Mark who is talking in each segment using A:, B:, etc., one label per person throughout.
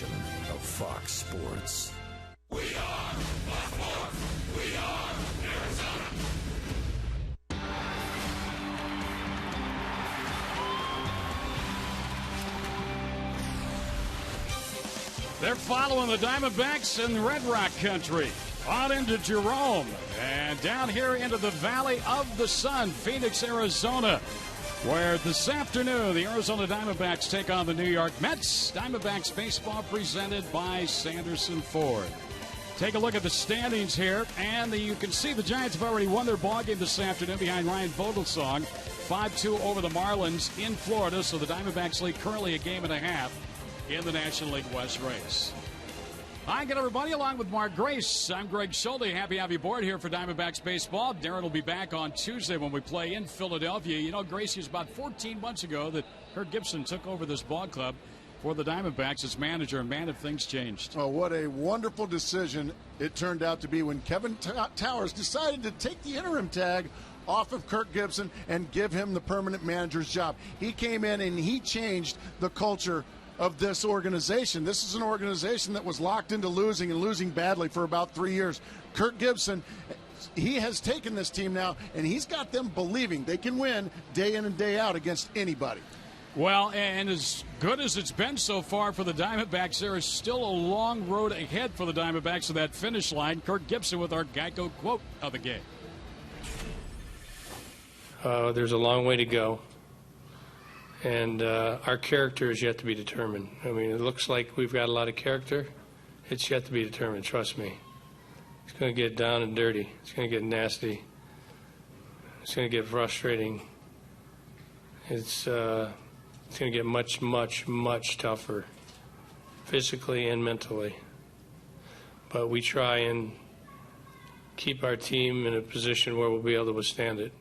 A: station of Fox Sports.
B: We are Fox Sports. We are Arizona.
C: They're following the Diamondbacks in Red Rock country. On into Jerome and down here into the Valley of the Sun, Phoenix, Arizona, where this afternoon the Arizona Diamondbacks take on the New York Mets. Diamondbacks baseball presented by Sanderson Ford. Take a look at the standings here, and you can see the Giants have already won their ballgame this afternoon behind Ryan Vogelsong, 5-2 over the Marlins in Florida. So the Diamondbacks lead currently a game and a half in the National League West race. Hi again, everybody, along with Mark Grace. I'm Greg Schulte. Happy to have you aboard here for Diamondbacks baseball. Darren will be back on Tuesday when we play in Philadelphia. You know, Grace, it was about 14 months ago that Kirk Gibson took over this ball club for the Diamondbacks as manager, and man, have things changed.
D: Oh, what a wonderful decision it turned out to be when Kevin Towers decided to take the interim tag off of Kirk Gibson and give him the permanent manager's job. He came in and he changed the culture of this organization. This is an organization that was locked into losing and losing badly for about 3 years. Kirk Gibson, he has taken this team now, and he's got them believing they can win day in and day out against anybody.
C: Well, and as good as it's been so far for the Diamondbacks, there is still a long road ahead for the Diamondbacks to that finish line. Kirk Gibson with our Geico quote of the game.
E: There's a long way to go. And our character is yet to be determined. I mean, it looks like we've got a lot of character. It's yet to be determined, trust me. It's going to get down and dirty. It's going to get nasty. It's going to get frustrating. It's going to get much, much, much tougher, physically and mentally. But we try and keep our team in a position where we'll be able to withstand it.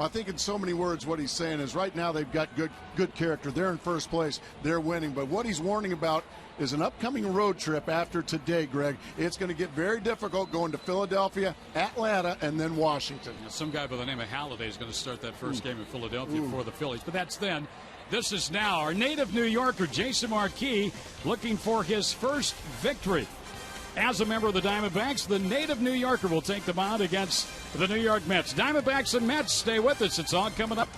D: I think in so many words what he's saying is right now they've got good character. They're in first place. They're winning. But what he's warning about is an upcoming road trip after today, Greg. It's going to get very difficult going to Philadelphia, Atlanta, and then Washington.
C: Some guy by the name of Halliday is going to start that first game in Philadelphia for the Phillies. But that's then. This is now our native New Yorker, Jason Marquis, looking for his first victory. As a member of the Diamondbacks, the native New Yorker will take the mound against the New York Mets. Diamondbacks and Mets, stay with us. It's all coming up.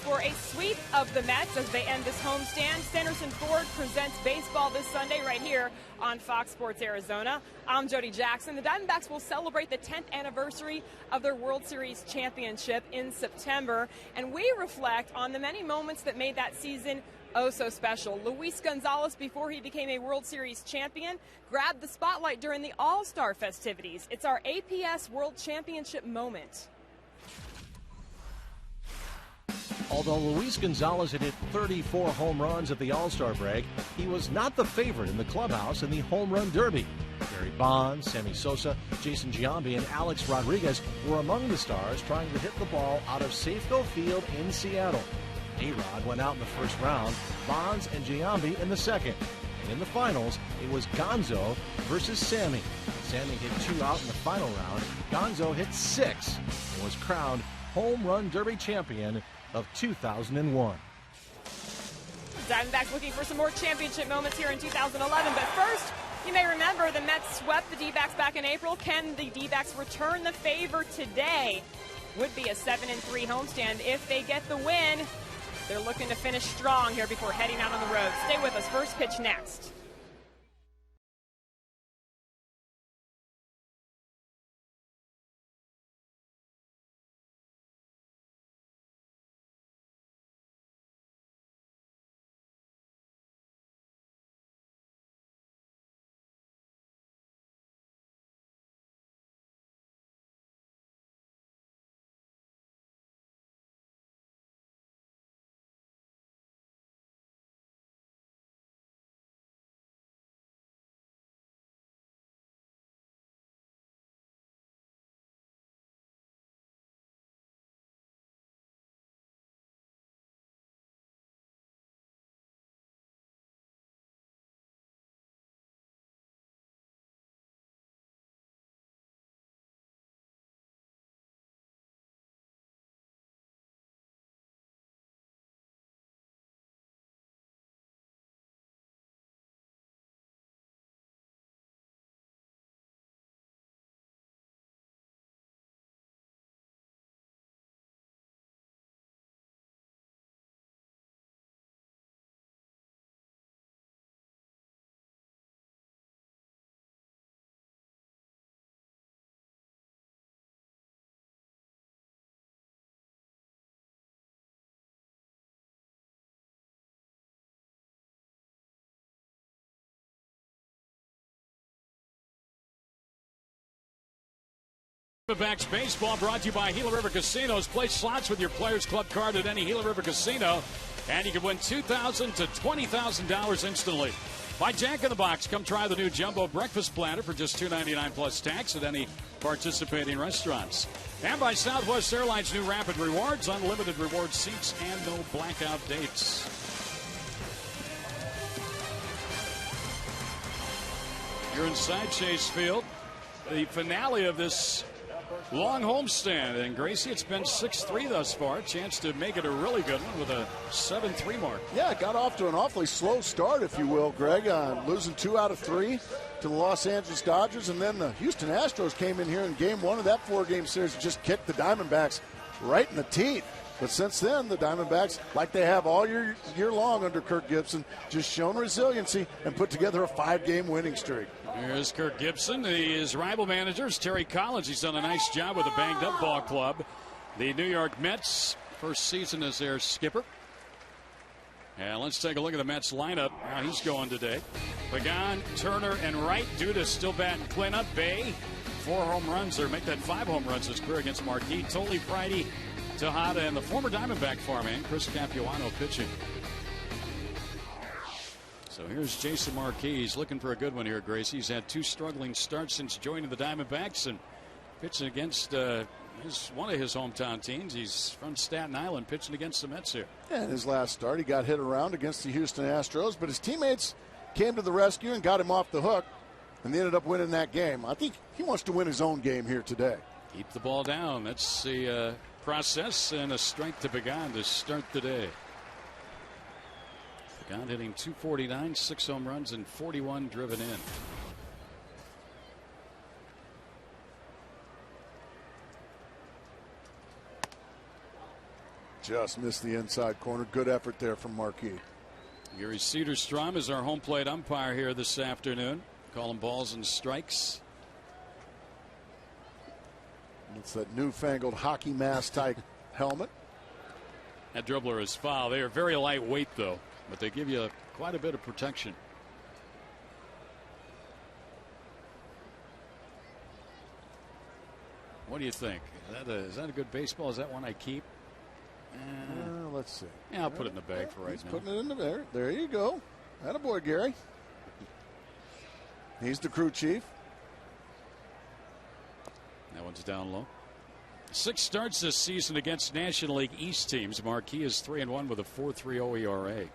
F: for a sweep of the Mets as they end this homestand. Sanderson Ford presents baseball this Sunday right here on Fox Sports Arizona. I'm Jody Jackson. The Diamondbacks will celebrate the 10th anniversary of their World Series championship in September, and we reflect on the many moments that made that season oh so special. Luis Gonzalez, before he became a World Series champion, grabbed the spotlight during the All-Star festivities. It's our APS World Championship moment.
G: Although Luis Gonzalez had hit 34 home runs at the All-Star break, he was not the favorite in the clubhouse in the Home Run Derby. Barry Bonds, Sammy Sosa, Jason Giambi, and Alex Rodriguez were among the stars trying to hit the ball out of Safeco Field in Seattle. A-Rod went out in the first round, Bonds and Giambi in the second. And in the finals, it was Gonzo versus Sammy. Sammy hit 2 out in the final round. Gonzo hit 6 and was crowned Home Run Derby champion of 2001.
F: Diamondbacks looking for some more championship moments here in 2011. But first, you may remember the Mets swept the D-backs back in April. Can the D-backs return the favor today? Would be a 7-3 homestand if they get the win. They're looking to finish strong here before heading out on the road. Stay with us. First pitch next.
C: Diamondbacks baseball brought to you by Gila River Casinos. Play slots with your Players Club card at any Gila River Casino, and you can win $2,000 to $20,000 instantly. By Jack in the Box, come try the new Jumbo Breakfast Platter for just $2.99 plus tax at any participating restaurants. And by Southwest Airlines' new Rapid Rewards, unlimited reward seats and no blackout dates. You're inside Chase Field, the finale of this long homestand, and Gracie, it's been 6-3 thus far. Chance to make it a really good one with a 7-3 mark.
D: Yeah, it got off to an awfully slow start, if you will, Greg. Losing 2 out of 3 to the Los Angeles Dodgers, and then the Houston Astros came in here in Game 1 of that 4-game series and just kicked the Diamondbacks right in the teeth. But since then, the Diamondbacks, like they have all year long under Kirk Gibson, just shown resiliency and put together a 5-game winning streak.
C: Here's Kirk Gibson. His rival manager is Terry Collins. He's done a nice job with a banged-up ball club. The New York Mets, first season as their skipper. And let's take a look at the Mets lineup. How he's going today. Pagan, Turner, and Wright. Duda still batting cleanup. Bay, 4 home runs, or make that 5 home runs this career against Marquis. Toley, Friday, Tejada, and the former Diamondback farmhand, Chris Capuano, pitching. So here's Jason Marquis. He's looking for a good one here, Gracie. He's had 2 struggling starts since joining the Diamondbacks and pitching against one of his hometown teams. He's from Staten Island, pitching against the Mets here.
D: And his last start, he got hit around against the Houston Astros, but his teammates came to the rescue and got him off the hook, and they ended up winning that game. I think he wants to win his own game here today.
C: Keep the ball down. That's the process, and a strength to Pagan to start the day. Pagan hitting .249, 6 home runs, and 41 driven in.
D: just missed the inside corner. Good effort there from Marquis.
C: Gary Cedarstrom is our home plate umpire here this afternoon, calling balls and strikes.
D: It's that newfangled hockey mask type helmet.
C: That dribbler is foul. They are very lightweight, though, but they give you quite a bit of protection. What do you think? Is that a good baseball? Is that one I keep?
D: Let's see.
C: Yeah, I'll put it in the bag for right
D: He's
C: now.
D: putting it in the bag. There you go. Attaboy, Gary. He's the crew chief.
C: That one's down low. 6 starts this season against National League East teams. Marquis is 3-1 with a 4.30 ERA.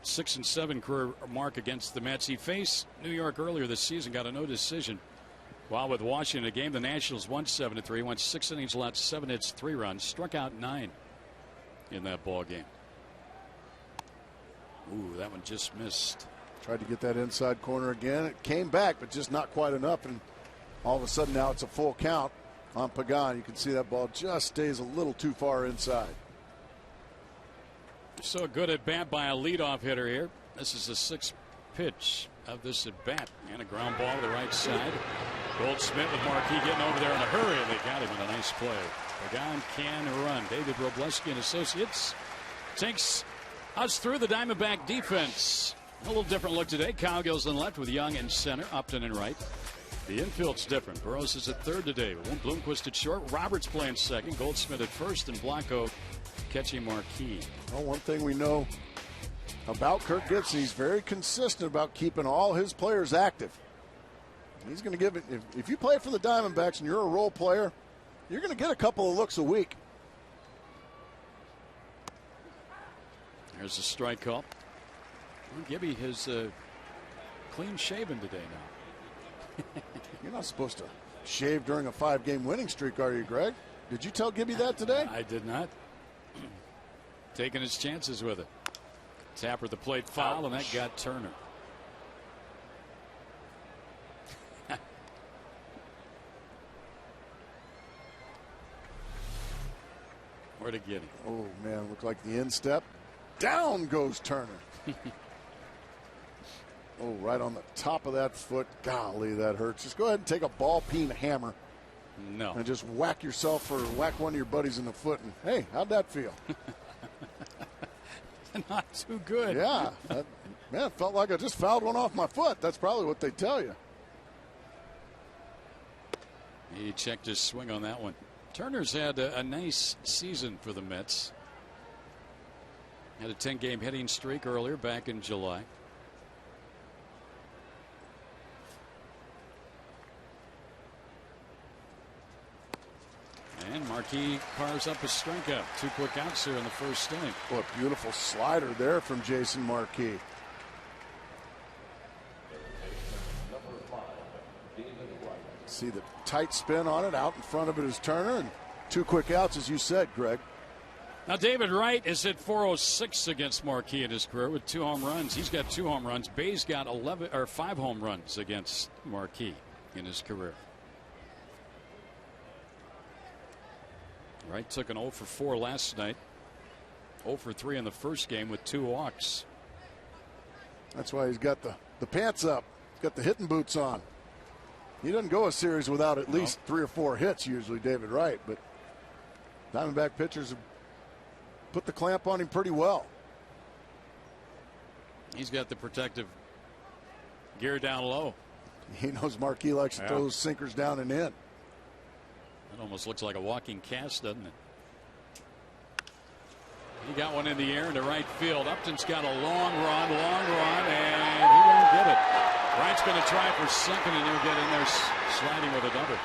C: 6-7 career mark against the Mets. He faced New York earlier this season, got a no decision. While with Washington, a game the Nationals won 7-3, went 6 innings, allowed 7 hits, 3 runs, struck out 9 in that ball game. Ooh, that one just missed.
D: Tried to get that inside corner again. It came back, but just not quite enough. And all of a sudden now it's a full count on Pagan. You can see that ball just stays a little too far inside.
C: So good at bat by a leadoff hitter here. This is the 6th pitch of this at bat, and a ground ball to the right side. Goldschmidt with Marquis getting over there in a hurry, and they got him in a nice play. Pagan can run. David Robleski and Associates takes us through the Diamondback defense. A little different look today. Cowgills in left with Young in center, Upton in right. The infield's different. Burroughs is at third today. Bloomquist at short. Roberts playing second. Goldschmidt at first, and Blanco catching Marquis.
D: Well, one thing we know about Kirk Gibson, he's very consistent about keeping all his players active. He's going to give it. If you play for the Diamondbacks and you're a role player, you're going to get a couple of looks a week.
C: There's a strike call. Well, Gibby has clean shaven today now.
D: You're not supposed to shave during a 5-game winning streak, are you, Greg? Did you tell Gibby that today?
C: I did not. Taking his chances with it. Tapper the plate foul, and that got Turner. Where'd it get him?
D: Oh, man, looked like the instep. Down goes Turner. Oh, right on the top of that foot. Golly, that hurts. Just go ahead and take a ball-peen hammer.
C: No.
D: And just whack yourself or whack one of your buddies in the foot. And, hey, how'd that feel?
C: Not too good.
D: Yeah. Man, it felt like I just fouled one off my foot. That's probably what they tell you.
C: He checked his swing on that one. Turner's had a nice season for the Mets. Had a 10-game hitting streak earlier back in July. And Marquis carves up a strikeout. 2 quick outs here in the first inning.
D: What a beautiful slider there from Jason Marquis. See the tight spin on it. Out in front of it is Turner, and 2 quick outs, as you said, Greg.
C: Now David Wright is at 406 against Marquis in his career with 2 home runs. He's got 2 home runs. Bay's got 5 home runs against Marquis in his career. Wright took an 0 for 4 last night. 0 for 3 in the first game with 2 walks.
D: That's why he's got the pants up. He's got the hitting boots on. He doesn't go a series without at least 3 or 4 hits usually, David Wright. But Diamondback pitchers have put the clamp on him pretty well.
C: He's got the protective gear down low.
D: He knows Marquis likes to throw those sinkers down and in.
C: That almost looks like a walking cast, doesn't it? He got one in the air into right field. Upton's got a long run, and he won't get it. Wright's going to try for second, and he'll get in there sliding with a double.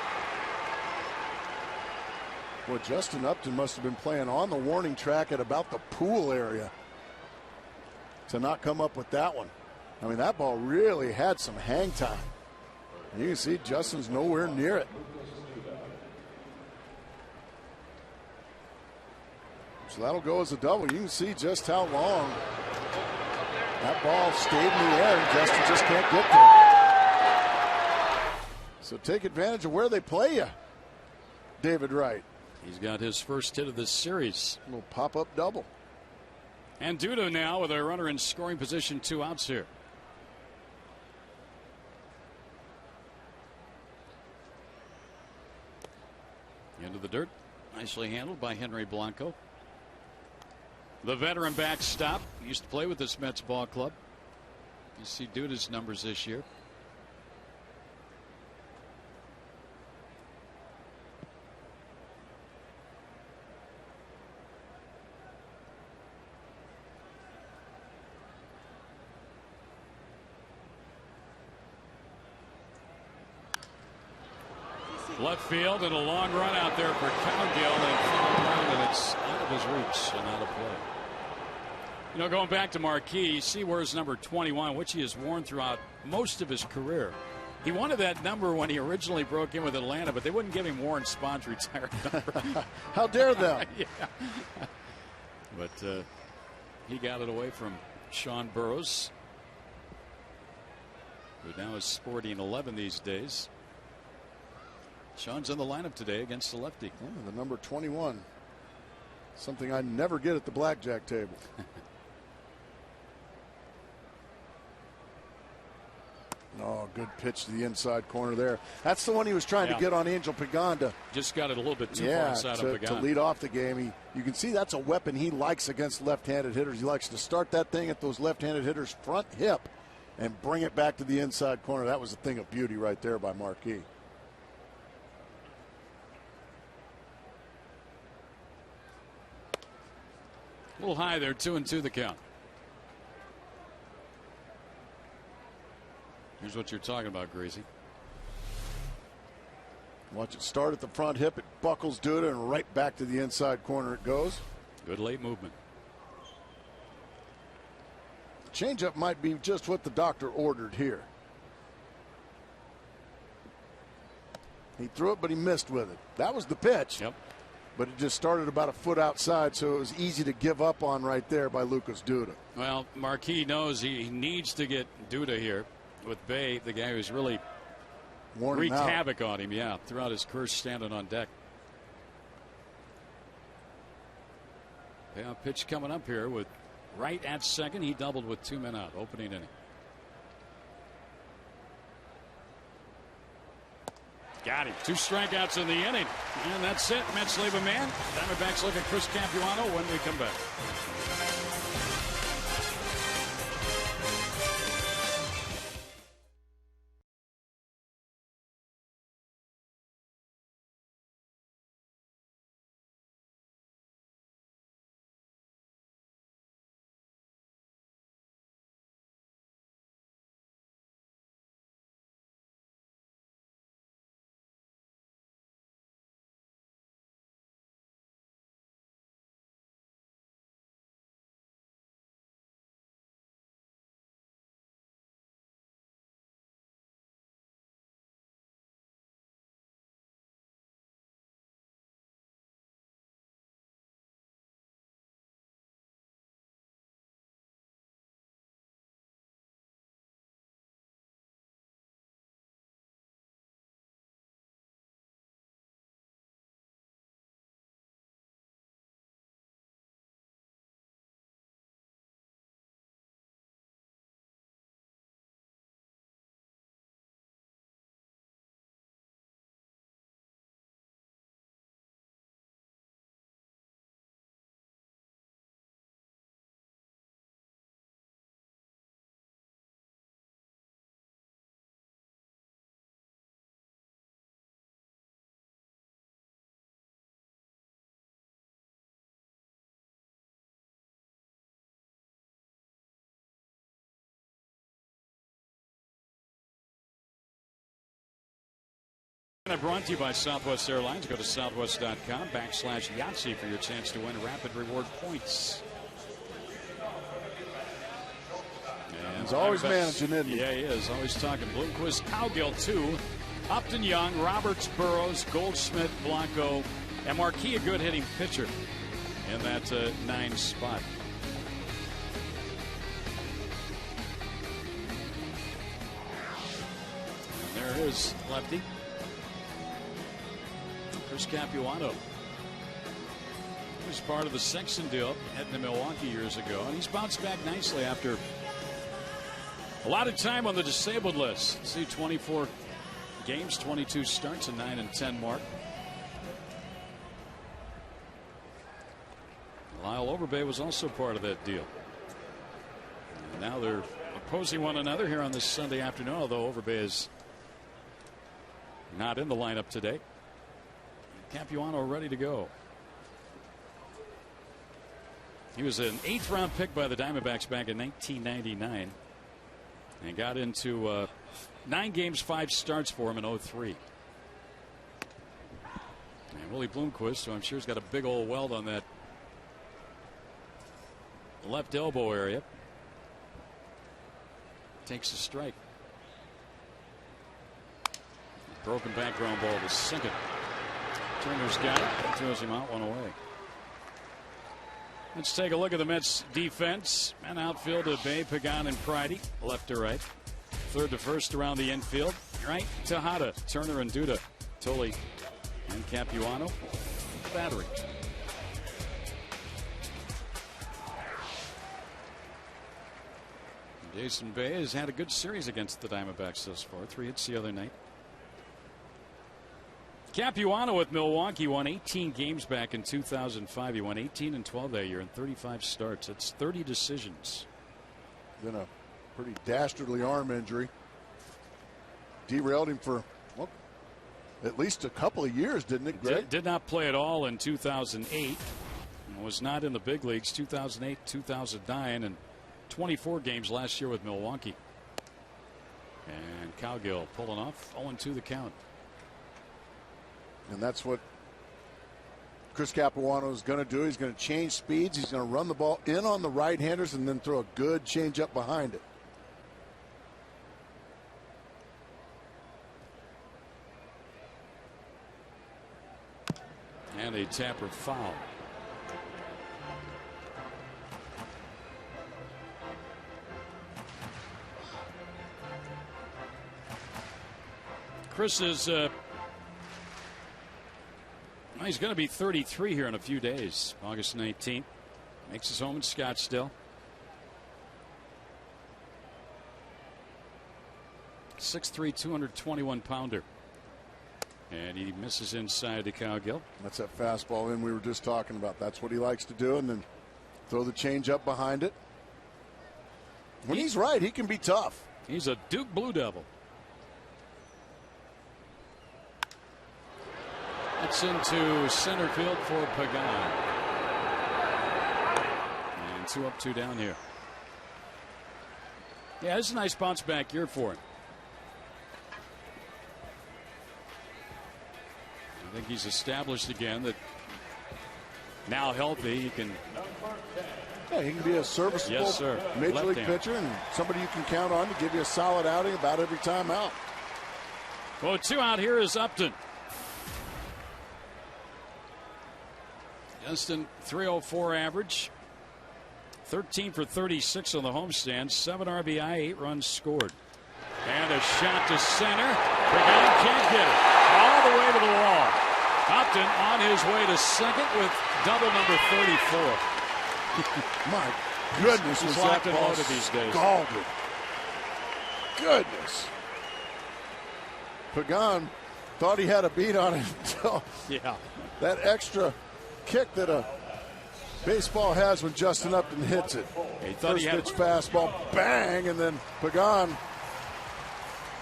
D: Well, Justin Upton must have been playing on the warning track at about the pool area to not come up with that one. I mean, that ball really had some hang time. And you can see Justin's nowhere near it. So that'll go as a double. You can see just how long that ball stayed in the air, and Justin just can't get there. So take advantage of where they play you, David Wright.
C: He's got his first hit of this series.
D: A little pop-up double.
C: And Duda now with a runner in scoring position, 2 outs here. Into the dirt. Nicely handled by Henry Blanco. The veteran backstop. Used to play with this Mets ball club. You see Duda's numbers this year. Left field and a long run out there for Cowgill and foul around, and it's out of his reach and out of play. You know, going back to Marquis, see where's number 21, which he has worn throughout most of his career. He wanted that number when he originally broke in with Atlanta, but they wouldn't give him Warren Spahn's retired number.
D: How dare them?
C: Yeah. But he got it away from Sean Burroughs, who now is sporting 11 these days. Sean's in the lineup today against the lefty.
D: Oh, the number 21. Something I never get at the blackjack table. Oh, good pitch to the inside corner there. That's the one he was trying to get on Angel Pagan.
C: Just got it a little bit too far inside of Pagan.
D: To lead off the game. You can see that's a weapon he likes against left-handed hitters. He likes to start that thing at those left-handed hitters' front hip and bring it back to the inside corner. That was a thing of beauty right there by Marquis.
C: A little high there, 2-2 the count. Here's what you're talking about, Greasy.
D: Watch it start at the front hip. It buckles Duda, and right back to the inside corner it goes.
C: Good late movement.
D: Changeup might be just what the doctor ordered here. He threw it, but he missed with it. That was the pitch.
C: Yep.
D: But it just started about a foot outside, so it was easy to give up on right there by Lucas Duda.
C: Well, Marquis knows he needs to get Duda here with Bay, the guy who's really wreaked havoc on him, throughout his career standing on deck. Payoff pitch coming up here with right at second. He doubled with 2 men out, opening inning. Got him. 2 strikeouts in the inning. And that's it. Mets leave a man. Diamondbacks look at Chris Capuano when we come back. Brought to you by Southwest Airlines. Go to southwest.com/Yahtzee for your chance to win rapid reward points. And
D: he's always managing, isn't he?
C: Yeah, he is. Always talking. Bloomquist, Cowgill, 2. Upton, Young, Roberts, Burroughs, Goldschmidt, Blanco, and Marquis, a good hitting pitcher in that 9 spot. And there is lefty Chris Capuano. He was part of the Sexton deal heading to Milwaukee years ago, and he's bounced back nicely after a lot of time on the disabled list. See, 24 games, 22 starts, a 9-10 mark. Lyle Overbay was also part of that deal. And now they're opposing one another here on this Sunday afternoon, although Overbay is not in the lineup today. Capuano ready to go. He was an 8th round pick by the Diamondbacks back in 1999 and got into 9 games, 5 starts for him in 2003. And Willie Bloomquist, who I'm sure has got a big old welt on that left elbow area, takes a strike. Broken back ground ball to second. Turner's got it. Throws him out, one away. Let's take a look at the Mets defense. And outfield to Bay, Pagan, and Pridey. Left to right. Third to first around the infield. Right to Hada. Turner and Duda. Tully and Capuano. Battery. Jason Bay has had a good series against the Diamondbacks thus far. 3 hits the other night. Capuano with Milwaukee won 18 games back in 2005. He won 18-12 that year in 35 starts. That's 30 decisions.
D: Then a pretty dastardly arm injury derailed him for, well, at least a couple of years, didn't it, Greg?
C: Did not play at all in 2008. Was not in the big leagues 2008, 2009, and 24 games last year with Milwaukee. And Cowgill pulling off 0-2 the count.
D: And that's what Chris Capuano is going to do. He's going to change speeds. He's going to run the ball in on the right-handers and then throw a good changeup behind it.
C: And a tapper foul. Chris is he's going to be 33 here in a few days. August 19th. Makes his home in Scottsdale. 6'3", 221-pounder. And he misses inside the Cowgill.
D: That's that fastball in we were just talking about. That's what he likes to do, and then throw the changeup behind it. When he's right, he can be tough.
C: He's a Duke Blue Devil. That's into center field for Pagan. And 2 up, 2 down here. Yeah, this is a nice bounce back year for him. I think he's established again that now healthy, he can.
D: Yeah, he can be a serviceable major league pitcher and somebody you can count on to give you a solid outing about every time out.
C: Well, 2 out here is Upton. Justin, 304 average, 13 for 36 on the homestand, 7 RBI, 8 runs scored. And a shot to center. Pagan can't get it. All the way to the wall. Upton on his way to second with double number 34.
D: My goodness,
C: he's
D: was
C: locked
D: that
C: and
D: ball
C: loaded these days.
D: scalded. Goodness. Pagan thought he had a beat on it until that extra kick that a baseball has when Justin Upton hits it.
C: He thought
D: First pitch fastball, bang, and then Pagan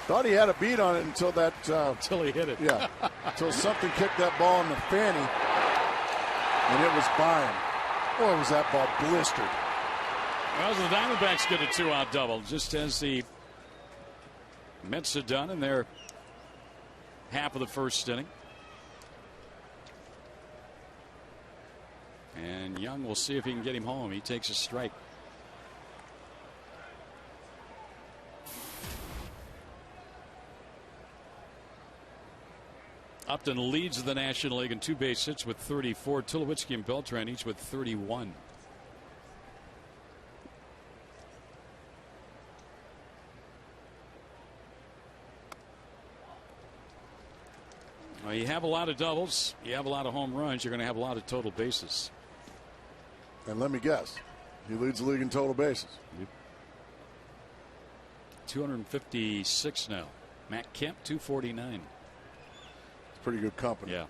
D: thought he had a beat on it until that
C: until he hit it.
D: Yeah, until something kicked that ball in the fanny, and it was by him. Boy, was that ball blistered.
C: Well, the Diamondbacks get a 2-out double, just as the Mets had done in their half of the first inning. And Young will see if he can get him home. He takes a strike. Upton leads the National League in 2 base hits with 34. Tulowitzki and Beltran each with 31. Well, you have a lot of doubles, you have a lot of home runs, you're going to have a lot of total bases.
D: And let me guess, he leads the league in total bases.
C: 256 now. Matt Kemp, 249.
D: It's pretty good company.
C: Yeah.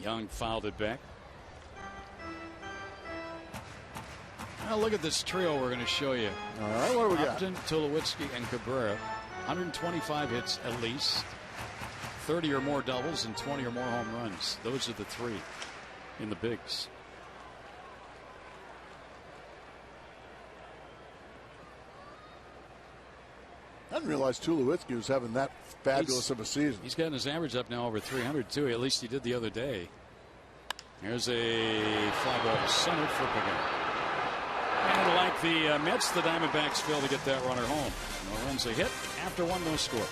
C: Young fouled it back. Now look at this trio we're going to show you.
D: All right, what do we got?
C: Upton, Tulowitzki, and Cabrera. 125 hits at least. 30 or more doubles and 20 or more home runs. Those are the three in the bigs.
D: I didn't realize Tulowitzki was having that fabulous of a season.
C: He's gotten his average up now over 300 too. At least he did the other day. Here's a fly ball to center for Pagan. And like the Mets, the Diamondbacks fail to get that runner home. No runs a hit after one, no score.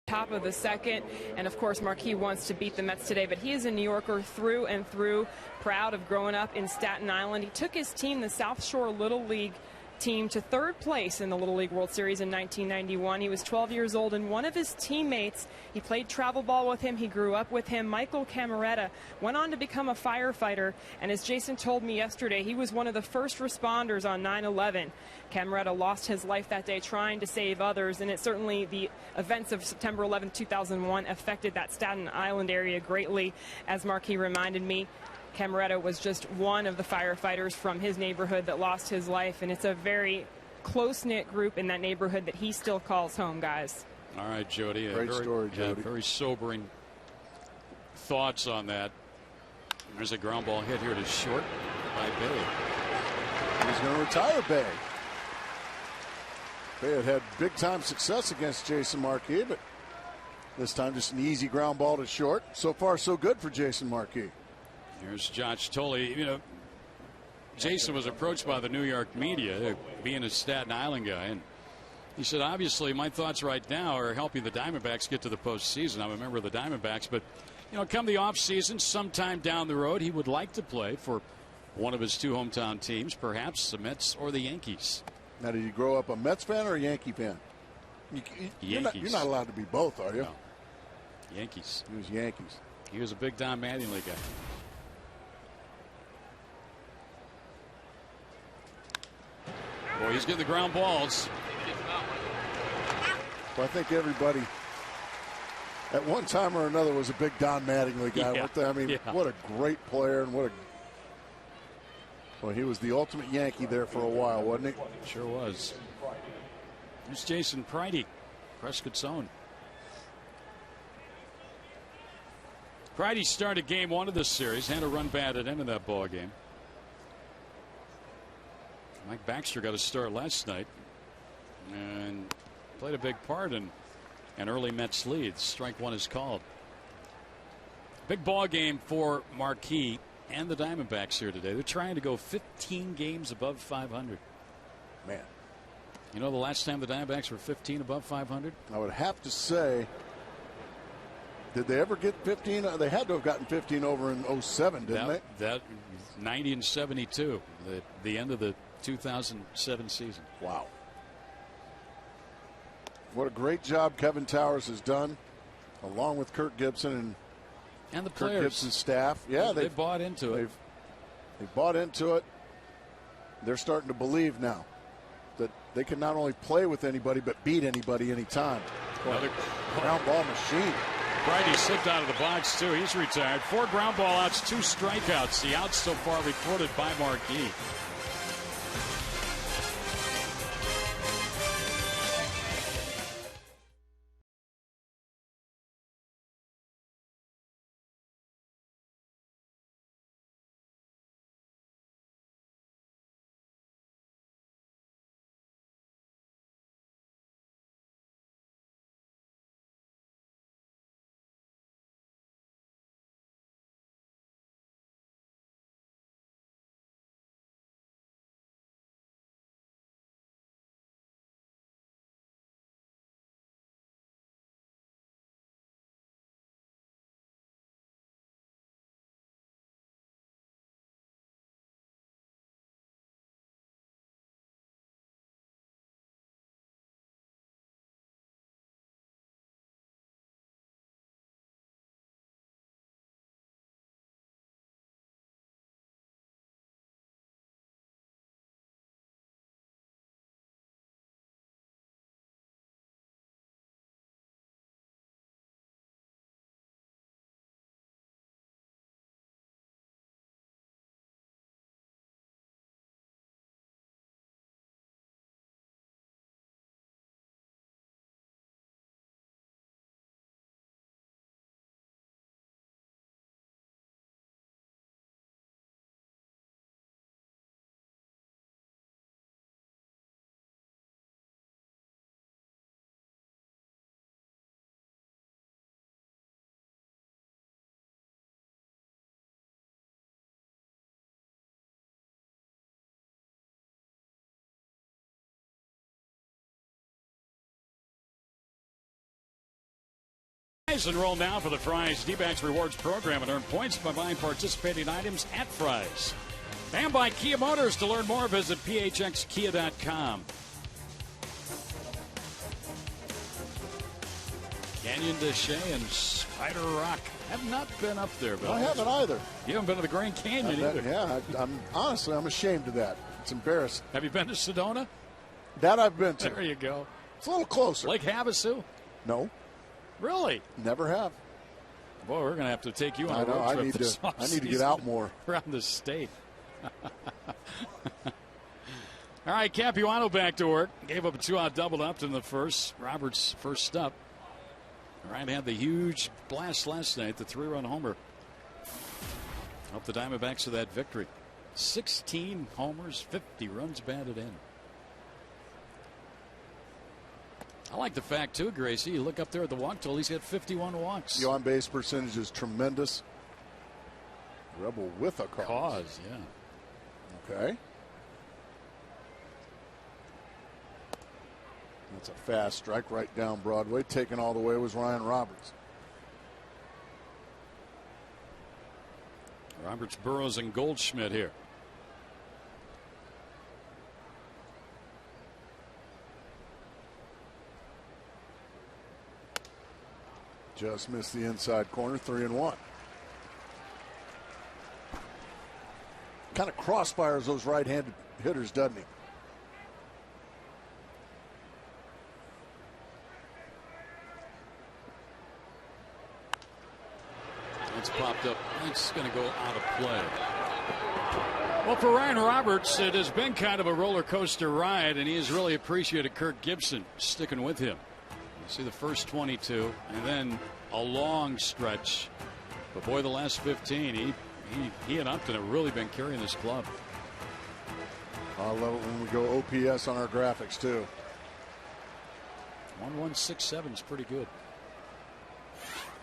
F: Top of the second, and of course Marquis wants to beat the Mets today, but he is a New Yorker through and through, proud of growing up in Staten Island. He took his team, the South Shore Little League team, to third place in the Little League World Series in 1991. He was 12 years old, and one of his teammates, he played travel ball with him, he grew up with him, Michael Cameretta, went on to become a firefighter, and as Jason told me yesterday, he was one of the first responders on 9/11. Cameretta lost his life that day trying to save others, and it certainly, the events of September 11, 2001 affected that Staten Island area greatly. As Marquis reminded me, Cameretta was just one of the firefighters from his neighborhood that lost his life, and it's a very close-knit group in that neighborhood that he still calls home, guys.
C: All right, Jody.
D: Great story, Jody.
C: Very sobering thoughts on that. There's a ground ball hit here to short by Bay.
D: He's going to retire Bay. Bay had had big-time success against Jason Marquis, but this time just an easy ground ball to short. So far, so good for Jason Marquis.
C: Here's Josh Tully. You know, Jason was approached by the New York media, being a Staten Island guy, and he said, obviously, my thoughts right now are helping the Diamondbacks get to the postseason. I'm a member of the Diamondbacks, but, you know, come the offseason, sometime down the road, he would like to play for one of his two hometown teams, perhaps the Mets or the Yankees.
D: Now, did you grow up a Mets fan or a Yankee fan? You're not allowed to be both, are you?
C: No. Yankees.
D: He was Yankees.
C: He was a big Don Mattingly guy. Boy, he's getting the ground balls.
D: Well, I think everybody at one time or another was a big Don Mattingly guy.
C: Yeah.
D: What a great player, and well, he was the ultimate Yankee there for a while, wasn't he?
C: Sure was. Here's Jason Pridey, Prescott's own. Pridey started game one of this series, had a run batted into that ball game. Mike Baxter got a start last night and played a big part in an early Mets lead. Strike one is called. Big ball game for Marquis. and the Diamondbacks here today. They're trying to go 15 games above 500.
D: Man.
C: You know the last time the Diamondbacks were 15 above 500?
D: I would have to say, did they ever get 15? They had to have gotten 15 over in 07, didn't they?
C: That 90 and 72, the end of the 2007 season.
D: Wow. What a great job Kevin Towers has done, along with Kirk Gibson
C: and the
D: Kirk
C: players.
D: Gibson's staff. Yeah,
C: they bought into it.
D: They bought into it. They're starting to believe now that they can not only play with anybody but beat anybody anytime.
C: Another
D: ground ball machine.
C: Brady slipped out of the box too. He's retired. 4 ground ball outs, 2 strikeouts. The outs so far recorded by Marquis. And roll now for the Fry's D-Backs Rewards program and earn points by buying participating items at Fry's. And by Kia Motors. To learn more, visit phxkia.com. Canyon de Chelly and Spider Rock have not been up there, Bill.
D: I haven't either.
C: You haven't been to the Grand Canyon either.
D: Yeah, I'm honestly, I'm ashamed of that. It's embarrassing.
C: Have you been to Sedona?
D: That I've been to.
C: There you go.
D: It's a little closer.
C: Lake Havasu?
D: No.
C: Really?
D: Never have.
C: Boy, we're going to have to take you on a road trip this offseason.
D: I need to get out more.
C: Around the state. All right, Capuano back to work. Gave up a 2-out double up in the first. Roberts first up. Ryan had the huge blast last night, the 3-run homer. Helped the Diamondbacks to that victory. 16 homers, 50 runs batted in. I like the fact, too, Gracie, you look up there at the walk total, he's had 51 walks.
D: The on-base percentage is tremendous. Rebel with a cause.
C: Yeah.
D: Okay. That's a fast strike right down Broadway. Taken all the way was Ryan Roberts.
C: Roberts, Burrows, and Goldschmidt here.
D: Just missed the inside corner, 3-1. Kind of crossfires those right-handed hitters, doesn't he?
C: It's popped up. It's going to go out of play. Well, for Ryan Roberts, it has been kind of a roller coaster ride, and he has really appreciated Kirk Gibson sticking with him. You see the first 22, and then a long stretch. But boy, the last 15, he and Upton have really been carrying this club.
D: I love it when we go OPS on our graphics too.
C: 1167 is pretty good.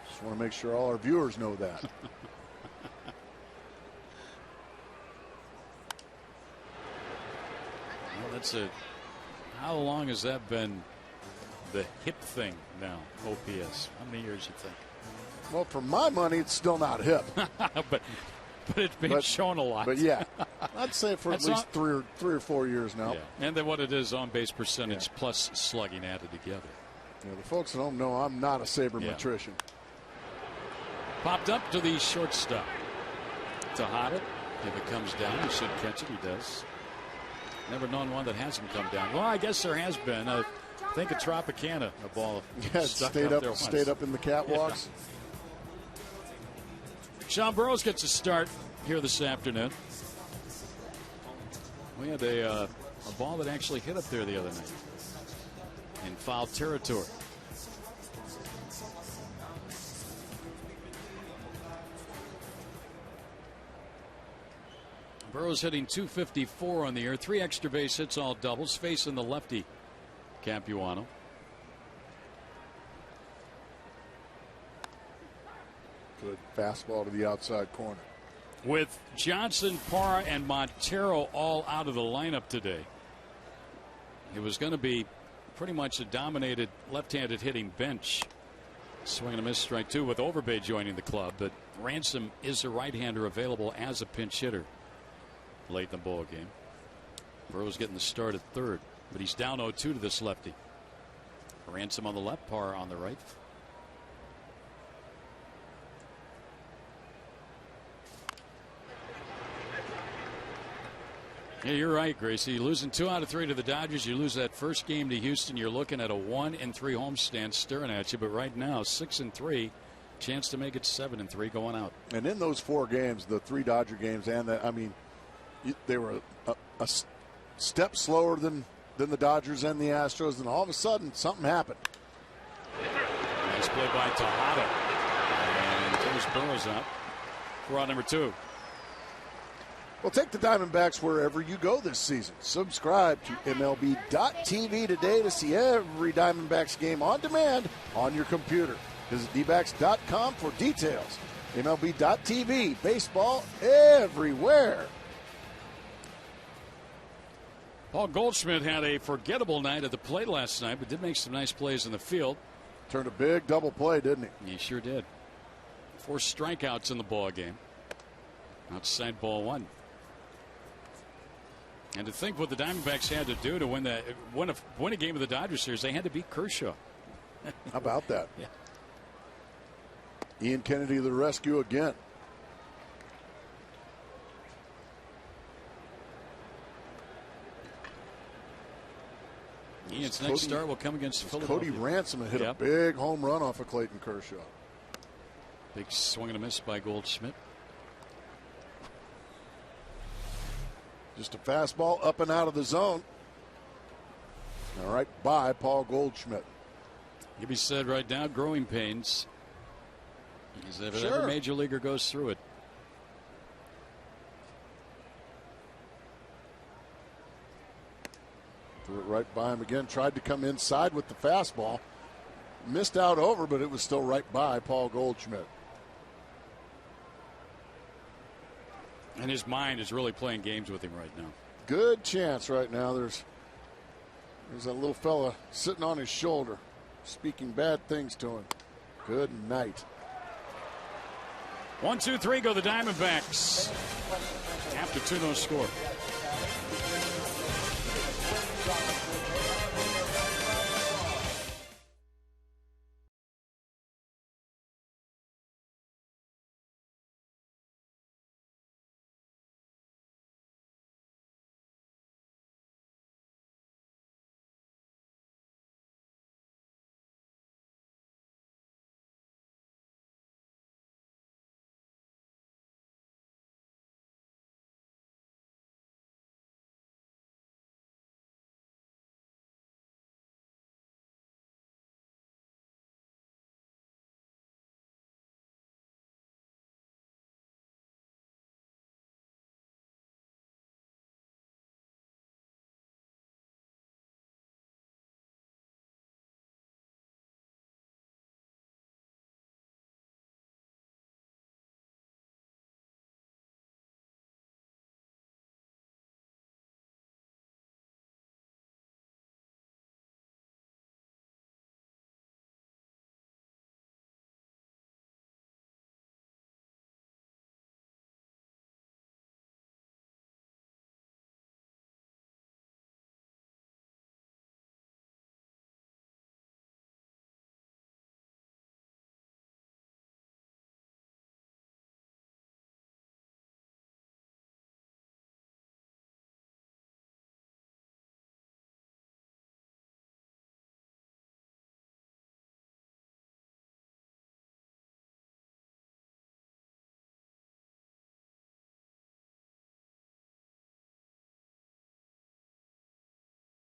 D: Just want to make sure all our viewers know that.
C: How long has that been the hip thing now, OPS? How many years you think?
D: Well, for my money, it's still not hip.
C: but it's been shown a lot.
D: But yeah, I'd say for at least three or 4 years now.
C: Yeah. And then what it is, on-base percentage plus slugging added together.
D: Yeah, the folks at home know I'm not a sabermetrician.
C: Popped up to the shortstop. Tejada, if it comes down, he should catch it. He does. Never known one that hasn't come down. Well, I guess there has been. I think a Tropicana, a ball
D: stayed up in the catwalks.
C: Yeah. Sean Burroughs gets a start here this afternoon. We had a ball that actually hit up there the other night in foul territory. Burroughs hitting .254 on the year. 3 extra base hits, all doubles. Facing the lefty, Capuano.
D: Good fastball to the outside corner.
C: With Johnson, Parra, and Montero all out of the lineup today, it was going to be pretty much a dominated left-handed hitting bench. Swing and a miss, strike 2 with Overbay joining the club. But Ransom is a right-hander available as a pinch hitter late in the ball game. Burroughs getting the start at third, but he's down 0-2 to this lefty. Ransom on the left, Parra on the right. Yeah, you're right, Gracie. Losing 2 out of 3 to the Dodgers. You lose that first game to Houston. You're looking at a 1-3 homestand staring at you. But right now, 6-3, chance to make it 7-3 going out.
D: And in those 4 games, the 3 Dodger games, and they were a step slower than the Dodgers and the Astros, and all of a sudden something happened.
C: Nice play by Tejada, and throws Burroughs out for out number 2.
D: Well, take the Diamondbacks wherever you go this season. Subscribe to MLB.tv today to see every Diamondbacks game on demand on your computer. Visit dbacks.com for details. MLB.tv, baseball everywhere.
C: Paul Goldschmidt had a forgettable night at the plate last night, but did make some nice plays in the field.
D: Turned a big double play, didn't he?
C: He sure did. 4 strikeouts in the ball game. Outside ball 1. And to think what the Diamondbacks had to do to win a game of the Dodgers series, they had to beat Kershaw.
D: How about that?
C: Yeah.
D: Ian Kennedy to the rescue again.
C: Ian's next start will come against Philadelphia.
D: Cody Ransom hit a big home run off of Clayton Kershaw.
C: Big swing and a miss by Goldschmidt.
D: Just a fastball up and out of the zone. All right, by Paul Goldschmidt.
C: Can be said right now, growing pains. Because if every major leaguer goes through it.
D: Threw it right by him again. Tried to come inside with the fastball. Missed out over, but it was still right by Paul Goldschmidt.
C: And his mind is really playing games with him right now.
D: Good chance right now. There's that little fella sitting on his shoulder, speaking bad things to him. Good night.
C: 1-2-3 go the Diamondbacks. After 2 no score.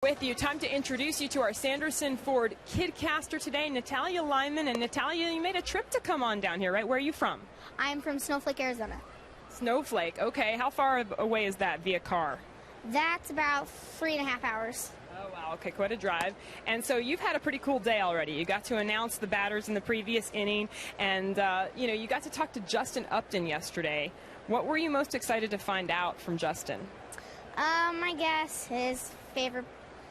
F: With you, time to introduce you to our Sanderson Ford Kidcaster today, Natalia Lyman. And Natalia, you made a trip to come on down here, right? Where are you from?
H: I'm from Snowflake, Arizona.
F: Snowflake, okay. How far away is that via car?
H: That's about 3.5 hours.
F: Oh, wow, okay, quite a drive. And so you've had a pretty cool day already. You got to announce the batters in the previous inning, and, you got to talk to Justin Upton yesterday. What were you most excited to find out from Justin?
H: I guess his favorite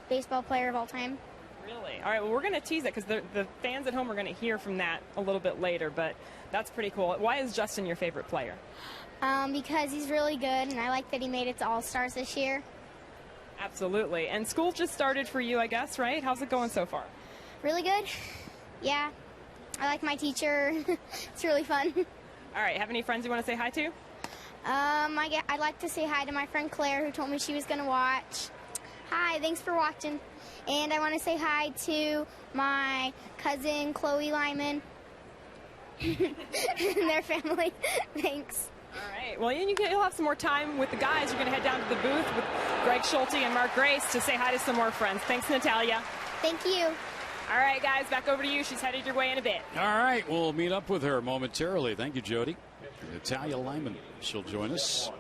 H: baseball player of all time.
F: Really? All right, well, we're going to tease it because the fans at home are going to hear from that a little bit later, but that's pretty cool. Why is Justin your favorite player?
H: Because he's really good, and I like that he made it to All-Stars this year.
F: Absolutely. And school just started for you, I guess, right? How's it going so far?
H: Really good. Yeah. I like my teacher. It's really fun.
F: All right, have any friends you want to say hi to?
H: I'd like to say hi to my friend Claire, who told me she was going to watch. Hi, thanks for watching. And I want to say hi to my cousin, Chloe Lyman, and their family. Thanks.
F: All right. Well, you'll have some more time with the guys. You're going to head down to the booth with Greg Schulte and Mark Grace to say hi to some more friends. Thanks, Natalia.
H: Thank you.
F: All right, guys, back over to you. She's headed your way in a bit.
C: All right, we'll meet up with her momentarily. Thank you, Jody. Natalia Lyman, she'll join us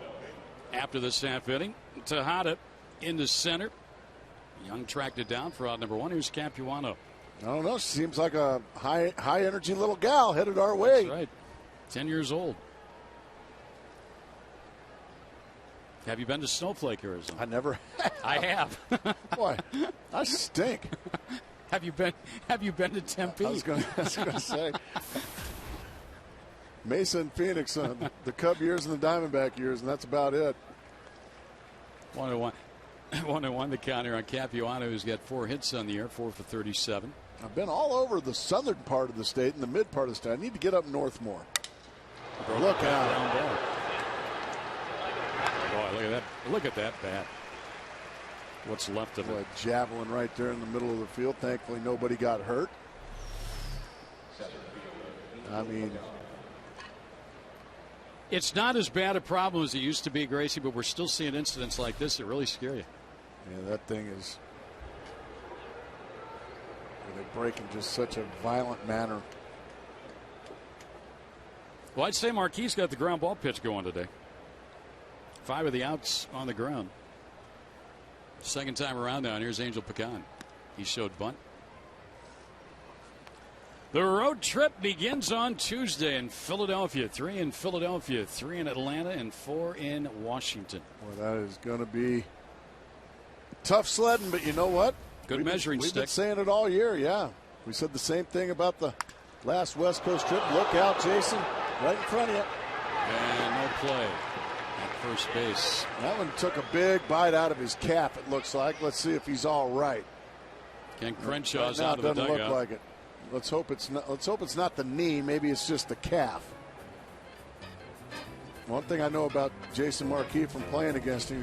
C: after this half inning. Tejada in the center. Young tracked it down for out number one. Here's Capuano.
D: I don't know. She seems like a high energy little gal headed our way.
C: That's right. 10 years old. Have you been to Snowflake, Arizona?
D: I never have.
C: I have.
D: Boy, I stink.
C: Have you been to Tempe?
D: I was going to say. Mesa and Phoenix, the Cub years and the Diamondback years, and that's about it.
C: 1-1. 1-1 the counter on Capuano, who's got 4 hits on the year, 4 for 37.
D: I've been all over the southern part of the state and the mid part of the state. I need to get up north more. Look out.
C: Boy, look at that. Look at that bat. What's left of it.
D: Javelin right there in the middle of the field. Thankfully, nobody got hurt. I mean,
C: it's not as bad a problem as it used to be, Gracie, but we're still seeing incidents like this that really scare you.
D: Yeah, that thing is. They break in just such a violent manner.
C: Well, I'd say Marquis got the ground ball pitch going today. 5 of the outs on the ground. Second time around now, and here's Angel Pecan. He showed bunt. The road trip begins on Tuesday in Philadelphia. 3 in Philadelphia, 3 in Atlanta, and 4 in Washington.
D: Well, that is going to be tough sledding, but you know what?
C: Good measuring stick.
D: We've been saying it all year, yeah. We said the same thing about the last West Coast trip. Look out, Jason, right in front of you.
C: And no play at first base.
D: That one took a big bite out of his cap, it looks like. Let's see if he's all right.
C: Ken Crenshaw's
D: right now,
C: out of the dugout.
D: Doesn't look like it. Let's hope it's not the knee. Maybe it's just the calf. One thing I know about Jason Marquis from playing against him,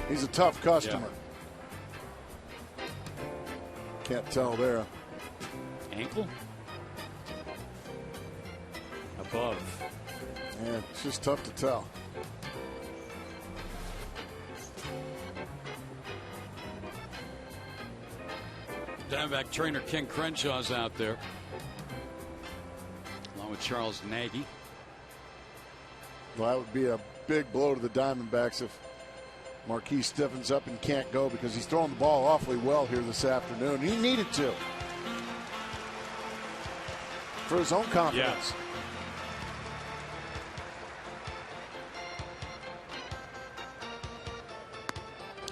D: he's a tough customer. Yeah. Can't tell there.
C: Ankle? Above.
D: Yeah, it's just tough to tell.
C: Diamondback trainer Ken Crenshaw's out there, along with Charles Nagy.
D: Well, that would be a big blow to the Diamondbacks if Marquis stiffens up and can't go, because he's throwing the ball awfully well here this afternoon. He needed to for his own confidence.
C: Yeah.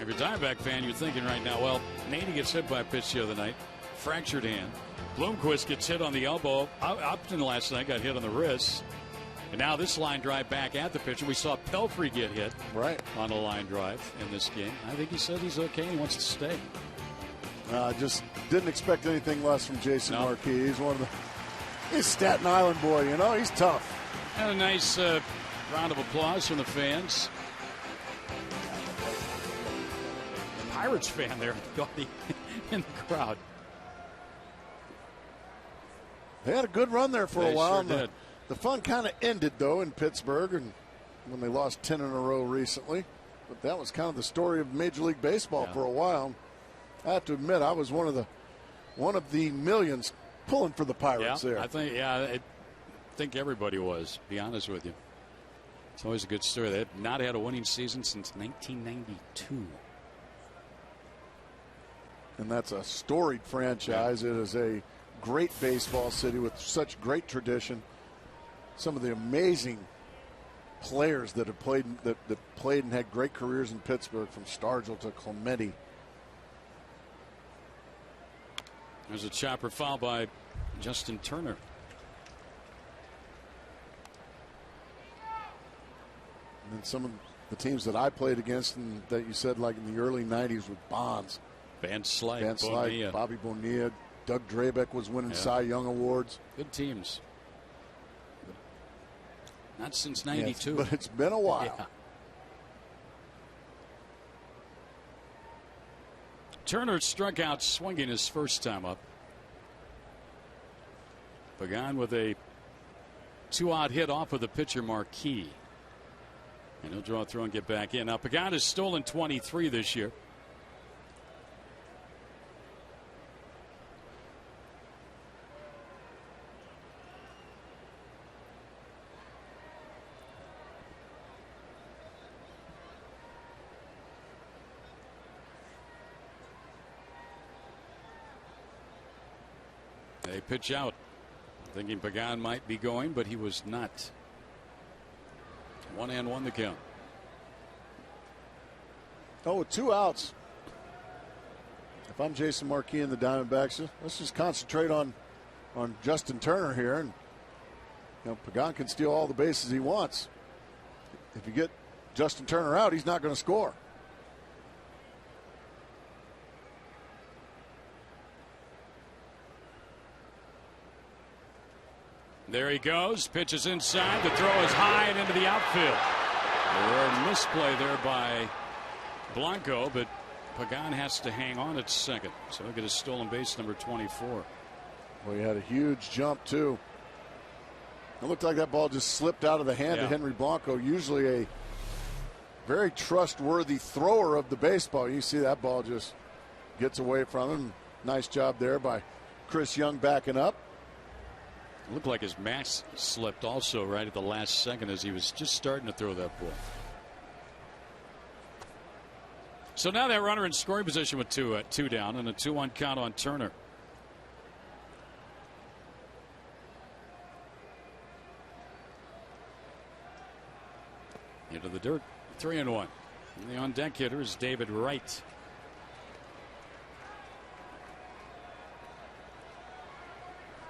C: If you're a Diamondback fan, you're thinking right now, well, Nady gets hit by a pitch the other night, fractured hand. Bloomquist gets hit on the elbow. Upton last night got hit on the wrist. And now this line drive back at the pitcher. We saw Pelfrey get hit on a line drive in this game. I think he said he's okay. He wants to stay.
D: Just didn't expect anything less from Jason Marquis. He's he's Staten Island boy, you know. He's tough.
C: And a nice round of applause from the fans. Pirates fan there in the crowd.
D: They had a good run there for a while.
C: Sure did.
D: The fun kind of ended, though, in Pittsburgh, and when they lost 10 in a row recently. But that was kind of the story of Major League Baseball for a while. I have to admit, I was one of the millions pulling for the Pirates there.
C: I think everybody was, to be honest with you. It's always a good story. They have not had a winning season since 1992.
D: And that's a storied franchise. It is a great baseball city with such great tradition. Some of the amazing players that have played that played and had great careers in Pittsburgh, from Stargell to Clemente.
C: There's a chopper foul by Justin Turner.
D: And then some of the teams that I played against and that you said, like in the early 90s with Bonds.
C: Van Slyke,
D: Bobby Bonilla, Doug Drabeck was winning Cy Young awards.
C: Good teams. Not since 92.
D: But it's been a while.
C: Yeah. Turner struck out swinging his first time up. Pagan with a 2-out hit off of the pitcher Marquis. And he'll draw through and get back in. Now, Pagan has stolen 23 this year. They pitch out, thinking Pagan might be going, but he was not. 1-1 the count.
D: Oh, with 2 outs. If I'm Jason Marquis and the Diamondbacks, let's just concentrate on Justin Turner here, and Pagan can steal all the bases he wants. If you get Justin Turner out, he's not going to score.
C: There he goes. Pitches inside. The throw is high and into the outfield. A misplay there by Blanco, but Pagan has to hang on at second. So he'll get a stolen base, number 24.
D: Well, he had a huge jump, too. It looked like that ball just slipped out of the hand of Henry Blanco, usually a very trustworthy thrower of the baseball. You see that ball just gets away from him. Nice job there by Chris Young backing up.
C: It looked like his mask slipped also right at the last second as he was just starting to throw that ball. So now that runner in scoring position with two down and a 2-1 count on Turner. Into the dirt, 3-1. And the on deck hitter is David Wright.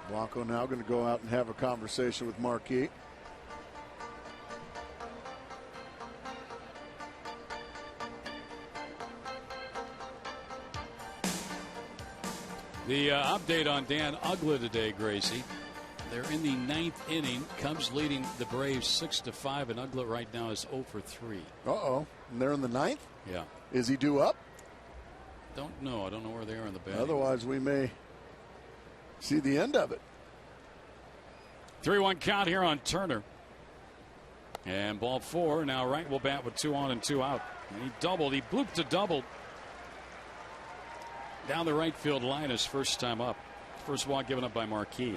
D: Blanco now going to go out and have a conversation with Marquis.
C: The update on Dan Uggla today, Gracie. They're in the 9th inning. Cubs leading the Braves 6-5, and Uggla right now is 0 for 3.
D: Uh-oh. And they're in the 9th?
C: Yeah.
D: Is he due up?
C: Don't know. I don't know where they are in the batting.
D: Otherwise, we may see the end of it.
C: 3-1 count here on Turner. And ball 4. Now Wright will bat with 2 on and 2 out. And he doubled. He blooped a double down the right field line his first time up. First walk given up by Marquis.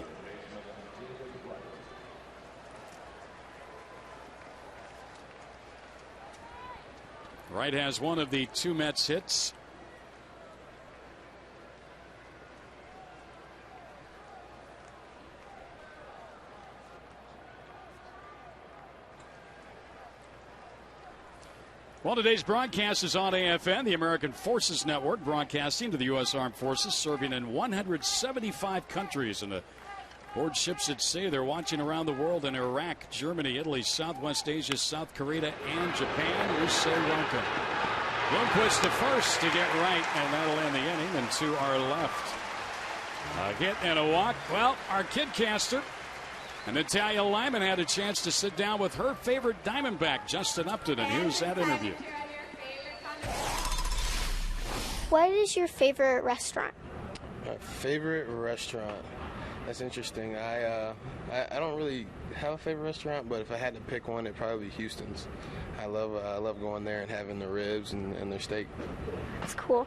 C: Wright has one of the 2 Mets hits. Well, today's broadcast is on AFN, the American Forces Network, broadcasting to the U.S. Armed Forces, serving in 175 countries. And the board ships at sea, they're watching around the world in Iraq, Germany, Italy, Southwest Asia, South Korea, and Japan. We say welcome. Lundqvist to first to get right, and that'll end the inning. And 2 are left. A hit and a walk. Well, our Kidcaster, Natalia Lyman, had a chance to sit down with her favorite Diamondback, Justin Upton, and here's that interview.
H: What is your favorite restaurant?
I: My favorite restaurant? That's interesting. I don't really have a favorite restaurant, but if I had to pick one, it'd probably be Houston's. I love going there and having the ribs and their steak.
H: That's cool.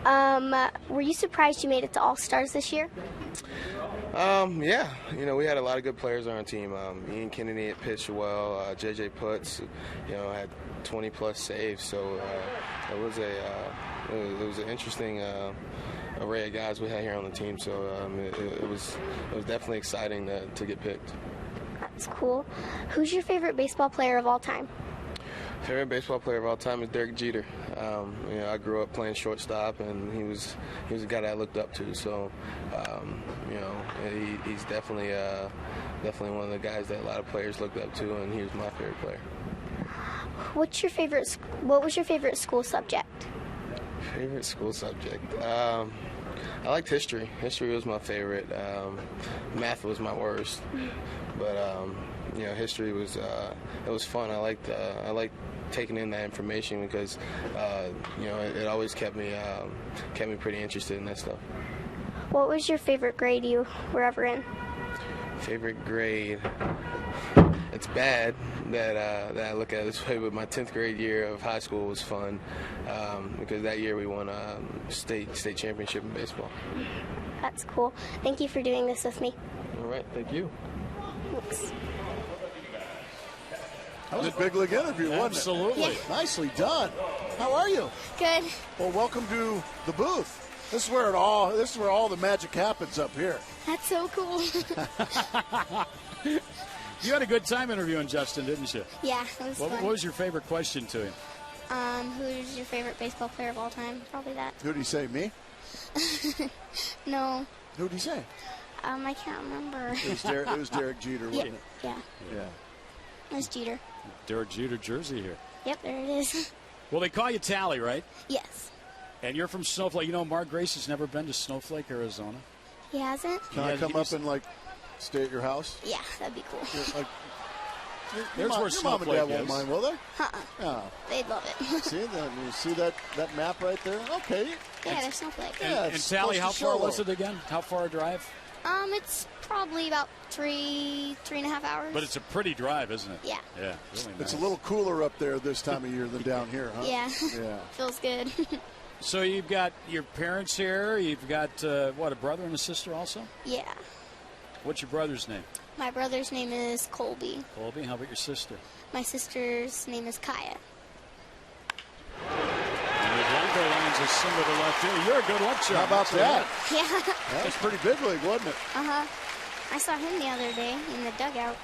H: Were you surprised you made it to All-Stars this year?
I: Yeah, we had a lot of good players on our team. Ian Kennedy had pitched well. J.J. Putz, had 20-plus saves. So it was an interesting array of guys we had here on the team. So it was definitely exciting to get picked.
H: That's cool. Who's your favorite baseball player of all time?
I: Favorite baseball player of all time is Derek Jeter. I grew up playing shortstop, and he was a guy that I looked up to. So, he's definitely one of the guys that a lot of players looked up to, and he was my favorite player.
H: What was your favorite school subject?
I: Favorite school subject? I liked history. History was my favorite. Math was my worst, but history was it was fun. I liked taking in that information because it always kept me pretty interested in that stuff.
H: What was your favorite grade you were ever in?
I: Favorite grade? It's bad that I look at it this way, but my 10th grade year of high school was fun because that year we won a state championship in baseball.
H: That's cool. Thank you for doing this with me.
I: All right, thank you.
H: Thanks.
D: That was a big league interview, wasn't it?
C: Absolutely.
H: Yeah.
D: Nicely done. How are you?
H: Good.
D: Well, welcome to the booth. This is where all the magic happens up here.
H: That's so cool.
C: You had a good time interviewing Justin, didn't you?
H: Yeah, it was fun.
C: What was your favorite question to him?
H: Who's your favorite baseball player of all time? Probably that.
D: Who'd he say, me?
H: No.
D: Who'd he say?
H: I can't remember.
D: It was Derek Jeter, wasn't it?
H: Yeah. It was Jeter.
C: Derek Jeter jersey here.
H: Yep, there it is.
C: Well, they call you Tally, right?
H: Yes.
C: And you're from Snowflake. Mark Grace has never been to Snowflake, Arizona.
H: He hasn't?
D: Can I come up and, stay at your house?
H: Yeah, that'd be cool.
C: There's where
D: your mom and dad won't
C: is.
D: mind, will they?
H: Oh. They'd love it.
D: You see that map right there? Okay.
H: Yeah, there's Snowflake.
D: Yeah,
C: And Tally, how far was it again? How far a drive?
H: It's probably about 3.5 hours.
C: But it's a pretty drive, isn't it?
H: Yeah.
C: Yeah, really nice.
D: It's a little cooler up there this time of year than down here, huh?
H: Yeah.
D: Yeah.
H: Feels good.
C: So you've got your parents here. You've got, a brother and a sister also?
H: Yeah.
C: What's your brother's name?
H: My brother's name is Colby.
C: Colby. How about your sister?
H: My sister's name is Kaya.
C: And Blanco lands a single to left field. You're a good luck charm.
D: How about that?
H: Yeah.
D: That was pretty big league, wasn't it?
H: Uh-huh. I saw him the other day in the dugout.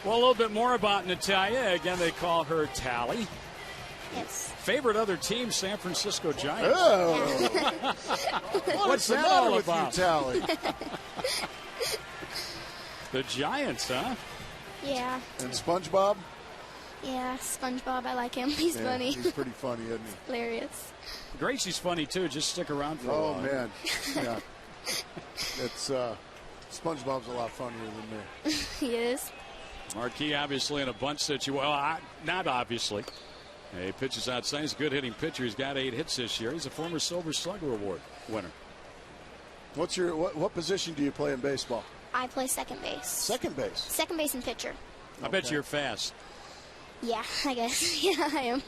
C: Well, a little bit more about Natalia. Again, they call her Tally.
H: Yes.
C: Favorite other team, San Francisco Giants.
D: Oh. What's the
C: that
D: matter
C: all
D: with
C: about?
D: you, Tally?
C: The Giants, huh?
H: Yeah.
D: And SpongeBob?
H: Yeah, SpongeBob, I like him. He's funny.
D: He's pretty funny, isn't he?
H: Hilarious.
C: Gracie's funny, too. Just stick around for a while.
D: Oh, man. Yeah. It's, SpongeBob's a lot funnier than me.
H: He is.
C: Marquis obviously in a bunch situation. Well, not obviously. He pitches outside. He's a good hitting pitcher. He's got 8 hits this year. He's a former Silver Slugger Award winner.
D: What position do you play in baseball?
H: I play second base.
D: Second base?
H: Second base and pitcher.
C: I bet you're fast.
H: Yeah, I guess. Yeah, I am.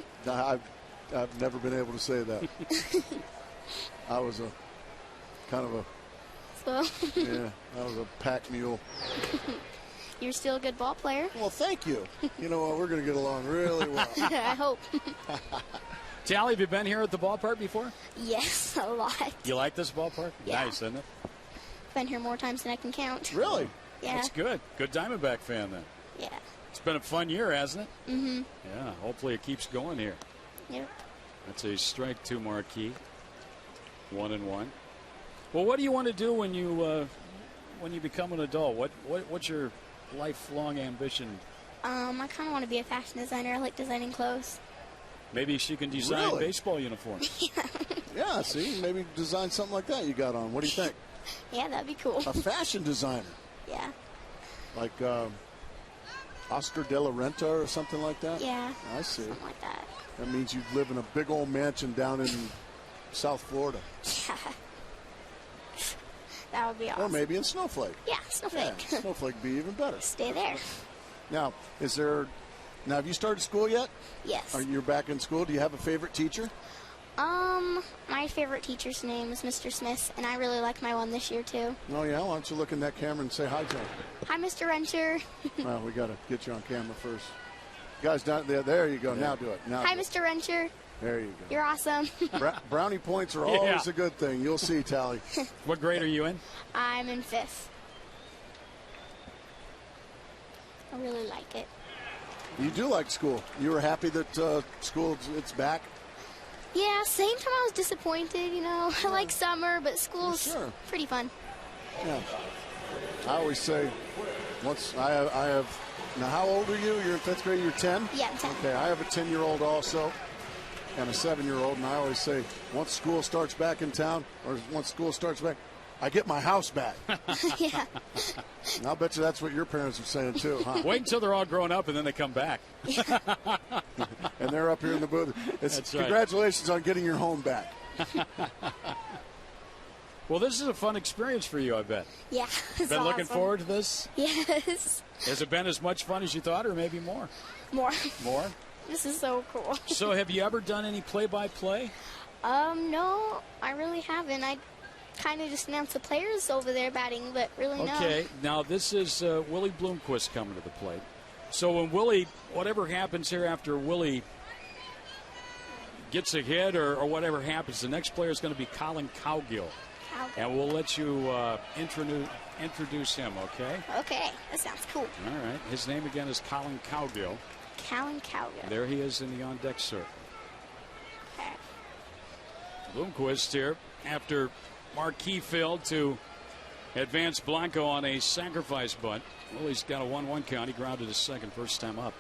D: I've never been able to say that. I was a kind of a I was a pack mule.
H: You're still a good ball player.
D: Well, thank you. You know what? We're going to get along really well.
H: I hope.
C: Tally, have you been here at the ballpark before?
H: Yes, a lot.
C: You like this ballpark?
H: Yeah.
C: Nice, isn't it?
H: Been here more times than I can count.
D: Really?
H: Yeah.
C: That's good. Good Diamondback fan then.
H: Yeah.
C: It's been a fun year, hasn't it?
H: Mm-hmm.
C: Yeah, hopefully it keeps going here.
H: Yep.
C: That's a strike to Marquis. 1-1. Well, what do you want to do when you become an adult? What's your lifelong ambition?
H: I kind of want to be a fashion designer. I like designing clothes.
C: Maybe she can design baseball uniforms.
D: Yeah, see, maybe design something like that you got on. What do you think?
H: Yeah, that'd be cool.
D: A fashion designer.
H: Yeah.
D: Like Oscar de la Renta or something like that?
H: Yeah.
D: I see.
H: Something like that.
D: That means you live in a big old mansion down in South Florida.
H: Yeah. That would be awesome.
D: Or maybe in Snowflake.
H: Yeah, Snowflake.
D: Yeah, Snowflake would be even better.
H: Stay there.
D: Now, have you started school yet?
H: Yes.
D: You're back in school. Do you have a favorite teacher?
H: My favorite teacher's name is Mr. Smith, and I really like my one this year, too.
D: Oh, yeah? Why don't you look in that camera and say hi to him?
H: Hi, Mr. Rencher.
D: Well, we got to get you on camera first. Guys, down there, there you go. Yeah. Now do it. Now
H: hi, Mr. Rencher.
D: There you go.
H: You're awesome.
D: Brownie points are always a good thing. You'll see, Tally.
C: What grade are you in?
H: I'm in 5th. I really like it.
D: You do like school. You were happy that school, it's back?
H: Yeah, same time I was disappointed, you know. I like summer, but school's pretty fun.
D: Yeah. I always say, once I have, now how old are you? You're in 5th grade, you're 10?
H: Yeah, I'm 10.
D: Okay, I have a 10-year-old also, and a 7-year-old, and I always say, once school starts back in town, or once school starts back, I get my house back.
H: Yeah.
D: And I'll bet you that's what your parents are saying, too, huh?
C: Wait until they're all grown up, and then they come back.
D: And they're up here in the booth.
C: That's right.
D: Congratulations on getting your home back.
C: Well, this is a fun experience for you, I bet.
H: Yeah.
C: Been looking forward to this?
H: Yes.
C: Has it been as much fun as you thought, or maybe more?
H: More.
C: More?
H: This is so cool.
C: So have you ever done any play-by-play?
H: No, I really haven't. I kind of just announced the players over there batting, but really no.
C: Okay, now this is Willie Bloomquist coming to the plate. So when Willie, whatever happens here after Willie gets a hit or whatever happens, the next player is going to be Colin Cowgill. And we'll let you introduce him, okay?
H: Okay, that sounds cool.
C: All right. His name again is Colin Cowgill.
H: Colin Cowgill.
C: There he is in the on-deck circle.
H: Okay.
C: Bloomquist here after Marquis failed to advance Blanco on a sacrifice bunt. Well, he's got a 1-1 count. He grounded his second first time up.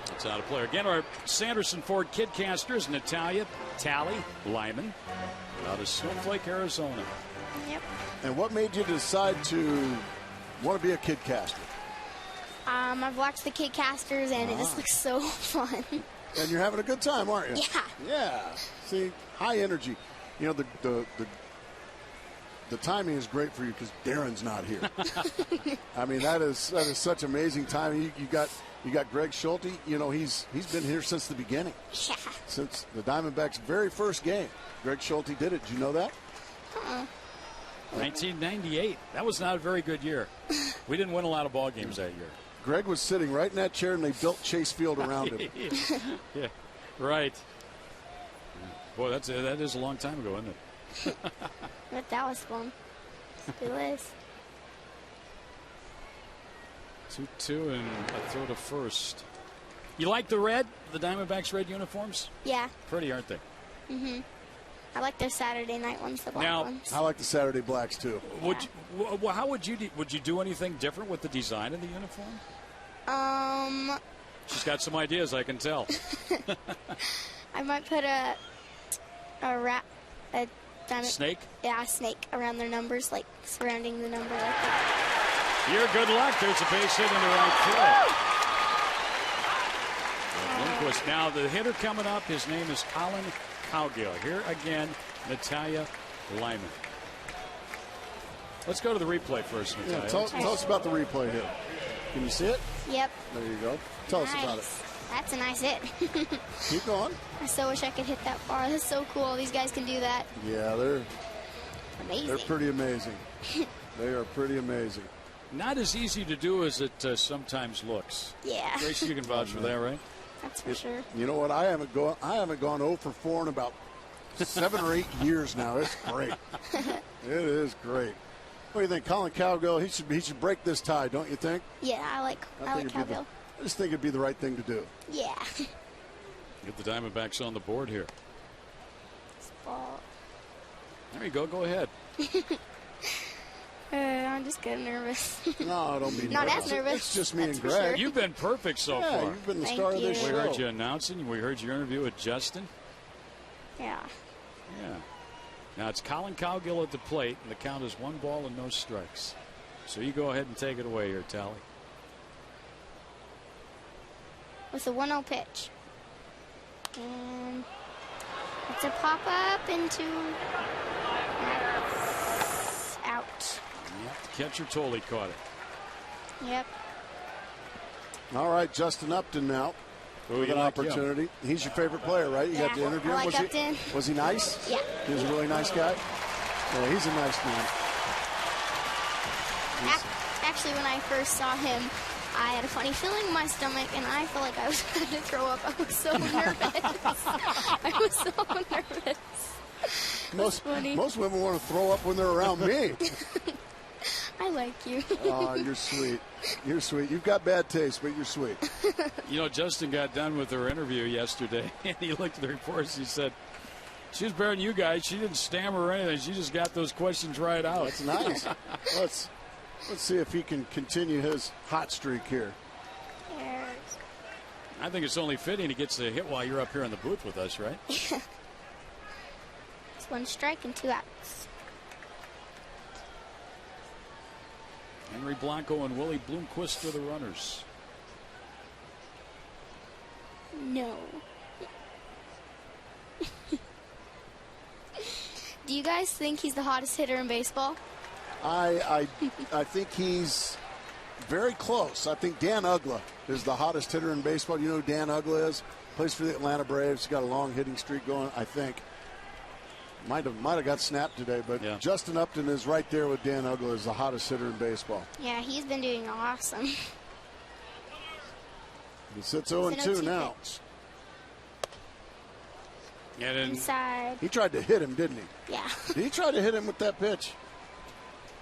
C: That's out of play. Again, our Sanderson Ford Kidcaster is Natalia Tally Lyman out of Snowflake, Arizona.
H: Yep.
D: And what made you decide to want to be a Kidcaster?
H: I've watched the Kidcasters, and it just looks so fun.
D: And you're having a good time, aren't you?
H: Yeah.
D: Yeah. See, high energy. You know, the timing is great for you because Darren's not here. I mean, that is such amazing timing. You got Greg Schulte. You know, he's been here since the beginning.
H: Yeah.
D: Since the Diamondbacks' very first game. Greg Schulte did it. Did you know that?
C: 1998. That was not a very good year. We didn't win a lot of ball games that year.
D: Greg was sitting right in that chair, and they built Chase Field around him.
C: Yeah, right. Boy, that is a long time ago, isn't it?
H: But that was fun. It was.
C: 2-2 and a throw to first. You like the red? The Diamondbacks' red uniforms?
H: Yeah.
C: Pretty, aren't they?
H: Mm-hmm. I like their Saturday night ones, the black ones.
D: I like the Saturday blacks too.
H: Yeah.
C: How would you do anything different with the design of the uniform? She's got some ideas, I can tell.
H: I might put a diamond
C: snake.
H: Yeah, a snake around their numbers, like surrounding the number like that.
C: You're good luck. There's a base hit into right field. Now the hitter coming up, his name is Colin Cowgill. Here again, Natalia Lyman. Let's go to the replay first, Natalia.
D: Yeah, tell us about the replay here. Can you see it?
H: Yep.
D: There you go. Tell us about it.
H: That's a nice hit.
D: Keep going.
H: I so wish I could hit that far. That's so cool. These guys can do that.
D: Yeah, they're
H: amazing.
D: They're pretty amazing. They are pretty amazing.
C: Not as easy to do as it sometimes looks.
H: Yeah.
C: Gracie, you can vouch for that, right?
H: That's for sure.
D: You know what? I haven't gone 0 for 4 in about 7 or 8 years now. It's great. It is great. What do you think, Colin Cowgill? He should break this tie, don't you think?
H: Yeah, I like Cowgill.
D: I just think it'd be the right thing to do.
H: Yeah.
C: Get the Diamondbacks on the board here.
H: Ball.
C: There you go. Go ahead.
H: I'm just getting nervous.
D: No, don't be nervous.
H: Not as nervous.
D: It's just me
H: That's
D: and Greg.
H: sure.
C: You've been perfect so far.
D: You've been the star of this show.
C: We heard you announcing. We heard your interview with Justin.
H: Yeah.
C: Yeah. Now it's Colin Cowgill at the plate, and the count is 1 ball and no strikes. So you go ahead and take it away here, Tally.
H: With a 1-0 pitch. And it's a pop-up into out.
C: Yep. Catcher Tolley caught it.
H: Yep.
D: All right, Justin Upton now. With an opportunity. He's your favorite player, right? You got to interview him.
H: I like Upton.
D: Was he nice?
H: Yeah.
D: He was a really nice guy? Yeah, he's a nice man.
H: Actually, when I first saw him, I had a funny feeling in my stomach, and I felt like I was going to throw up. I was so nervous. I was so nervous.
D: Most women want to throw up when they're around me.
H: I like you.
D: Oh, you're sweet. You're sweet. You've got bad taste, but you're sweet.
C: You know, Justin got done with her interview yesterday, and he looked at the reports. He said, she was better than you guys. She didn't stammer or anything. She just got those questions right out.
D: That's nice. Let's see if he can continue his hot streak here.
H: Yes.
C: I think it's only fitting he gets a hit while you're up here in the booth with us, right?
H: It's 1 strike and 2 outs.
C: Henry Blanco and Willie Bloomquist are the runners.
H: No. Do you guys think he's the hottest hitter in baseball?
D: I think he's very close. I think Dan Uggla is the hottest hitter in baseball. You know who Dan Uggla is? Plays for the Atlanta Braves. He's got a long hitting streak going, I think. Might have got snapped today, but yeah. Justin Upton is right there with Dan Uggla as the hottest hitter in baseball.
H: Yeah, he's been doing awesome.
D: He sits 0-2 now.
C: And
H: inside.
D: He tried to hit him, didn't he?
H: Yeah.
D: Did he try to hit him with that pitch?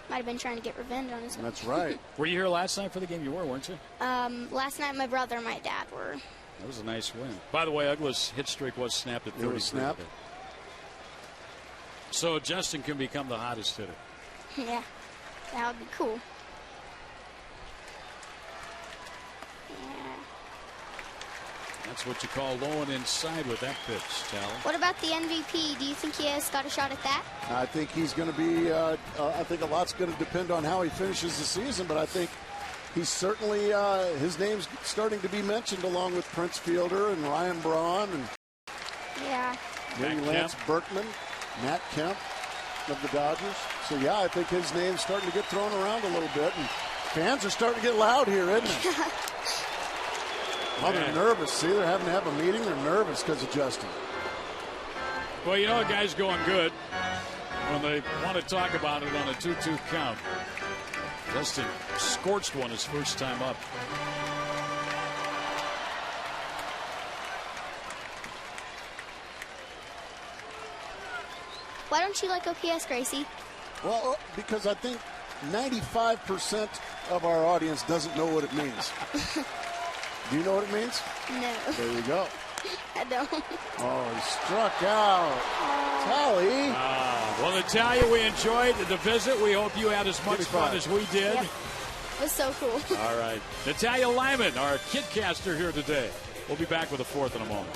H: Might have been trying to get revenge on his.
D: That's right.
C: Were you here last night for the game? You were, weren't you?
H: Last night my brother and my dad were.
C: That was a nice win. By the way, Uggla's hit streak was snapped at 33.
D: Snapped.
C: So Justin can become the hottest hitter.
H: Yeah, that would be cool. Yeah.
C: That's what you call low and inside with that pitch, Tal.
H: What about the MVP? Do you think he has got a shot at that?
D: I think he's going to be, I think a lot's going to depend on how he finishes the season, but I think he's certainly, his name's starting to be mentioned along with Prince Fielder and Ryan Braun and maybe Lance Berkman. Matt Kemp of the Dodgers. So, yeah, I think his name's starting to get thrown around a little bit. And fans are starting to get loud here, isn't it? Oh, they're nervous. See, they're having to have a meeting. They're nervous because of Justin.
C: Well, you know a guy's going good when they want to talk about it on a 2-2 count. Justin scorched one his first time up.
H: Why don't you like OPS, Gracie?
D: Well, because I think 95% of our audience doesn't know what it means. Do you know what it means?
H: No.
D: There you go.
H: I don't.
D: Oh, he struck out. Tally.
C: Well, Natalia, we enjoyed the visit. We hope you had as much fun as we did.
H: Yep. It was so cool.
C: All right. Natalia Lyman, our Kidcaster here today. We'll be back with the fourth in a moment.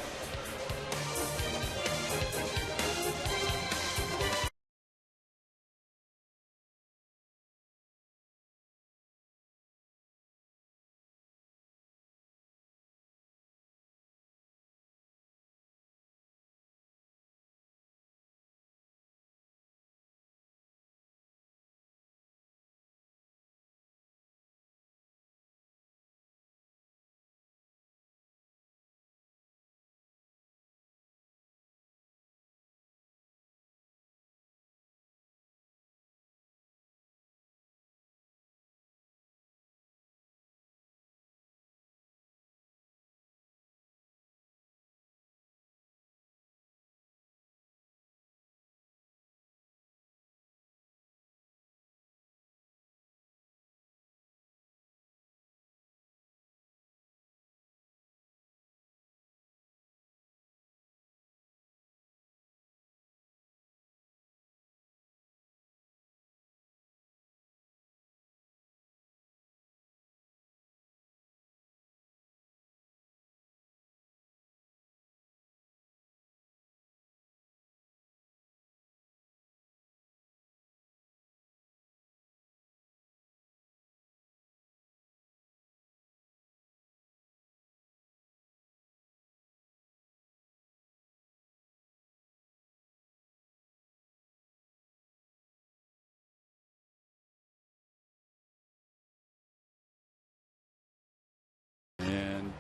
C: And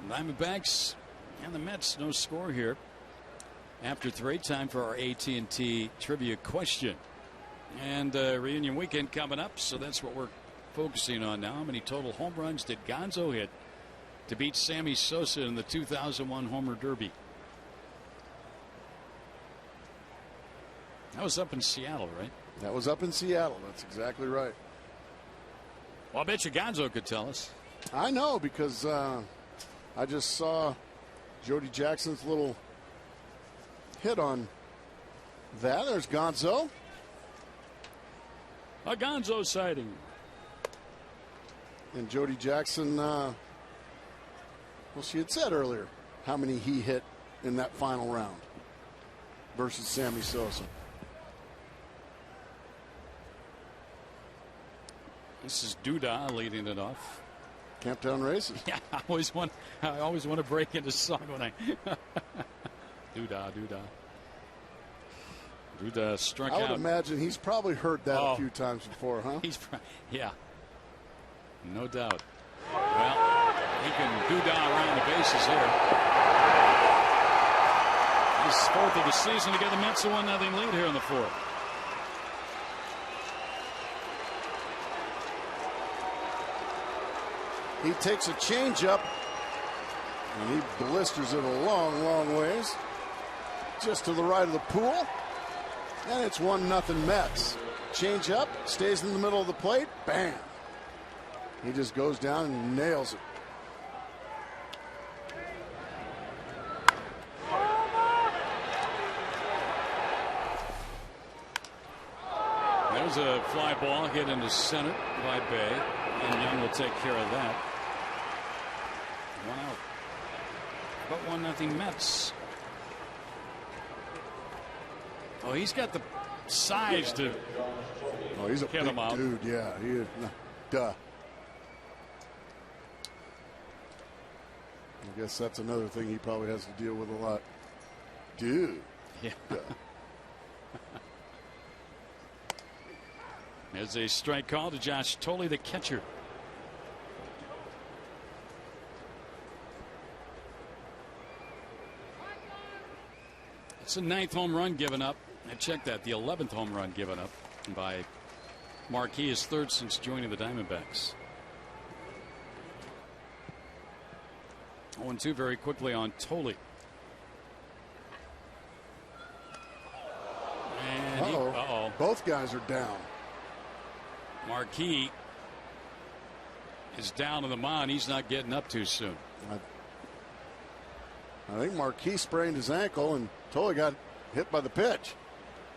C: Diamondbacks and the Mets, no score here. After 3, time for our AT&T trivia question. And reunion weekend coming up, so that's what we're focusing on now. How many total home runs did Gonzo hit to beat Sammy Sosa in the 2001 Homer Derby? That was up in Seattle, right?
D: That was up in Seattle. That's exactly right.
C: Well, I bet you Gonzo could tell us.
D: I know, because I just saw Jody Jackson's little hit on that. There's Gonzo.
C: A Gonzo sighting.
D: And Jody Jackson, well, she had said earlier how many he hit in that final round versus Sammy Sosa.
C: This is Duda leading it off.
D: Camptown Races.
C: Yeah, I always want to break into song when I Duda. Duda struck out.
D: I would imagine he's probably heard that a few times before, huh?
C: Yeah, no doubt. Well, he can Duda around the bases here. His 4th of the season to give the Mets a 1-0 lead here in the 4th.
D: He takes a changeup and he blisters it a long, long ways. Just to the right of the pool. And it's 1-0 Mets. Changeup, stays in the middle of the plate. Bam. He just goes down and nails it.
C: There's a fly ball hit into center by Bay. And Young will take care of that. 1 out. But 1-0 Mets. Oh, he's got the size to
D: he's a
C: get
D: big
C: him out.
D: dude. Yeah, he is. Duh. I guess that's another thing he probably has to deal with a lot. Dude.
C: Yeah. There's a strike call to Josh Tolley, the catcher. It's the 9th home run given up. I checked that. The 11th home run given up by Marquis, his 3rd since joining the Diamondbacks. 0-2 very quickly on Tolley. And
D: both guys are down.
C: Marquis is down on the mound. He's not getting up too soon.
D: I think Marquis sprained his ankle and Tolley got hit by the pitch.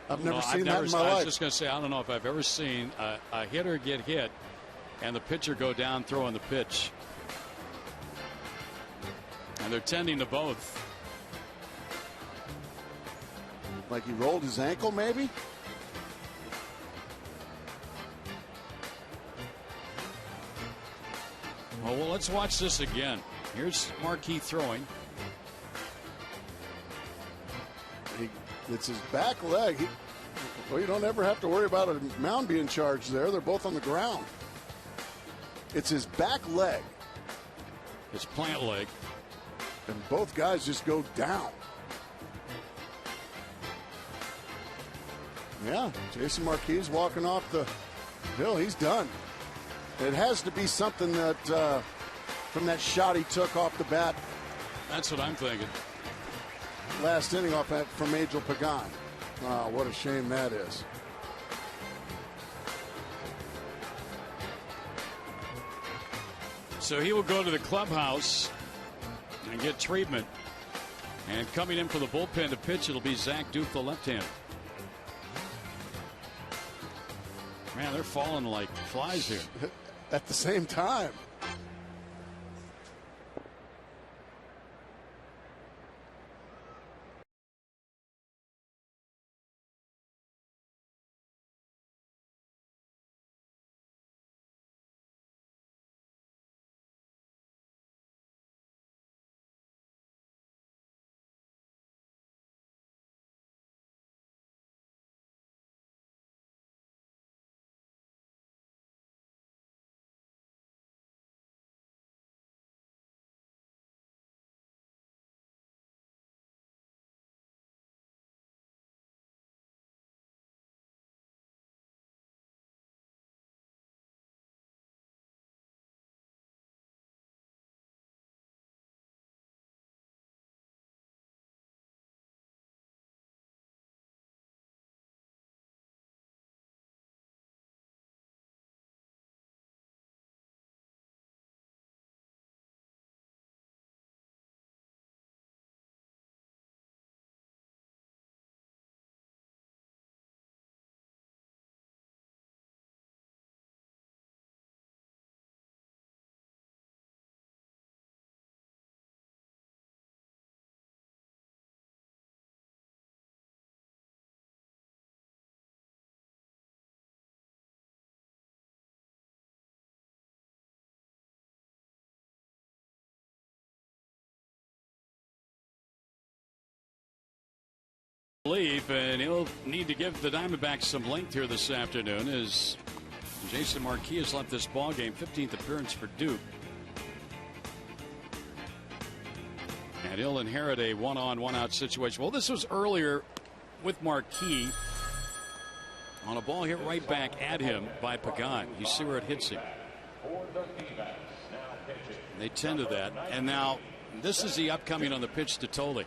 D: I've never seen that in my life.
C: I was just going to say, I don't know if I've ever seen a hitter get hit and the pitcher go down throwing the pitch. And they're tending to both.
D: Like he rolled his ankle, maybe?
C: Well, let's watch this again. Here's Marquis throwing.
D: It's his back leg. Well, you don't ever have to worry about a mound being charged there. They're both on the ground. It's his back leg.
C: His plant leg.
D: And both guys just go down. Yeah, Jason Marquis walking off the hill. He's done. It has to be something that from that shot he took off the bat.
C: That's what I'm thinking.
D: Last inning off that from Angel Pagan. Wow, what a shame that is.
C: So he will go to the clubhouse and get treatment. And coming in for the bullpen to pitch, it'll be Zach Duke, the left-hander. Man, they're falling like flies here.
D: At the same time.
C: Leaf, and he'll need to give the Diamondbacks some length here this afternoon as Jason Marquis has left this ball game. 15th appearance for Duke. And he'll inherit a one-on, one-out situation. Well, this was earlier with Marquis on a ball hit right back at him by Pagan. You see where it hits him. They tended that. And now this is the upcoming on the pitch to Tolle.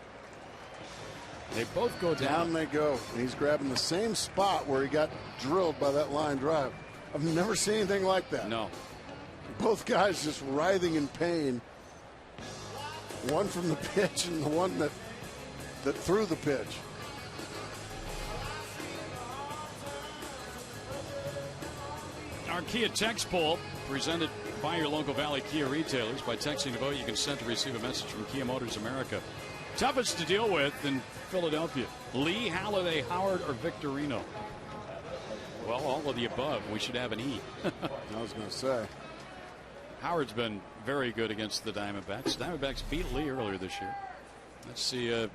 C: They both go down.
D: Down they go. And he's grabbing the same spot where he got drilled by that line drive. I've never seen anything like that.
C: No.
D: Both guys just writhing in pain. One from the pitch and the one that threw the pitch.
C: Our Kia text poll presented by your local Valley Kia retailers. By texting to vote, you can send to receive a message from Kia Motors America. Toughest to deal with in Philadelphia: Lee, Halladay, Howard, or Victorino? Well, all of the above. We should have an E.
D: I was going to say.
C: Howard's been very good against the Diamondbacks. Diamondbacks beat Lee earlier this year. Let's see a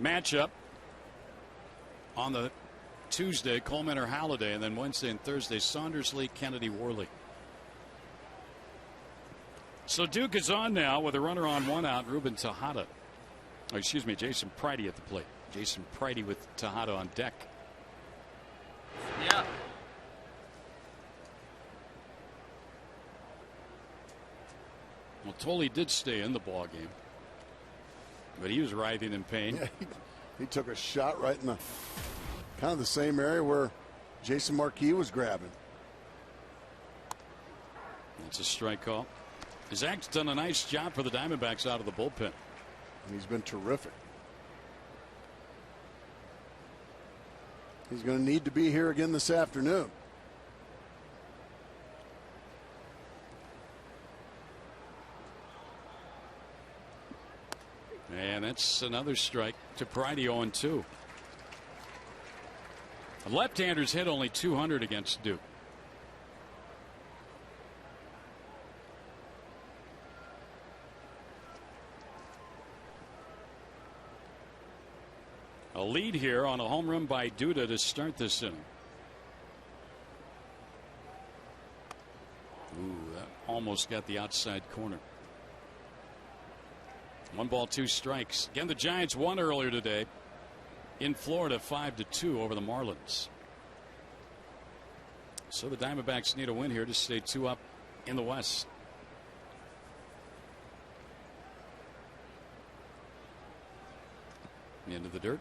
C: matchup on the Tuesday, Coleman or Halladay, and then Wednesday and Thursday, Saunders, Lee, Kennedy, Worley. So Duke is on now with a runner on one out, Ruben Tejada. Oh, excuse me, Jason Pridey at the plate. Jason Pridey with Tejada on deck.
J: Yeah.
C: Well, Tolle did stay in the ball game, but he was writhing in pain.
D: Yeah, he took a shot right in the kind of the same area where Jason Marquis was grabbing.
C: It's a strike call. Zach's done a nice job for the Diamondbacks out of the bullpen.
D: And he's been terrific. He's going to need to be here again this afternoon.
C: And that's another strike to Pridey. 0-2. Left-handers hit only 200 against Duke. A lead here on a home run by Duda to start this inning. Ooh, that almost got the outside corner. 1 ball, 2 strikes. Again, the Giants won earlier today in Florida 5-2 over the Marlins. So the Diamondbacks need a win here to stay 2 up in the West. Into the dirt.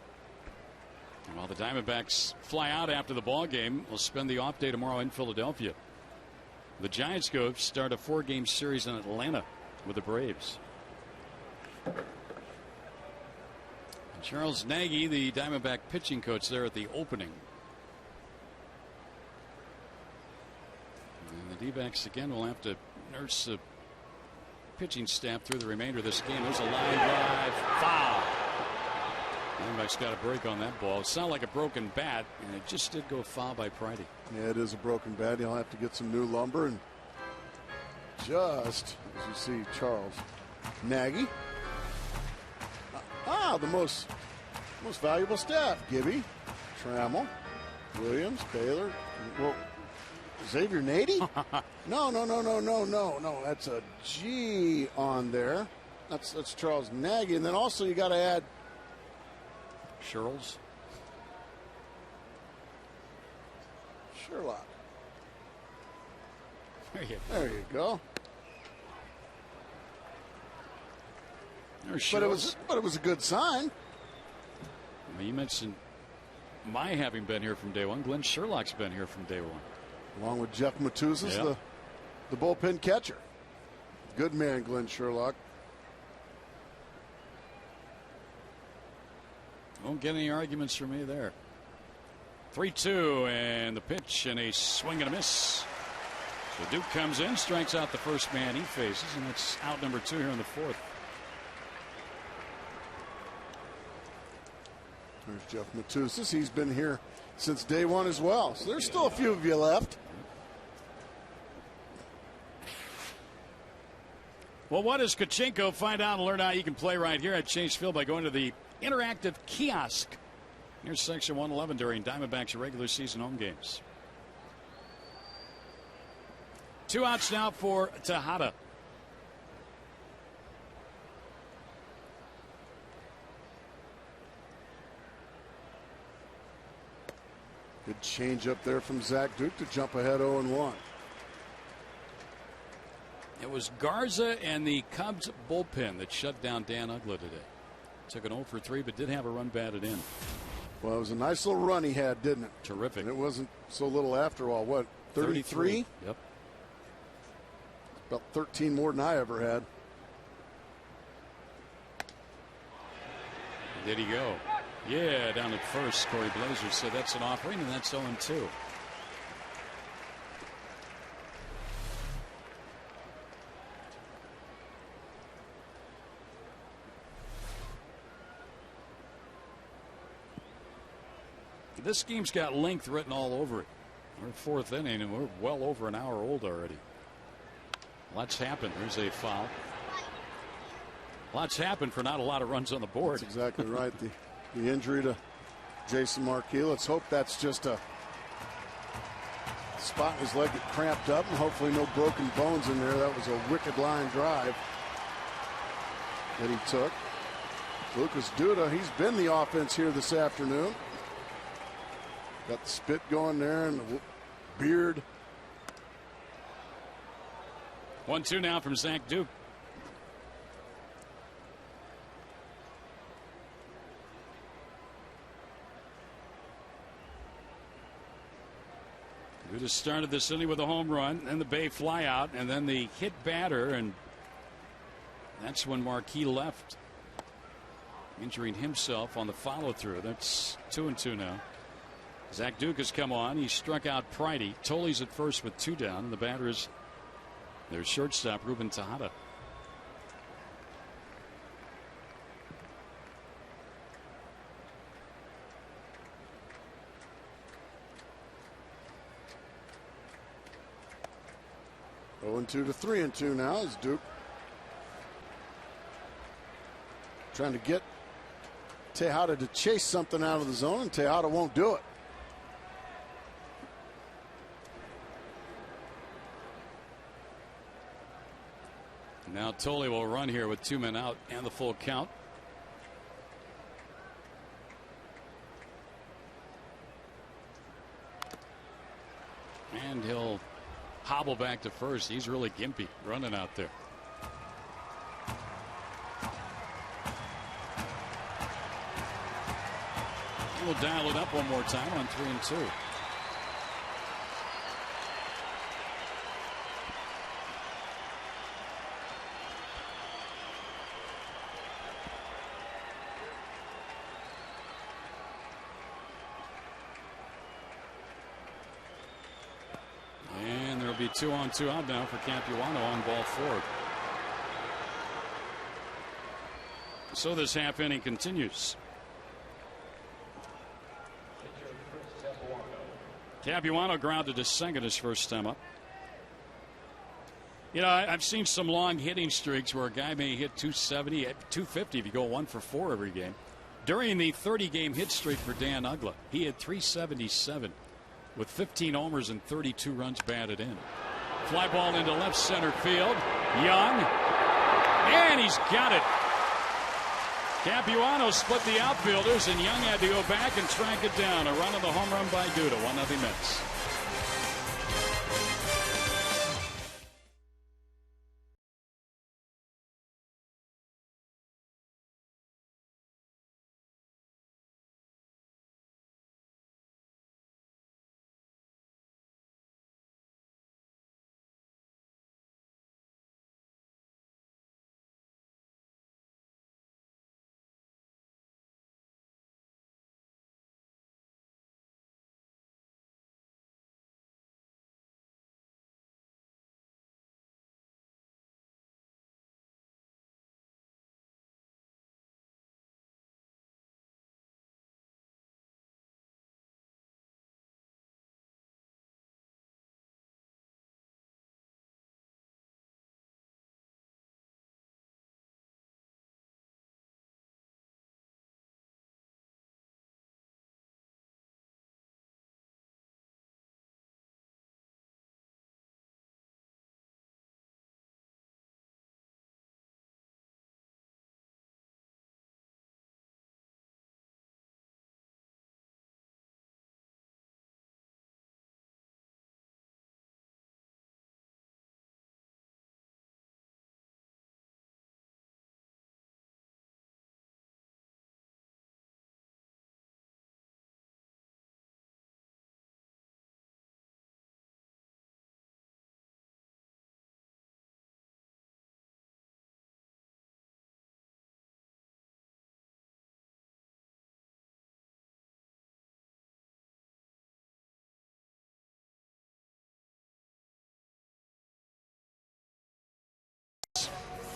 C: And while the Diamondbacks fly out after the ball game, we'll spend the off day tomorrow in Philadelphia. The Giants go start a 4-game series in Atlanta with the Braves. And Charles Nagy, the Diamondback pitching coach, there at the opening. And the D-backs again will have to nurse the pitching staff through the remainder of this game. There's a line drive, foul. Diamondbacks got a break on that ball. It sounded like a broken bat, and it just did go foul by Pridey.
D: Yeah, it is a broken bat. He'll have to get some new lumber. And just as you see, Charles Nagy. The most valuable staff. Gibby, Trammell, Williams, Baylor. Well, Xavier Nady? No. That's a G on there. That's Charles Nagy. And then also you got to add
C: Sherles.
D: Sherlock.
C: There you
D: go. But it was a good sign.
C: Well, you mentioned my having been here from day one. Glenn Sherlock's been here from day one,
D: along with Jeff Matuzas,
C: yeah.
D: the bullpen catcher. Good man, Glenn Sherlock.
C: Won't get any arguments from me there. 3-2 and the pitch and a swing and a miss. So Duke comes in, strikes out the first man he faces, and it's out number 2 here in the 4th.
D: There's Jeff Matuzas. He's been here since day one as well. So there's still a few of you left.
C: Well, what is Kachenko? Find out and learn how you can play right here at Chase Field by going to the interactive kiosk Here's section 111 during Diamondbacks regular season home games. 2 outs now for Tejada.
D: Good change up there from Zach Duke to jump ahead 0-1.
C: It was Garza and the Cubs bullpen that shut down Dan Uggla today. Took an 0 for 3, but did have a run batted in.
D: Well, it was a nice little run he had, didn't it?
C: Terrific.
D: And it wasn't so little after all. What, 33?
C: Yep.
D: About 13 more than I ever had.
C: Did he go? Yeah, down at first. Corey Blazer said that's an offering, and that's 0-2. This game's got length written all over it. We're 4th inning, and we're well over an hour old already. Lots happened. There's a foul. Lots happened for not a lot of runs on the board.
D: That's exactly right. The injury to Jason Marquis. Let's hope that's just a spot in his leg that cramped up, and hopefully no broken bones in there. That was a wicked line drive that he took. Lucas Duda, he's been the offense here this afternoon. Got the spit going there and the beard.
C: 1-2 now from Zach Duke. Duda started this inning with a home run, and the Bay fly out, and then the hit batter, and that's when Marquis left, injuring himself on the follow through. That's 2-2 now. Zach Duke has come on. He struck out Pridey. Tolley's at first with 2 down, and the batter is their shortstop, Ruben Tejada.
D: Oh, 2 to 3-2 now is Duke trying to get Tejada to chase something out of the zone, and Tejada won't do it.
C: Now Tolley will run here with 2 men out and the full count. And he'll hobble back to first. He's really gimpy running out there. We'll dial it up one more time on 3-2. And there'll be 2-on-2 out now for Capuano on ball 4. So this half inning continues. Capuano grounded to second his first time up. You know, I've seen some long hitting streaks where a guy may hit 270, 250 if you go 1 for 4 every game. During the 30-game hit streak for Dan Uggla, he had 377 with 15 homers and 32 runs batted in. Fly ball into left center field. Young, and he's got it. Capuano split the outfielders, and Young had to go back and track it down. A run on the home run by Duda. 1-0 Mets.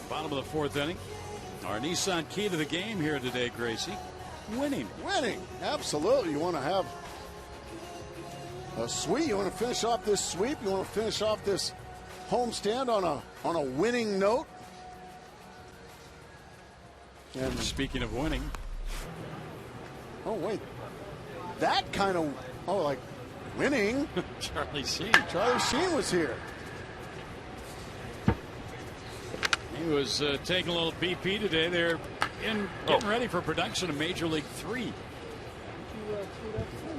C: Bottom of the fourth inning. Our Nissan key to the game here today, Gracie. Winning.
D: Winning. Absolutely. You want to have a sweep. You want to finish off this sweep. You want to finish off this homestand on a winning note.
C: And speaking of winning.
D: Oh, wait. That kind of, like winning.
C: Charlie Sheen.
D: Charlie Sheen was here.
C: He was taking a little BP today. They're getting ready for production of Major League 3.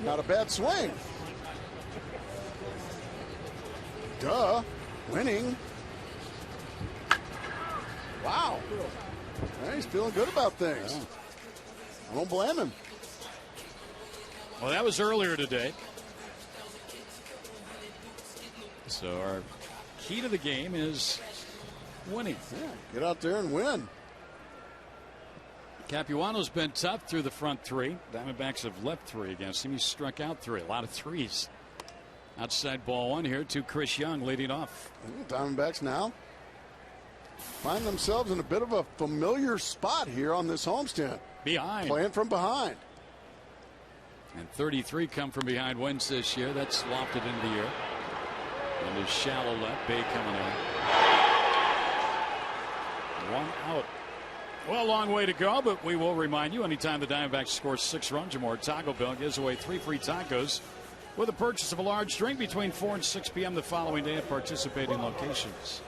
D: Not a bad swing. Duh. Winning. Wow. Yeah, he's feeling good about things. Yeah. I don't blame him.
C: Well, that was earlier today. So our key to the game is winning.
D: Yeah, get out there and win.
C: Capuano's been tough through the front three. Diamondbacks have left three against him. He struck out three. A lot of threes. Outside ball one here to Chris Young leading off.
D: Diamondbacks now find themselves in a bit of a familiar spot here on this homestand.
C: Behind.
D: Playing from behind.
C: And 33 come from behind wins this year. That's lofted into the air. And the shallow left. Bay coming in. One out. Well, a long way to go, but we will remind you anytime the Diamondbacks score 6 runs or more, Taco Bell gives away 3 free tacos with a purchase of a large drink between 4 and 6 p.m. the following day at participating locations.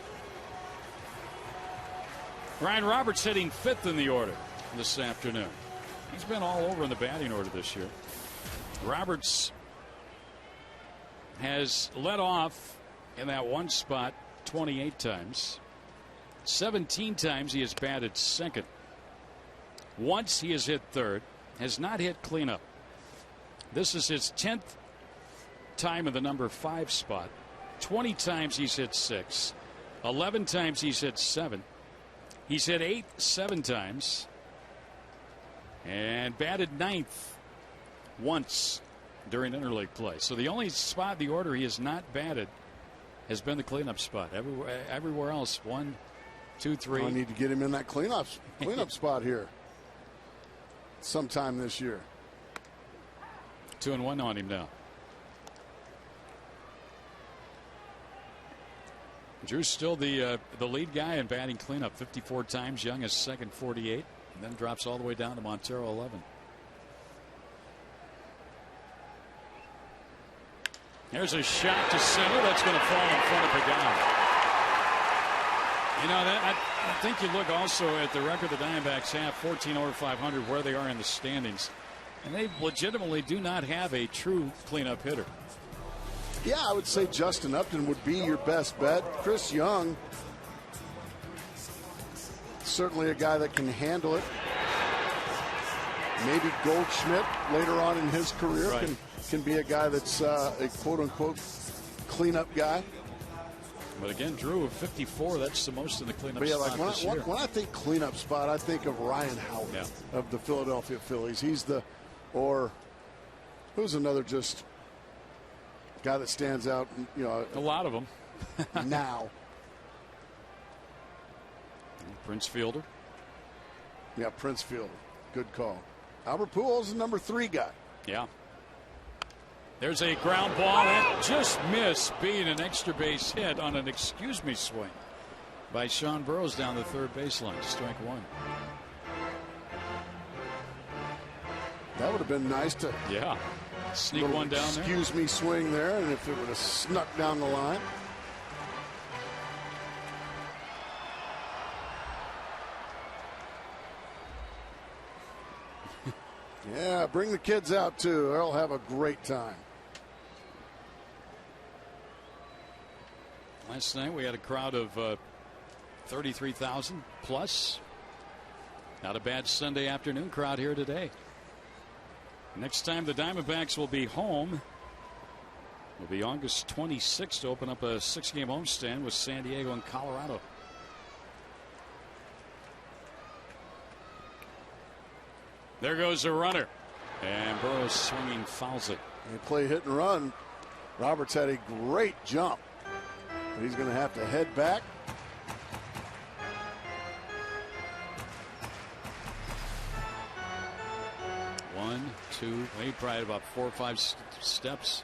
C: Ryan Roberts hitting 5th in the order this afternoon. He's been all over in the batting order this year. Roberts has led off in that one spot 28 times. 17 times he has batted second. Once he has hit third. Has not hit cleanup. This is his 10th time in the number 5 spot. 20 times he's hit 6. 11 times he's hit 7. He's hit 8 7 times. And batted 9th once during interleague play. So the only spot in the order he has not batted has been the cleanup spot. Everywhere else, 1, 2, 3.
D: I need to get him in that cleanup spot here sometime this year.
C: 2-1 on him now. Drew's still the lead guy in batting cleanup 54 times. Young is second 48, and then drops all the way down to Montero 11. There's a shot to center that's going to fall in front of the guy. You know, that I think you look also at the record the Diamondbacks have, 14 over 500, where they are in the standings, and they legitimately do not have a true cleanup hitter.
D: Yeah, I would say Justin Upton would be your best bet. Chris Young, certainly a guy that can handle it. Maybe Goldschmidt later on in his career can be a guy that's a quote-unquote cleanup guy.
C: But again, Drew of 54, that's the most in the cleanup spot this year.
D: When I think cleanup spot, I think of Ryan Howard of the Philadelphia Phillies. He's or who's another just guy that stands out, you know.
C: A lot of them.
D: Now.
C: Prince Fielder.
D: Yeah, Prince Fielder. Good call. Albert Pujols is the number 3 guy.
C: Yeah. There's a ground ball that just missed being an extra base hit on an excuse me swing by Sean Burroughs down the third baseline. Strike 1.
D: That would have been nice to
C: sneak one down there.
D: Excuse me swing there, and if it would have snuck down the line. Yeah, bring the kids out too. They'll have a great time.
C: Last night we had a crowd of 33,000 plus. Not a bad Sunday afternoon crowd here today. Next time the Diamondbacks will be home will be August 26th to open up a 6-game homestand with San Diego and Colorado. There goes a runner. And Burroughs swinging fouls it.
D: They play hit and run. Roberts had a great jump. But he's going to have to head back.
C: 2, maybe probably about 4 or 5 steps.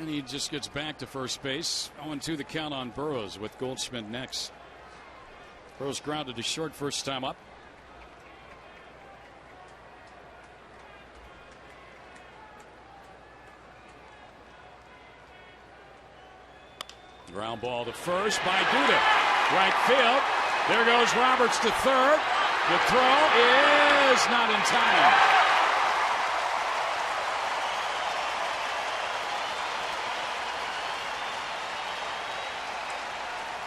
C: And he just gets back to first base. 0-2 the count on Burrows with Goldschmidt next. Burrows grounded to short first time up. Ground ball to first by Duda. Right field. There goes Roberts to third. The throw is not in time.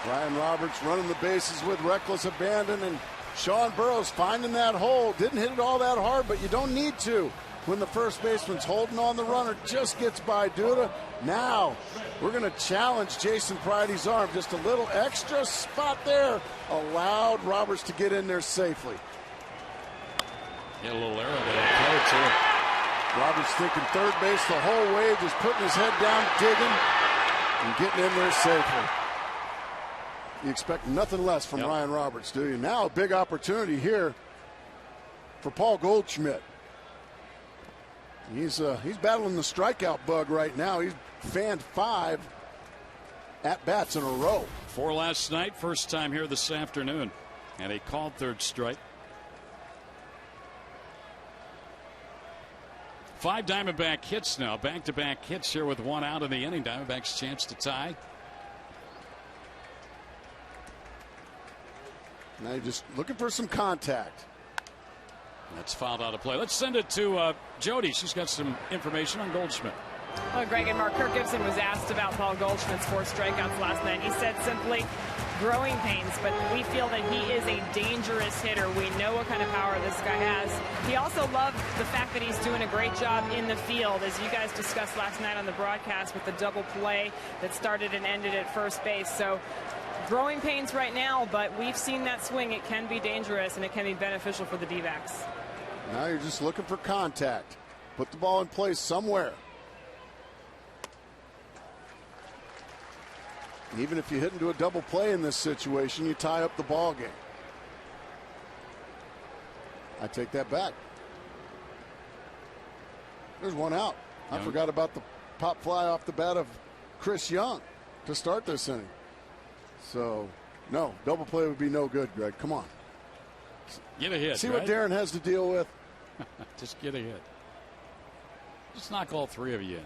D: Ryan Roberts running the bases with reckless abandon, and Sean Burrows finding that hole. Didn't hit it all that hard, but you don't need to when the first baseman's holding on the runner. Just gets by Duda. Now we're going to challenge Jason Pride's arm. Just a little extra spot there allowed Roberts to get in there safely.
C: Get a little arrow there. Throw too.
D: Roberts thinking third base the whole way, just putting his head down, digging, and getting in there safely. You expect nothing less from Ryan Roberts, do you? Now a big opportunity here for Paul Goldschmidt. He's battling the strikeout bug right now. He's fanned 5 at-bats in a row.
C: 4 last night, first time here this afternoon. And a called third strike. 5 Diamondback hits now. Back-to-back hits here with 1 out in the inning. Diamondbacks chance to tie.
D: Now you're just looking for some contact.
C: That's fouled out of play. Let's send it to Jody. She's got some information on Goldschmidt.
F: Well, Greg and Mark, Kirk Gibson was asked about Paul Goldschmidt's 4 strikeouts last night. He said simply growing pains, but we feel that he is a dangerous hitter. We know what kind of power this guy has. He also loved the fact that he's doing a great job in the field, as you guys discussed last night on the broadcast with the double play that started and ended at first base. So growing pains right now, but we've seen that swing. It can be dangerous, and it can be beneficial for the D-backs.
D: Now you're just looking for contact. Put the ball in place somewhere. Even if you hit into a double play in this situation, you tie up the ball game. I take that back. There's 1 out. I forgot about the pop fly off the bat of Chris Young to start this inning. So, no, double play would be no good, Greg. Come on.
C: Get a hit.
D: See what Darren has to deal with.
C: Just get a hit. Just knock all 3 of you in.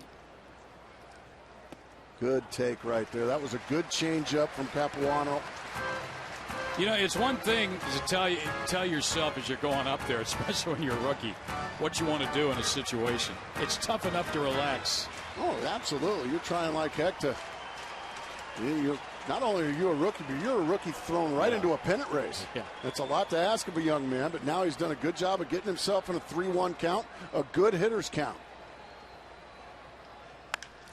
D: Good take right there. That was a good changeup from Capuano.
C: You know, it's one thing to tell yourself as you're going up there, especially when you're a rookie, what you want to do in a situation. It's tough enough to relax.
D: Oh, absolutely. You're trying like heck to. Not only are you a rookie, but you're a rookie thrown right into a pennant race.
C: Yeah.
D: That's a lot to ask of a young man, but now he's done a good job of getting himself in a 3-1 count, a good hitter's count.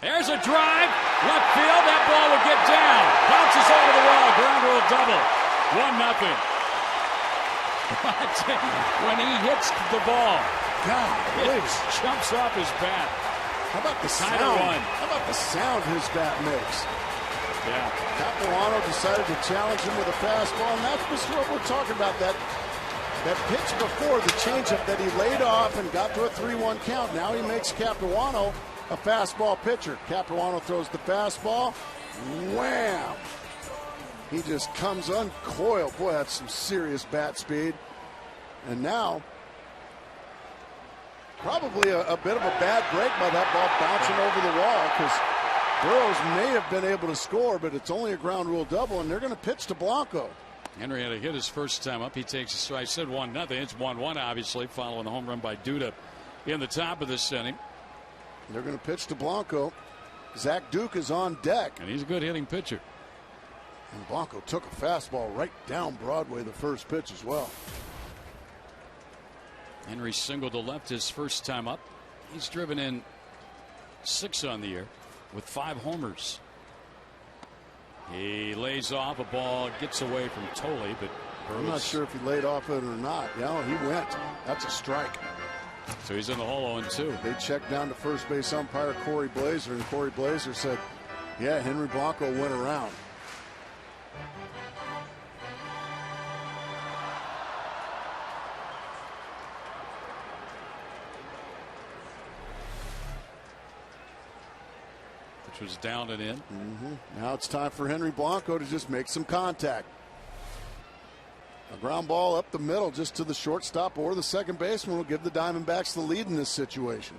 C: There's a drive, left field, that ball will get down. Bounces over the wall, ground rule double. 1-0. But when he hits the ball,
D: God,
C: it jumps off his bat.
D: How about the sound? How about the sound his bat makes?
C: Yeah.
D: Capuano decided to challenge him with a fastball, and that's what we're talking about. That pitch before, the changeup that he laid off and got to a 3-1 count. Now he makes Capuano a fastball pitcher. Capuano throws the fastball. Wham! He just comes uncoiled. Boy, that's some serious bat speed. And now, probably a bit of a bad break by that ball bouncing over the wall, because Burrows may have been able to score, but it's only a ground rule double, and they're going to pitch to Blanco.
C: Henry had a hit his first time up. He takes a strike. I said 1-0. It's 1-1, obviously, following the home run by Duda in the top of this inning.
D: They're going to pitch to Blanco. Zach Duke is on deck.
C: And he's a good hitting pitcher.
D: And Blanco took a fastball right down Broadway the first pitch as well.
C: Henry singled to left his first time up. He's driven in 6 on the year with 5 homers. He lays off a ball, gets away from Tolley, but
D: I'm not sure if he laid off it or not. Yeah, he went. That's a strike.
C: So he's in the hole 0-2.
D: They checked down to first base umpire Corey Blazer, and Corey Blazer said, yeah, Henry Blanco went around.
C: which was down and in.
D: Now it's time for Henry Blanco to just make some contact. A ground ball up the middle just to the shortstop or the second baseman will give the Diamondbacks the lead in this situation.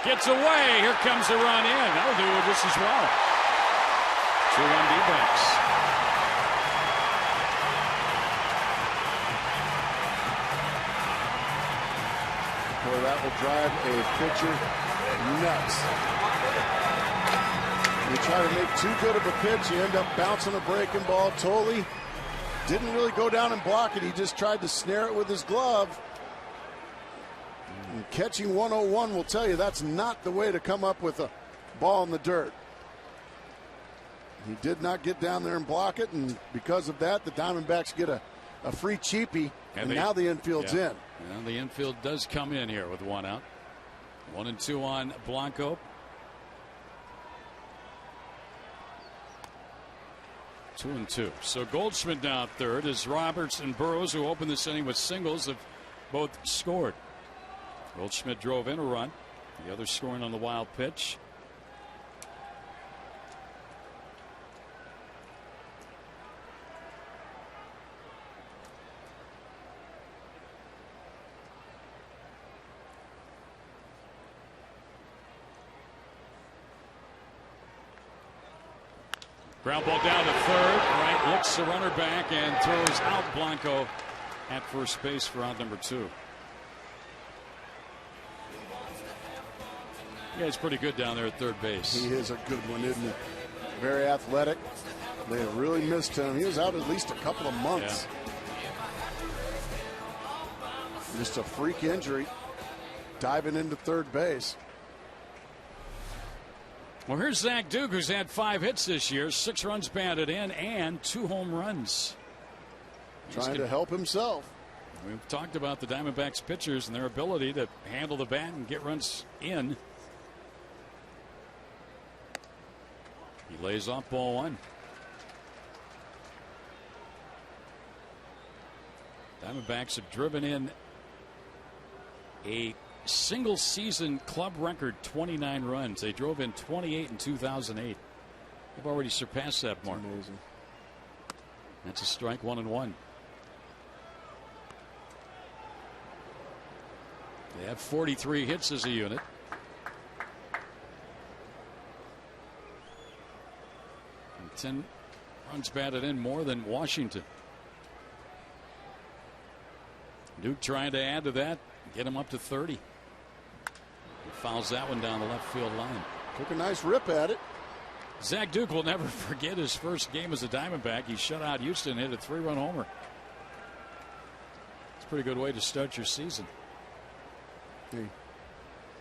C: Gets away. Here comes the run in. That'll do it just as well. 2-1 D-backs.
D: Boy, that will drive a pitcher nuts. You try to make too good of a pitch, you end up bouncing a breaking ball. Tolley didn't really go down and block it. He just tried to snare it with his glove. And catching 101 will tell you that's not the way to come up with a ball in the dirt. He did not get down there and block it, and because of that, the Diamondbacks get a free cheapie, and now the infield's in.
C: And the infield does come in here with 1 out. 1-2 on Blanco. 2-2. So Goldschmidt now at third as Roberts and Burrows, who opened this inning with singles, have both scored. Goldschmidt drove in a run. The other scoring on the wild pitch. Ground ball down to third. Right looks the runner back and throws out Blanco at first base for out number 2. Yeah, he's pretty good down there at third base.
D: He is a good one, isn't he? Very athletic. They have really missed him. He was out at least a couple of months. Yeah. Just a freak injury. Diving into third base.
C: Well, here's Zach Duke, who's had 5 hits this year, 6 runs batted in, and 2 home runs.
D: Trying to help himself.
C: We've talked about the Diamondbacks pitchers and their ability to handle the bat and get runs in. He lays off ball 1. Diamondbacks have driven in a single season club record 29 runs. They drove in 28 in 2008. They've already surpassed that mark.
D: Amazing.
C: That's a strike, 1-1. They have 43 hits as a unit. And 10 runs batted in, more than Washington. Duke trying to add to that, get him up to 30. He fouls that one down the left field line.
D: Took a nice rip at it.
C: Zach Duke will never forget his first game as a Diamondback. He shut out Houston, hit a 3-run homer. It's a pretty good way to start your season.
D: He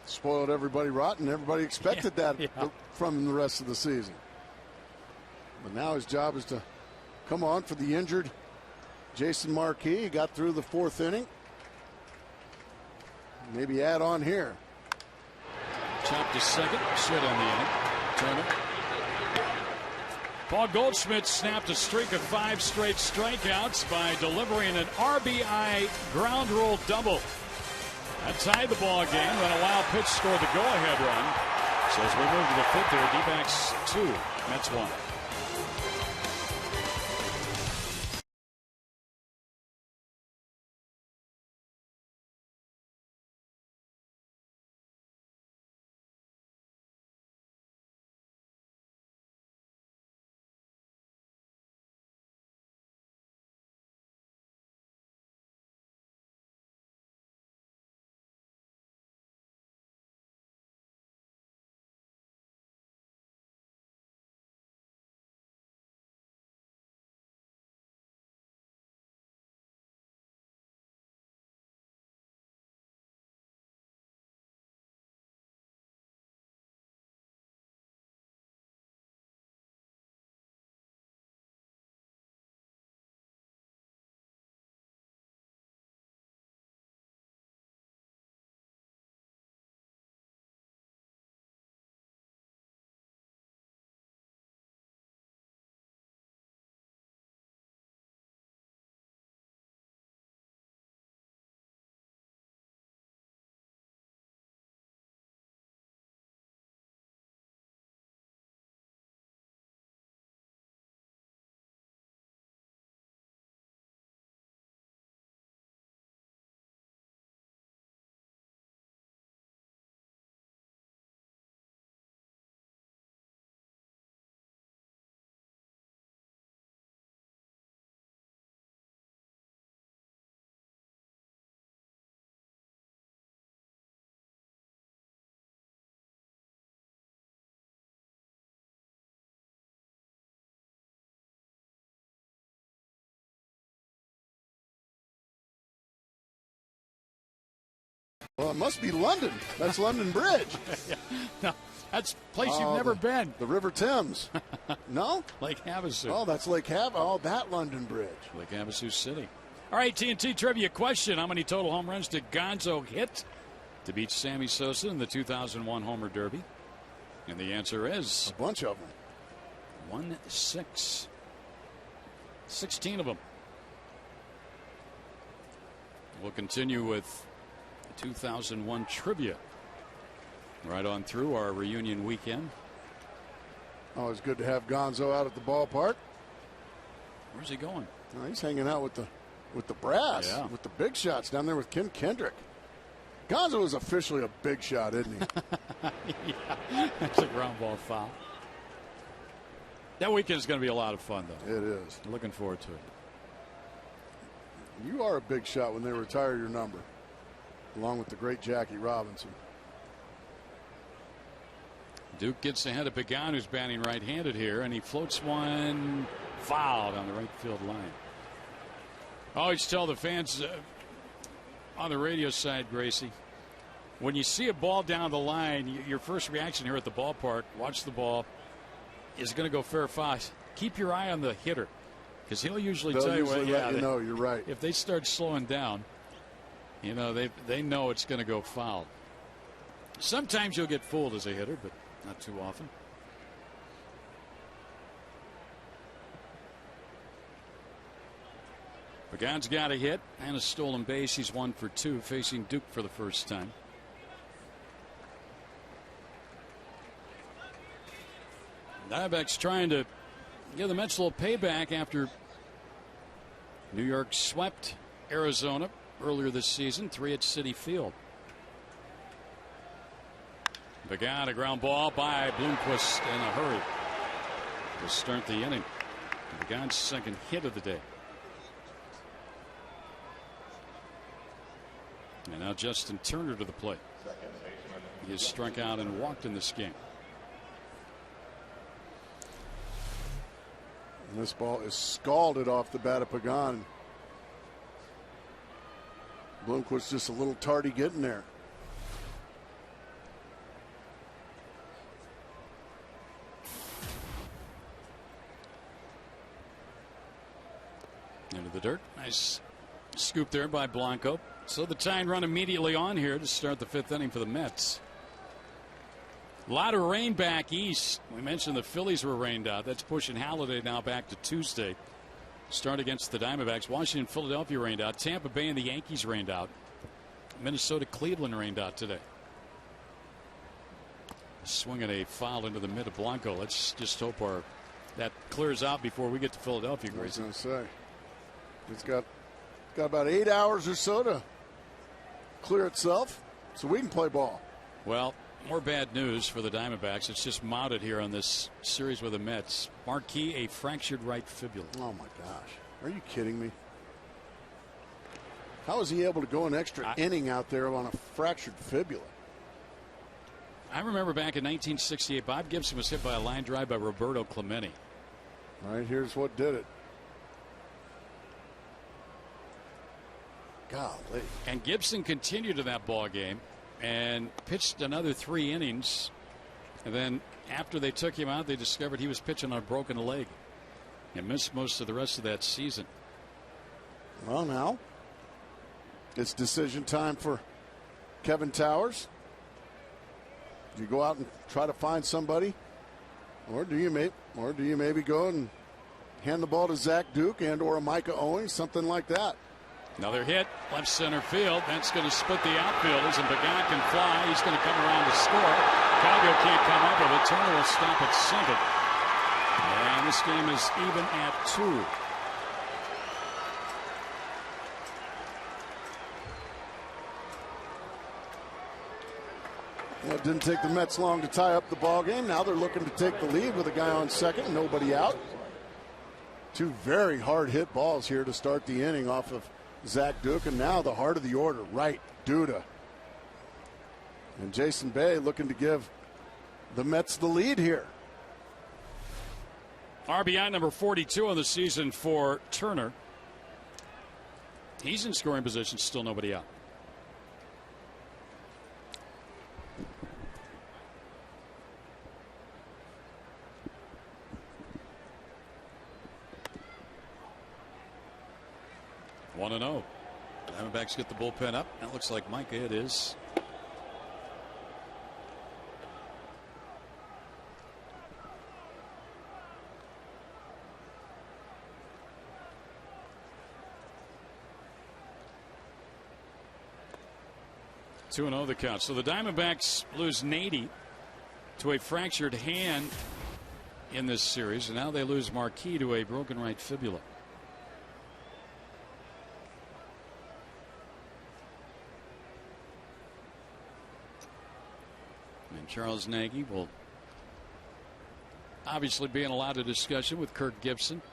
D: spoiled everybody rotten. Everybody expected that from the rest of the season. But now his job is to come on for the injured Jason Marquis. He got through the 4th inning. Maybe add on here.
C: Chopped to second. Shit on the inning. Turner. Paul Goldschmidt snapped a streak of 5 straight strikeouts by delivering an RBI ground rule double. That tied the ball game. Then a wild pitch scored the go-ahead run. So as we move to the 5th here, D-backs 2, Mets 1.
D: Well, it must be London. That's London Bridge.
C: No, that's a place you've never been.
D: The River Thames. No?
C: Lake Havasu.
D: Oh, that's Lake Havasu. Oh, that London Bridge.
C: Lake Havasu City. All right, TNT trivia question. How many total home runs did Gonzo hit to beat Sammy Sosa in the 2001 Homer Derby? And the answer is...
D: a bunch of them.
C: 16. 16 of them. We'll continue with 2001 trivia right on through our reunion weekend.
D: Always good to have Gonzo out at the ballpark.
C: Where's he going?
D: He's hanging out with the brass, with the big shots down there with Kim Kendrick. Gonzo is officially a big shot, isn't he?
C: Yeah, that's a ground ball foul. That weekend's going to be a lot of fun, though.
D: It is.
C: Looking forward to it.
D: You are a big shot when they retire your number, along with the great Jackie Robinson.
C: Duke gets ahead of Pagan, who's batting right-handed here, and he floats one foul down the right field line. I always tell the fans on the radio side, Gracie, when you see a ball down the line, your first reaction here at the ballpark, watch the ball, is going to go fair or foul. Keep your eye on the hitter, because he'll usually tell you what.
D: Yeah, you're right.
C: If they start slowing down, you know they know it's going to go foul. Sometimes you'll get fooled as a hitter, but not too often. Pagan's got a hit and a stolen base. He's 1 for 2, facing Duke for the first time. Diamondbacks trying to give the Mets a little payback after New York swept Arizona earlier this season, 3 at Citi Field. Pagan, a ground ball by Bloomquist in a hurry to start the inning. Pagan's second hit of the day. And now Justin Turner to the plate. He has struck out and walked in this game.
D: And this ball is scalded off the bat of Pagan. Bloomquist just a little tardy getting there.
C: Into the dirt. Nice scoop there by Blanco. So the tying run immediately on here to start the 5th inning for the Mets. A lot of rain back east. We mentioned the Phillies were rained out. That's pushing Halladay now back to Tuesday. Start against the Diamondbacks. Washington, Philadelphia rained out. Tampa Bay and the Yankees rained out. Minnesota, Cleveland rained out today. Swinging a foul into the mid of Blanco. Let's just hope that clears out before we get to Philadelphia, Gracie.
D: I was going to say. It's got about 8 hours or so to clear itself so we can play ball.
C: Well, more bad news for the Diamondbacks. It's just mounted here on this series with the Mets. Marquis, a fractured right fibula.
D: Oh my gosh, are you kidding me? How is he able to go an extra inning out there on a fractured fibula?
C: I remember back in 1968, Bob Gibson was hit by a line drive by Roberto Clemente.
D: All right, here's what did it. Golly.
C: And Gibson continued to that ball game and pitched another 3 innings. And then after they took him out, they discovered he was pitching on a broken leg and missed most of the rest of that season.
D: Well, now it's decision time for Kevin Towers. Do you go out and try to find somebody, or do you maybe go and hand the ball to Zach Duke and or a Micah Owings, something like that?
C: Another hit, left center field. That's going to split the outfielders, and Pagan can fly. He's going to come around to score. Calgo can't come up with it. Turner will stop at second. And this game is even at 2.
D: Well, it didn't take the Mets long to tie up the ball game. Now they're looking to take the lead with a guy on second, nobody out. 2 very hard hit balls here to start the inning off of Zach Duke, and now the heart of the order, right, Duda. And Jason Bay looking to give the Mets the lead here.
C: RBI number 42 on the season for Turner. He's in scoring position, still nobody out. 1-0. Diamondbacks get the bullpen up. That looks like Micah. It is. 2-0 the count. So the Diamondbacks lose Nady to a fractured hand in this series, and now they lose Marquis to a broken right fibula. And Charles Nagy will obviously be in a lot of discussion with Kirk Gibson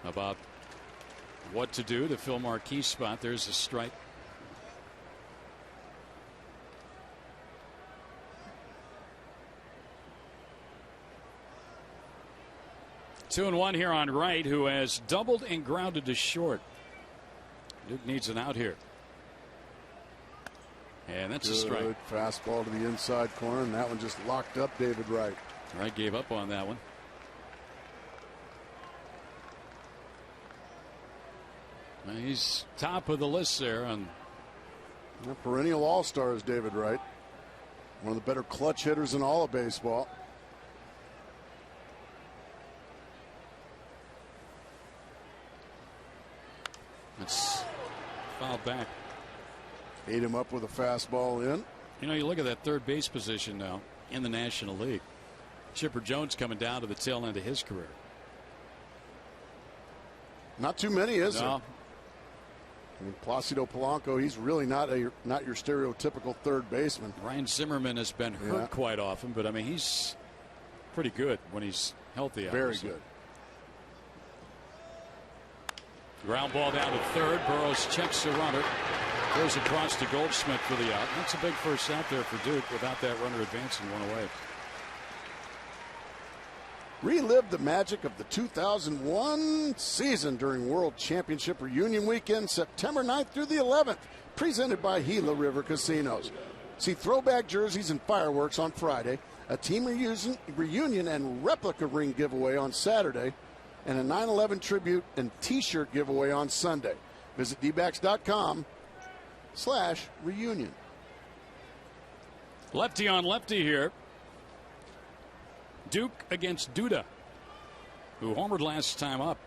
C: about what to do to fill Marquis' spot. There's a strike. Two and one here on Wright, who has doubled and grounded to short. Duke needs an out here. And that's a strike.
D: Fastball to the inside corner, and that one just locked up David Wright.
C: Wright gave up on that one. And he's top of the list there on
D: perennial all-star is David Wright. One of the better clutch hitters in all of baseball.
C: It's fouled back.
D: Ate him up with a fastball in.
C: You know, you look at that third base position now in the National League. Chipper Jones coming down to the tail end of his career.
D: Not too many, is there?
C: No.
D: I mean, Placido Polanco, he's really not your stereotypical third baseman.
C: Ryan Zimmerman has been hurt quite often, but I mean, he's pretty good when he's healthy.
D: Very good.
C: Ground ball down to third. Burrows checks the runner. Goes across to Goldschmidt for the out. That's a big first out there for Duke without that runner advancing one away.
D: Relive the magic of the 2001 season during World Championship Reunion Weekend, September 9th through the 11th, presented by Gila River Casinos. See throwback jerseys and fireworks on Friday, a team reunion and replica ring giveaway on Saturday, and a 9/11 tribute and t-shirt giveaway on Sunday. Visit dbacks.com/reunion.
C: Lefty on lefty here. Duke against Duda, who homered last time up.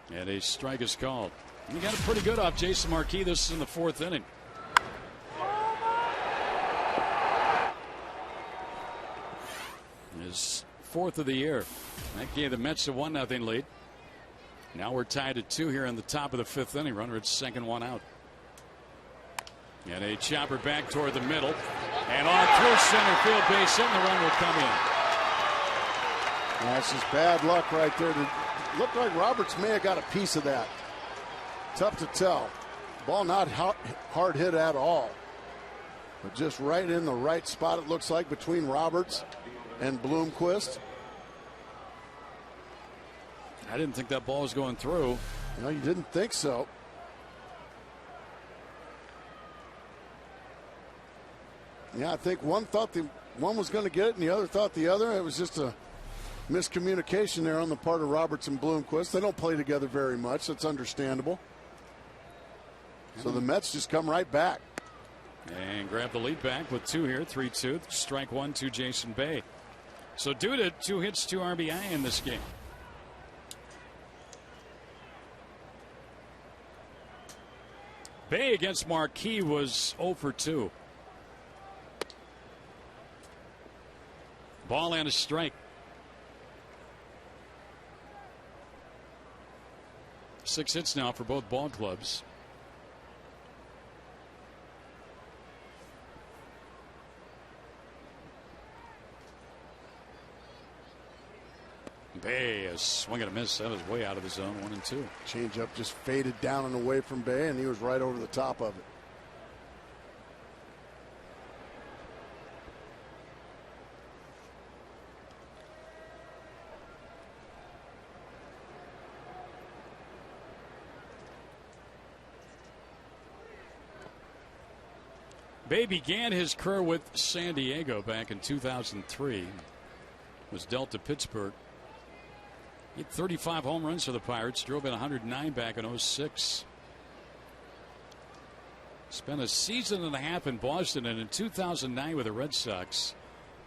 C: And a strike is called. He got it pretty good off Jason Marquis. This is in the fourth inning. His fourth of the year. That gave the Mets a 1-0 lead. Now we're tied at 2 here in the top of the fifth inning. Runner at second, one out. And a chopper back toward the middle. And on through center field base hit, and the run will come in.
D: That's just bad luck right there. It looked like Roberts may have got a piece of that. Tough to tell. Ball not hard hit at all. But just right in the right spot, it looks like, between Roberts and Bloomquist.
C: I didn't think that ball was going through.
D: No, you didn't think so. Yeah, I think one thought one was going to get it and the other thought the other. It was just a miscommunication there on the part of Roberts and Bloomquist. They don't play together very much. That's understandable. So the Mets just come right back.
C: And grab the lead back with 2 here, 3-2. Strike 1 to Jason Bay. So Duda, 2 hits, 2 RBI in this game. Bay against Marquis was 0 for 2. Ball and a strike. 6 hits now for both ball clubs. Bay, a swing and a miss. That was way out of the zone. 1-2.
D: Changeup just faded down and away from Bay, and he was right over the top of it.
C: Bay began his career with San Diego back in 2003. Was dealt to Pittsburgh He had 35 home runs for the Pirates, drove in 109 back in 06. Spent a season and a half in Boston, and in 2009 with the Red Sox,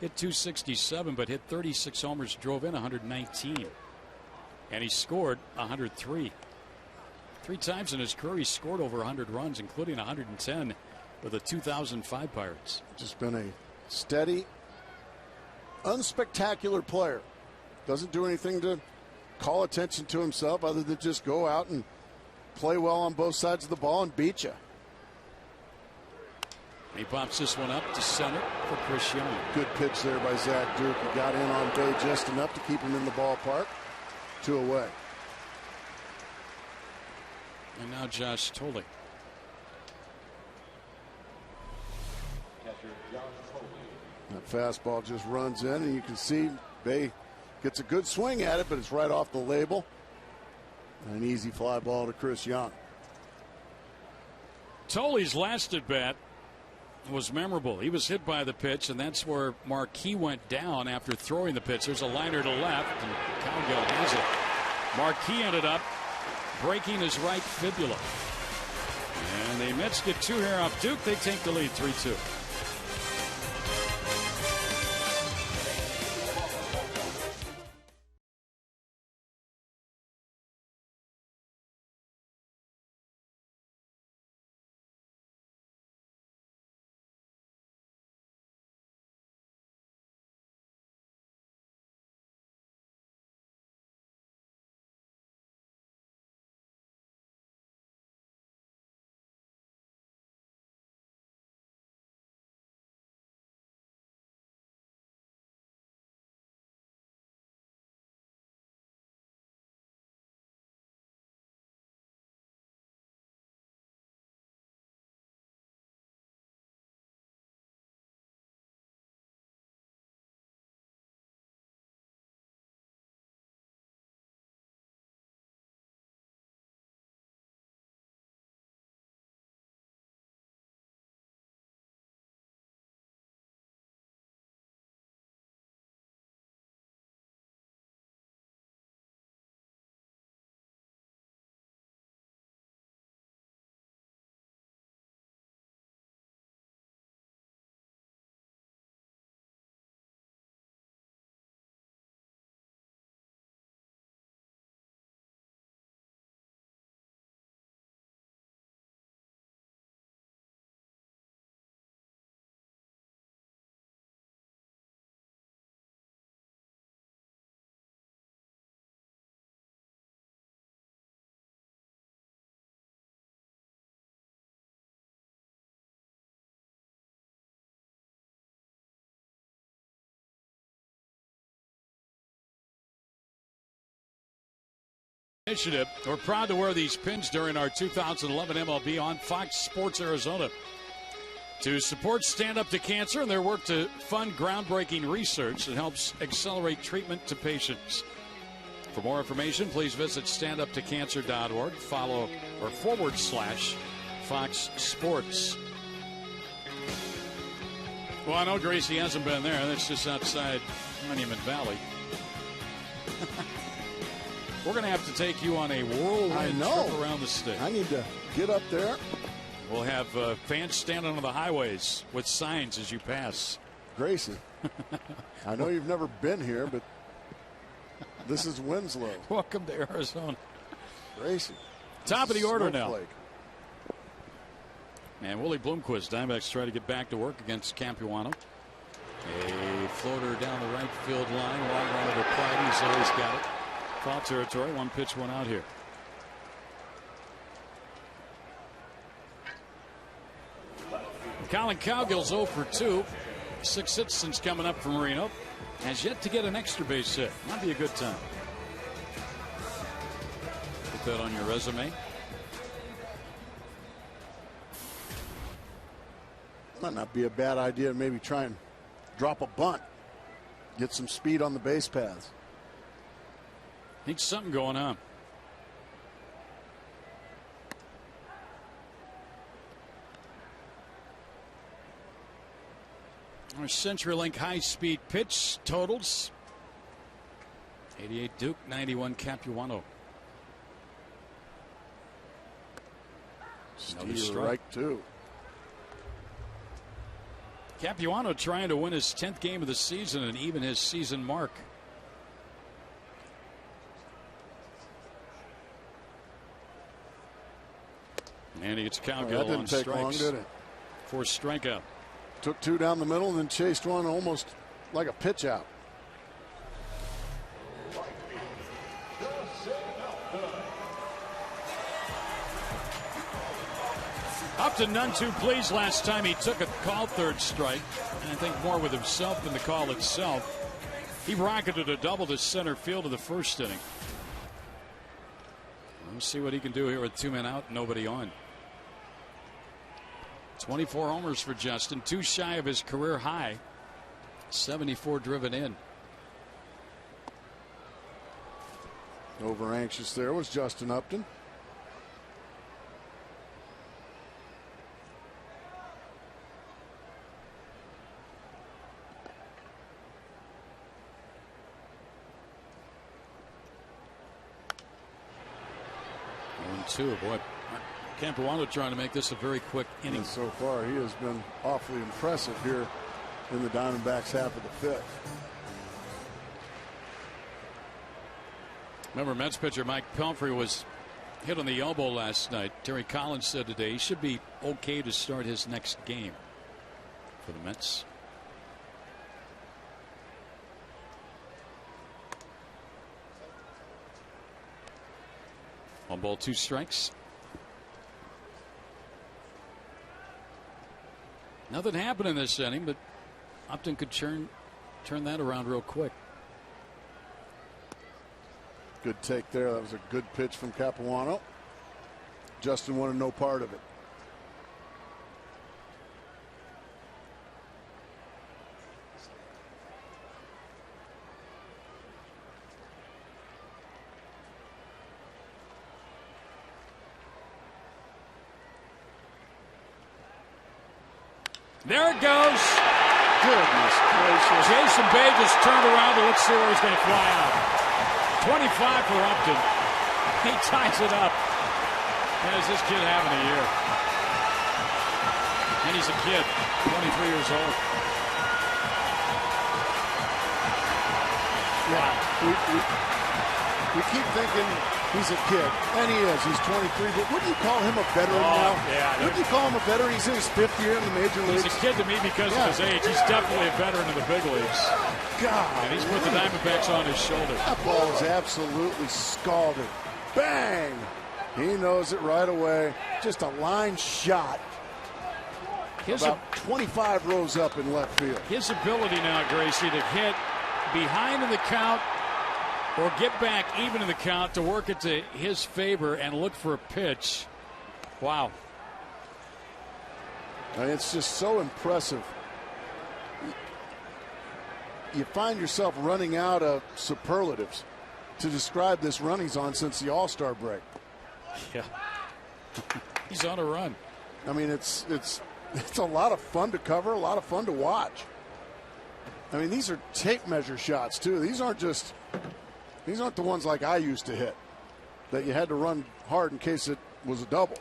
C: hit 267, but hit 36 homers, drove in 119. And he scored 103. 3 times in his career, he scored over 100 runs, including 110 with the 2005 Pirates.
D: Just been a steady, unspectacular player. Doesn't do anything to call attention to himself other than just go out and play well on both sides of the ball and beat you.
C: He pops this one up to center for Chris Young.
D: Good pitch there by Zach Duke. He got in on bay just enough to keep him in the ballpark. 2 away.
C: And now Josh Tolley.
D: That fastball just runs in, and you can see Bay gets a good swing at it, but it's right off the label. An easy fly ball to Chris Young.
C: Tolley's last at bat was memorable. He was hit by the pitch, and that's where Marquis went down after throwing the pitch. There's a liner to left, and Cowgill has it. Marquis ended up breaking his right fibula. And the Mets get 2 here off Duke. They take the lead 3-2. Initiative. We're proud to wear these pins during our 2011 MLB on Fox Sports Arizona to support Stand Up to Cancer and their work to fund groundbreaking research that helps accelerate treatment to patients. For more information, please visit standuptocancer.org. Follow or /Fox Sports. Well, I know Gracie hasn't been there. That's just outside Monument Valley. We're going to have to take you on a whirlwind trip around the state.
D: I need to get up there.
C: We'll have fans standing on the highways with signs as you pass.
D: Gracie, I know you've never been here, but this is Winslow.
C: Welcome to Arizona.
D: Gracie.
C: Top of the order now. And Willie Bloomquist, Diamondbacks try to get back to work against Capuano. A floater down the right field line. Long run over Pride. He's always got it. Foul territory. 1 pitch, 1 out here. Colin Cowgill's 0 for 2. 6 hits since coming up from Reno. Has yet to get an extra base hit. Might be a good time. Put that on your resume.
D: Might not be a bad idea to maybe try and drop a bunt. Get some speed on the base paths.
C: Needs something going on. Our CenturyLink high-speed pitch totals. 88 Duke, 91 Capuano.
D: Steve right too.
C: Capuano trying to win his 10th game of the season and even his season mark. And he gets Cowgill
D: that
C: on
D: didn't take
C: strikes
D: long, did it?
C: for a strikeout.
D: Took two down the middle and then chased one almost like a pitch out.
C: Upton none too pleased last time he took a called third strike, and I think more with himself than the call itself. He rocketed a double to center field in the first inning. Let's see what he can do here with 2 men out, nobody on. 24 homers for Justin, 2 shy of his career high. 74 driven in.
D: Over anxious there was Justin Upton.
C: Two. Boy, Capuano trying to make this a very quick inning.
D: And so far, he has been awfully impressive here in the Diamondbacks half of the 5th.
C: Remember, Mets pitcher Mike Pelfrey was hit on the elbow last night. Terry Collins said today he should be okay to start his next game for the Mets. One ball, 2 strikes. Nothing happened in this inning, but Upton could turn that around real quick.
D: Good take there. That was a good pitch from Capuano. Justin wanted no part of it.
C: There it goes.
D: Goodness gracious.
C: Jason Bay just turned around and let's see where he's going to fly out. 25 for Upton. He ties it up. As this kid having a year. And he's a kid, 23 years old.
D: Yeah, we keep thinking he's a kid, and he is. He's 23, but wouldn't you call him a veteran now?
C: Yeah,
D: wouldn't you call him a veteran? He's in his 5th year in the major leagues.
C: He's a kid to me because of his age. He's definitely a veteran in the big leagues.
D: God.
C: And he's put the Diamondbacks on his shoulder.
D: That ball is absolutely scalded. Bang! He knows it right away. Just a line shot. About 25 rows up in left field.
C: His ability now, Gracie, to hit behind in the count or get back even in the count to work it to his favor and look for a pitch. Wow.
D: And it's just so impressive. You find yourself running out of superlatives to describe this run he's on since the All-Star break.
C: Yeah. He's on a run.
D: I mean, it's a lot of fun to cover, a lot of fun to watch. I mean, these are tape measure shots too. These aren't the ones like I used to hit that you had to run hard in case it was a double.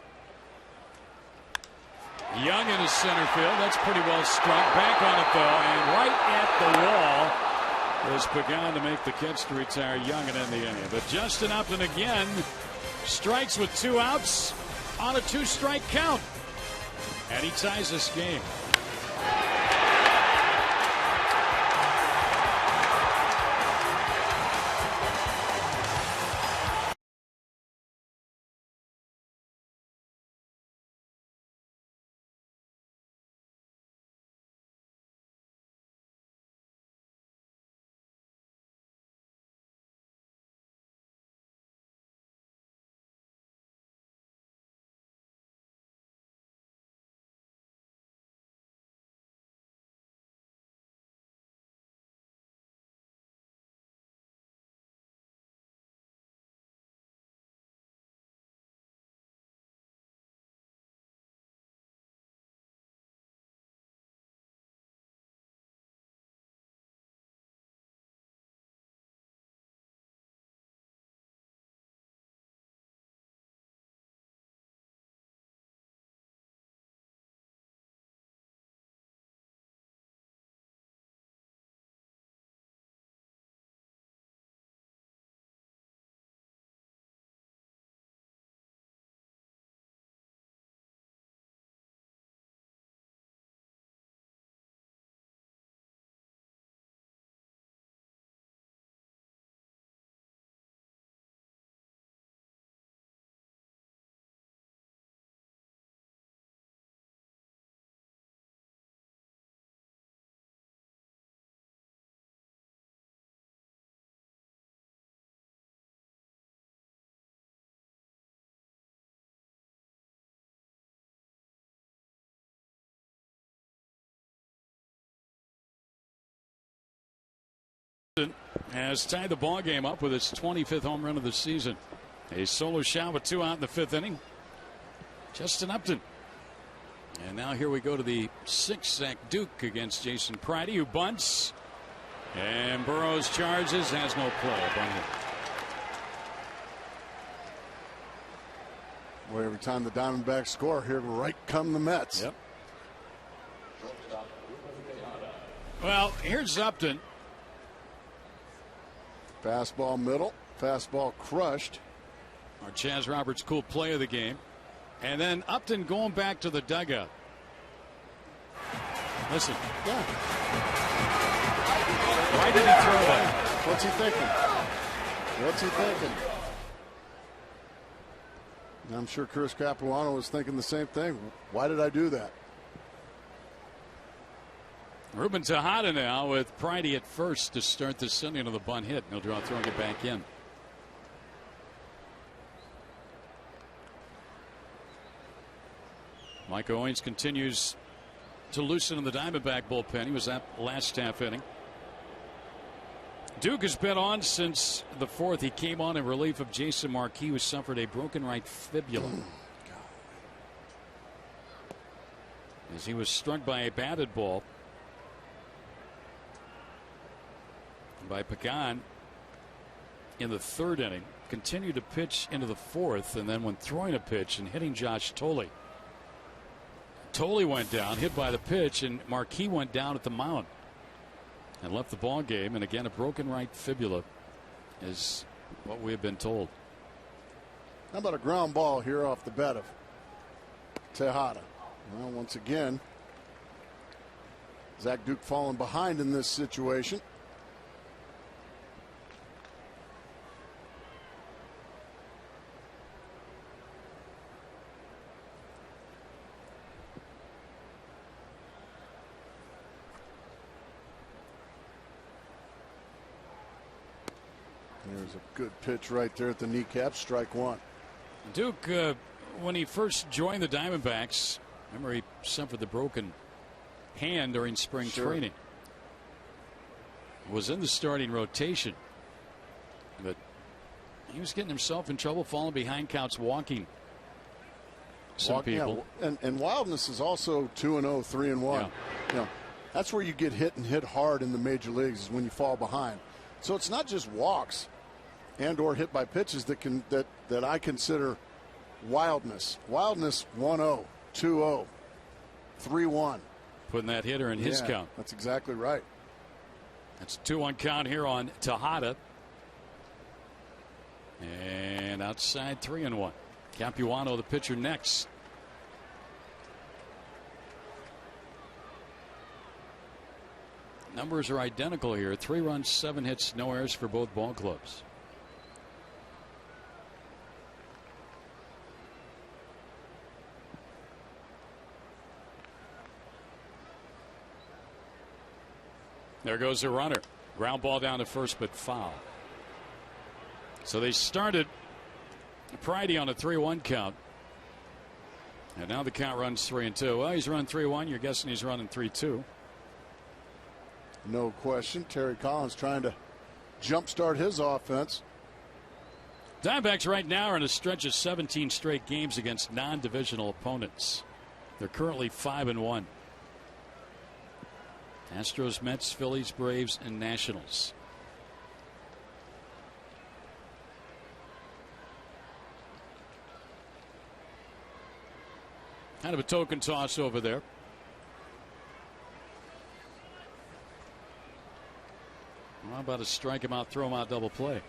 C: Young in his center field. That's pretty well struck. Back on it though, and right at the wall was Pagan to make the catch to retire Young and end the inning. But Justin Upton again strikes with 2 outs on a 2-strike count, and he ties this game. has tied the ball game up with his 25th home run of the season. A solo shot with 2 out in the 5th inning. Justin Upton. And now here we go to the 6th. Zach Duke against Jason Pridey, who bunts. And Burrows charges, has no play. Bunt hit.
D: Boy, every time the Diamondbacks score, here right come the Mets.
C: Yep. Well, here's Upton.
D: Fastball middle, fastball crushed.
C: Our Chaz Roberts cool play of the game. And then Upton going back to the dugout. Listen.
D: Yeah.
C: Why did he throw that?
D: What's he thinking? What's he thinking? I'm sure Chris Capuano was thinking the same thing. Why did I do that?
C: Ruben Tejada now with Pridey at first to start this inning of the bunt hit. He'll draw throwing it back in. Mike Owens continues to loosen in the Diamondback bullpen. He was that last half inning. Duke has been on since the 4th. He came on in relief of Jason Marquis, who suffered a broken right fibula. As he was struck by a batted ball by Pagan in the 3rd inning. Continued to pitch into the 4th, and then when throwing a pitch and hitting Josh Tolley. Tolley went down, hit by the pitch, and Marquis went down at the mound and left the ball game. And again, a broken right fibula is what we have been told.
D: How about a ground ball here off the bat of Tejada? Well, once again, Zach Duke falling behind in this situation. There's a good pitch right there at the kneecap. Strike one.
C: Duke, when he first joined the Diamondbacks, remember he suffered the broken hand during spring training. Was in the starting rotation, but he was getting himself in trouble, falling behind counts, walking some people.
D: Yeah, and wildness is also 2-0, 3-1.
C: Yeah.
D: You know, that's where you get hit and hit hard in the major leagues, is when you fall behind. So it's not just walks and or hit by pitches that I consider wildness. Wildness 1-0, 2-0, 3-1.
C: Putting that hitter in his count.
D: That's exactly right.
C: That's a 2-1 count here on Tejada. And outside 3-1. Capuano, the pitcher, next. Numbers are identical here. 3 runs, 7 hits, no errors for both ball clubs. There goes a runner. Ground ball down to first, but foul. So they started Pridey on a 3-1 count. And now the count runs 3-2. Well, he's run 3-1. You're guessing he's running 3-2.
D: No question. Terry Collins trying to jumpstart his offense.
C: Diamondbacks right now are in a stretch of 17 straight games against non-divisional opponents. They're currently 5-1. Astros, Mets, Phillies, Braves, and Nationals. Kind of a token toss over there. How about a strike him out, throw him out, double play?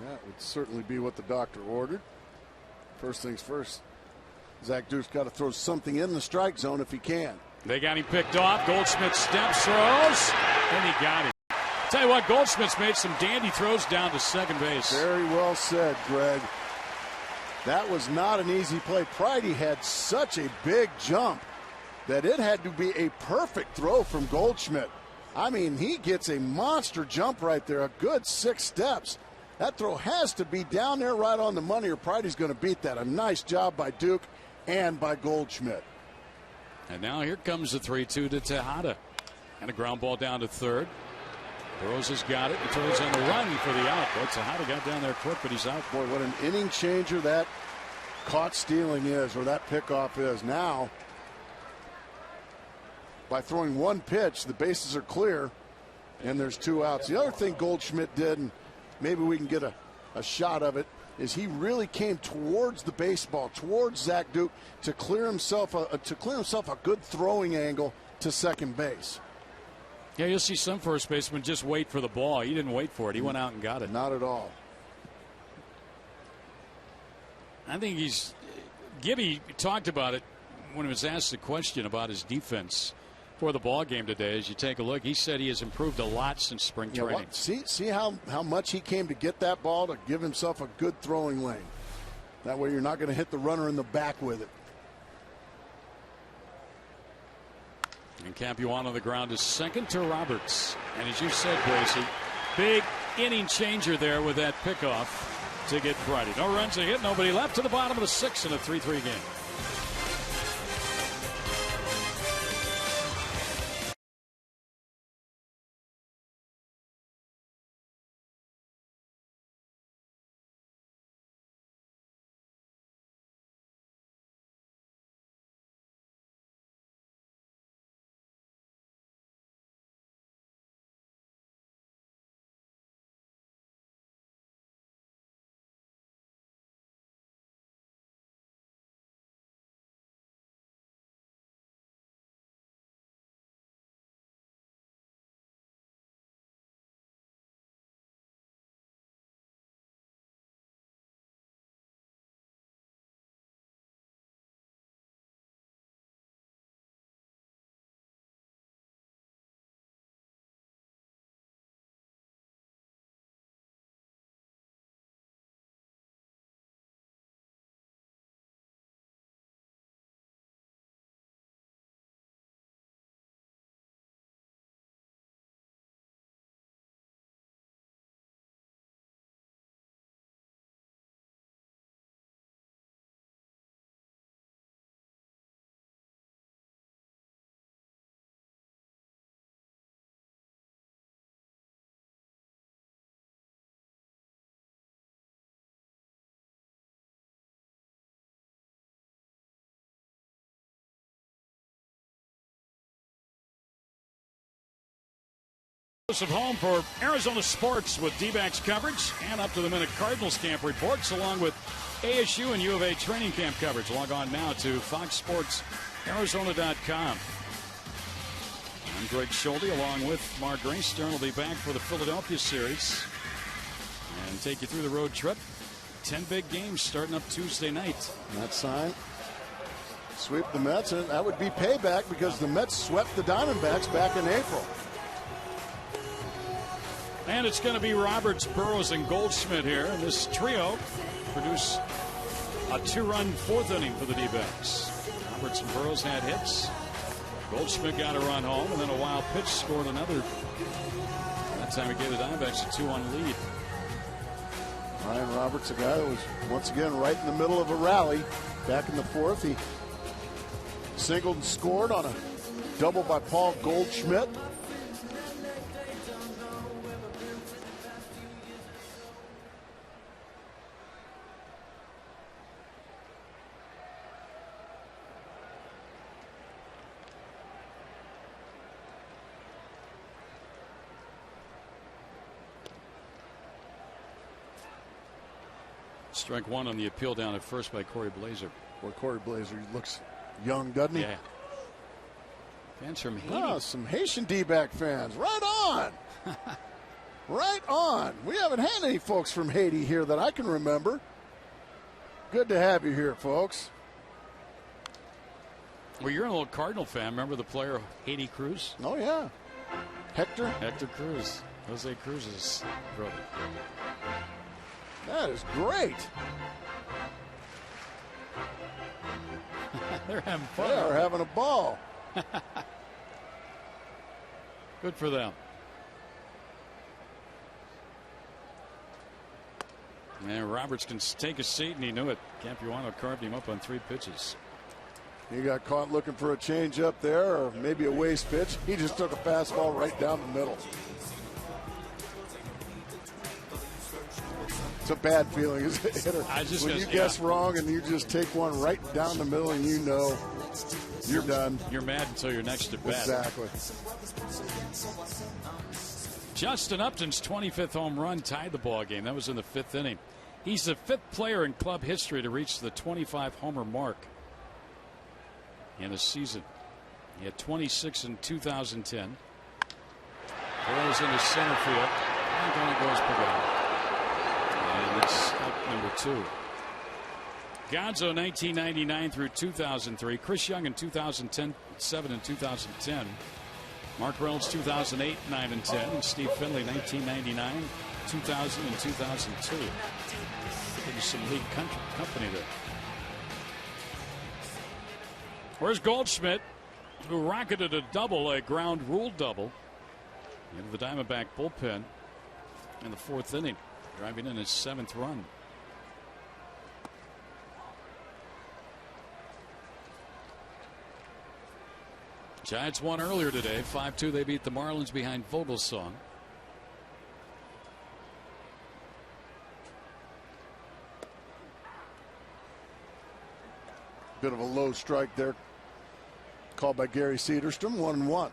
D: That would certainly be what the doctor ordered. First things first, Zach Duke's got to throw something in the strike zone if he can.
C: They got him picked off. Goldschmidt steps, throws, and he got him. Tell you what, Goldschmidt's made some dandy throws down to second base.
D: Very well said, Greg. That was not an easy play. Pridey had such a big jump that it had to be a perfect throw from Goldschmidt. I mean, he gets a monster jump right there, a good 6 steps. That throw has to be down there right on the money, or Pridey's going to beat that. A nice job by Duke and by Goldschmidt.
C: And now here comes the 3-2 to Tejada. And a ground ball down to third. Burrows has got it. He turns on the run for the out. Boy, Tejada got down there quick, but he's out.
D: Boy, what an inning changer that caught stealing is, or that pickoff is. Now, by throwing one pitch, the bases are clear, and there's 2 outs. The other thing Goldschmidt did, and maybe we can get a shot of it, is he really came towards the baseball, towards Zach Duke, to clear himself a good throwing angle to second base.
C: Yeah, you'll see some first basemen just wait for the ball. He didn't wait for it. He went out and got it.
D: Not at all.
C: I think Gibby talked about it when he was asked the question about his defense for the ball game today. As you take a look, he said he has improved a lot since spring training.
D: See how much he came to get that ball, to give himself a good throwing lane. That way you're not going to hit the runner in the back with it.
C: And Capuano on the ground is second to Roberts. And as you said, Gracie, big inning changer there with that pickoff to get Friday. No runs a hit, nobody left to the bottom of the 6th in a 3-3 game. Of home for Arizona Sports with D-backs coverage and up-to-the-minute Cardinals camp reports, along with ASU and U of A training camp coverage. Log on now to FoxSportsArizona.com. I'm Greg Schulte, along with Mark Gray. Stern will be back for the Philadelphia series and take you through the road trip. 10 big games starting up Tuesday night.
D: That sign. Sweep the Mets, and that would be payback because the Mets swept the Diamondbacks back in April.
C: And it's going to be Roberts, Burrows, and Goldschmidt here. And this trio produce a 2-run 4th inning for the D-backs. Roberts and Burrows had hits. Goldschmidt got a run home, and then a wild pitch scored another. That time he gave the Diamondbacks a 2-1 lead.
D: Ryan Roberts, a guy that was once again right in the middle of a rally back in the 4th. He singled and scored on a double by Paul Goldschmidt.
C: Strike one on the appeal down at first by Corey Blazer.
D: Boy, Corey Blazer looks young, doesn't he?
C: Yeah. Fans from Haiti.
D: Oh, some Haitian D-back fans. Right on. Right on. We haven't had any folks from Haiti here that I can remember. Good to have you here, folks.
C: Well, you're an old Cardinal fan. Remember the player Haiti Cruz?
D: Oh, yeah. Hector
C: Cruz. Jose Cruz's brother.
D: That is great.
C: They're having fun.
D: They are having a ball.
C: Good for them. And Roberts can take a seat, and he knew it. Capuano carved him up on 3 pitches.
D: He got caught looking for a change up there, or maybe a waste pitch. He just took a fastball right down the middle. It's a bad feeling as a hitter. When you guess wrong and you just take one right down the middle and you know you're done.
C: You're mad until you're next to bat.
D: Exactly.
C: Justin Upton's 25th home run tied the ball game. That was in the 5th inning. He's the 5th player in club history to reach the 25 homer mark in a season. He had 26 in 2010. Throws into center field. And down it goes Pagano. And it's up number 2. Gonzo 1999 through 2003. Chris Young in 2010, 7 and 2010. Mark Reynolds 2008, 9 and 10. And Steve Finley 1999, 2000 and 2002. Getting some league company there. Where's Goldschmidt, who rocketed a double, a ground rule double, into the Diamondback bullpen in the 4th inning, driving in his 7th run. Giants won earlier today, 5-2. They beat the Marlins behind Vogelsong.
D: Bit of a low strike there, called by Gary Cederstrom. 1-1.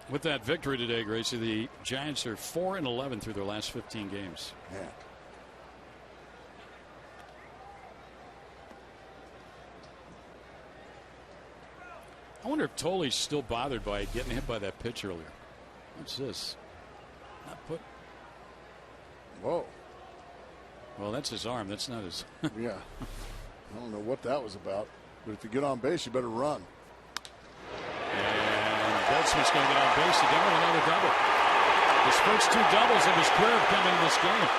C: With that victory today, Gracie, the Giants are 4-11 through their last 15 games.
D: Yeah.
C: I wonder if Tolley's still bothered by getting hit by that pitch earlier. What's this? Not put.
D: Whoa.
C: Well, that's his arm. That's not his.
D: Yeah. I don't know what that was about. But if you get on base, you better run.
C: Goldsmith's going to get on base again with another double. His first 2 doubles of his career have come in this game.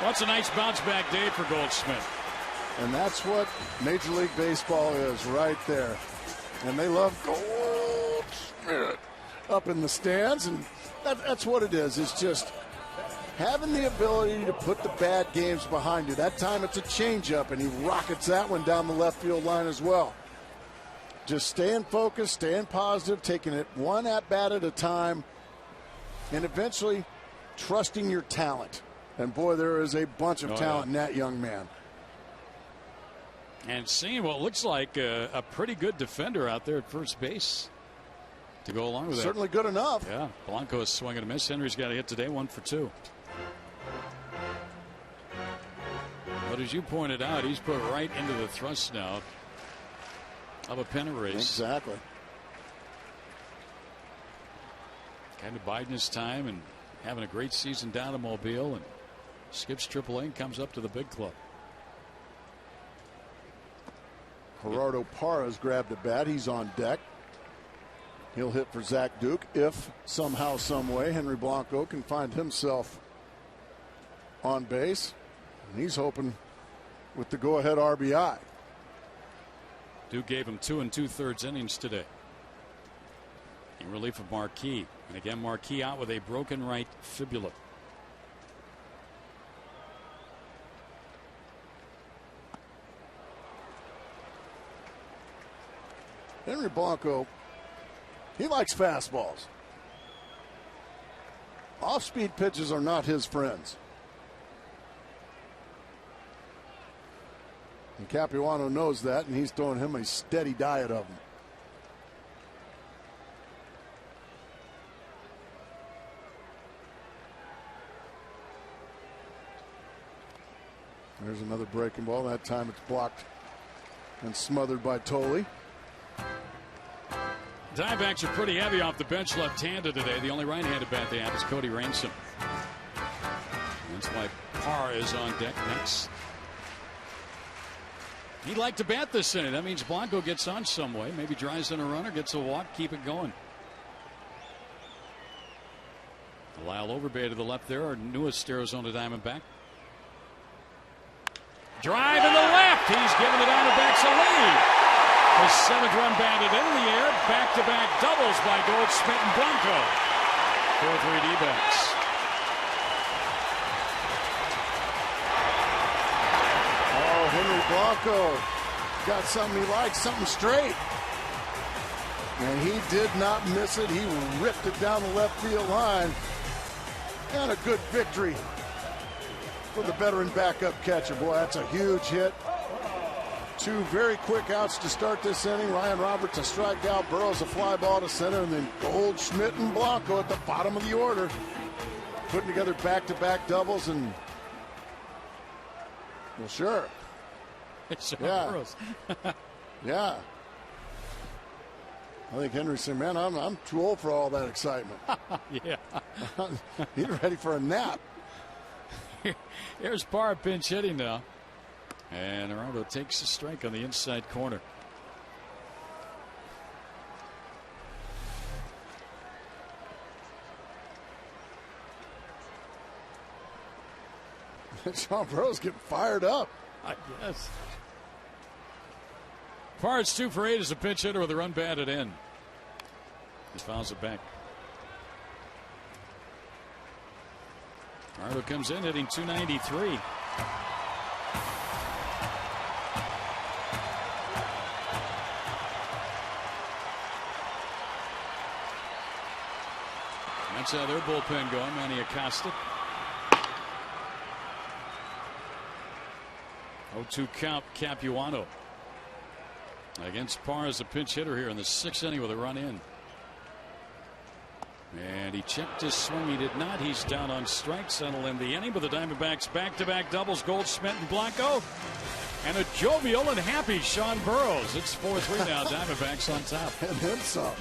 C: Well, it's a nice bounce back day for Goldschmidt.
D: And that's what Major League Baseball is right there. And they love Goldschmidt up in the stands. And that's what it is. It's just having the ability to put the bad games behind you. That time it's a changeup, and he rockets that one down the left field line as well. Just staying focused, staying positive, taking it one at-bat at a time, and eventually trusting your talent. And, boy, there is a bunch of talent in that young man.
C: And seeing what looks like a pretty good defender out there at first base to go along with that.
D: Certainly good enough.
C: Yeah, Blanco is swinging a miss. Henry's got a hit today, 1 for 2. But as you pointed out, he's put right into the thrust now of a pennant race.
D: Exactly.
C: Kind of biding his time and having a great season down in Mobile, and skips AAA and comes up to the big club.
D: Gerardo Parra's grabbed a bat. He's on deck. He'll hit for Zach Duke if somehow, some way, Henry Blanco can find himself on base. And he's hoping with the go-ahead RBI.
C: Duke gave him 2 2/3 innings today in relief of Marquis. And again, Marquis out with a broken right fibula.
D: Henry Blanco, he likes fastballs. Off-speed pitches are not his friends. And Capuano knows that, and he's throwing him a steady diet of them. There's another breaking ball. That time it's blocked and smothered by Tolley.
C: Diamondbacks are pretty heavy off the bench left-handed today. The only right-handed bat they have is Cody Ransom. That's why Parra is on deck next. He'd like to bat this inning. That means Blanco gets on some way. Maybe drives in a runner, gets a walk, keep it going. Lyle Overbay to the left there, our newest Arizona Diamondback. Drive in the left. He's giving the Diamondbacks a lead. The 7th run banded in the air. Back-to-back doubles by Goldschmidt and Blanco. 4-3 D-backs.
D: Oh, Henry Blanco got something he likes, something straight. And he did not miss it. He ripped it down the left field line. And a good victory for the veteran backup catcher. Boy, that's a huge hit. 2 very quick outs to start this inning. Ryan Roberts a strikeout, Burrows a fly ball to center, and then Goldschmidt and Blanco at the bottom of the order, putting together back-to-back doubles. And well, sure,
C: Yeah.
D: Yeah. I think Henry said, man, I'm too old for all that excitement.
C: Yeah.
D: He's ready for a nap.
C: Here's Parr pinch hitting now. And Arado takes a strike on the inside corner.
D: Sean Burrow's getting fired up.
C: I guess. Parr's 2 for 8 as a pinch hitter with a run batted in. He fouls it back. Arado comes in hitting .293. That's how their bullpen going. Manny Acosta. 0-2 count, Capuano. Against Parr as a pinch hitter here in the 6th inning with a run in. And he checked his swing. He did not. He's down on strikes. That'll end the inning. But the Diamondbacks back-to-back doubles, Goldschmidt and Blanco. And a jovial and happy Sean Burrows. It's 4-3 now. Diamondbacks on top.
D: And then some.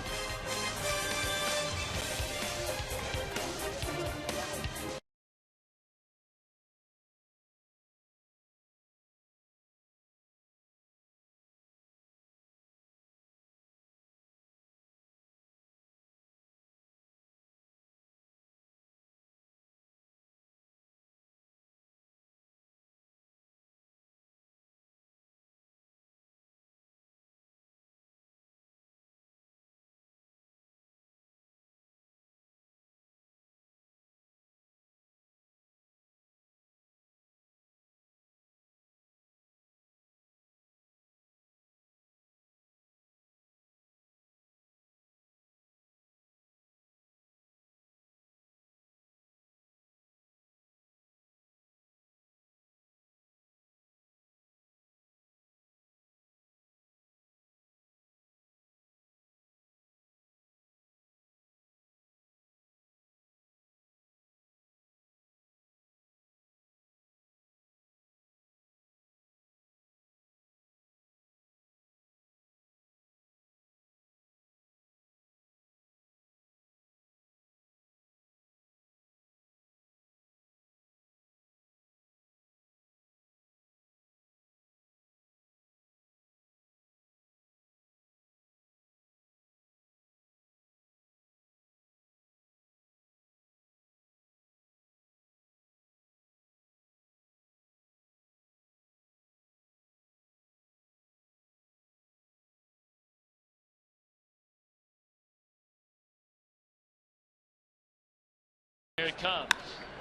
J: Here it comes.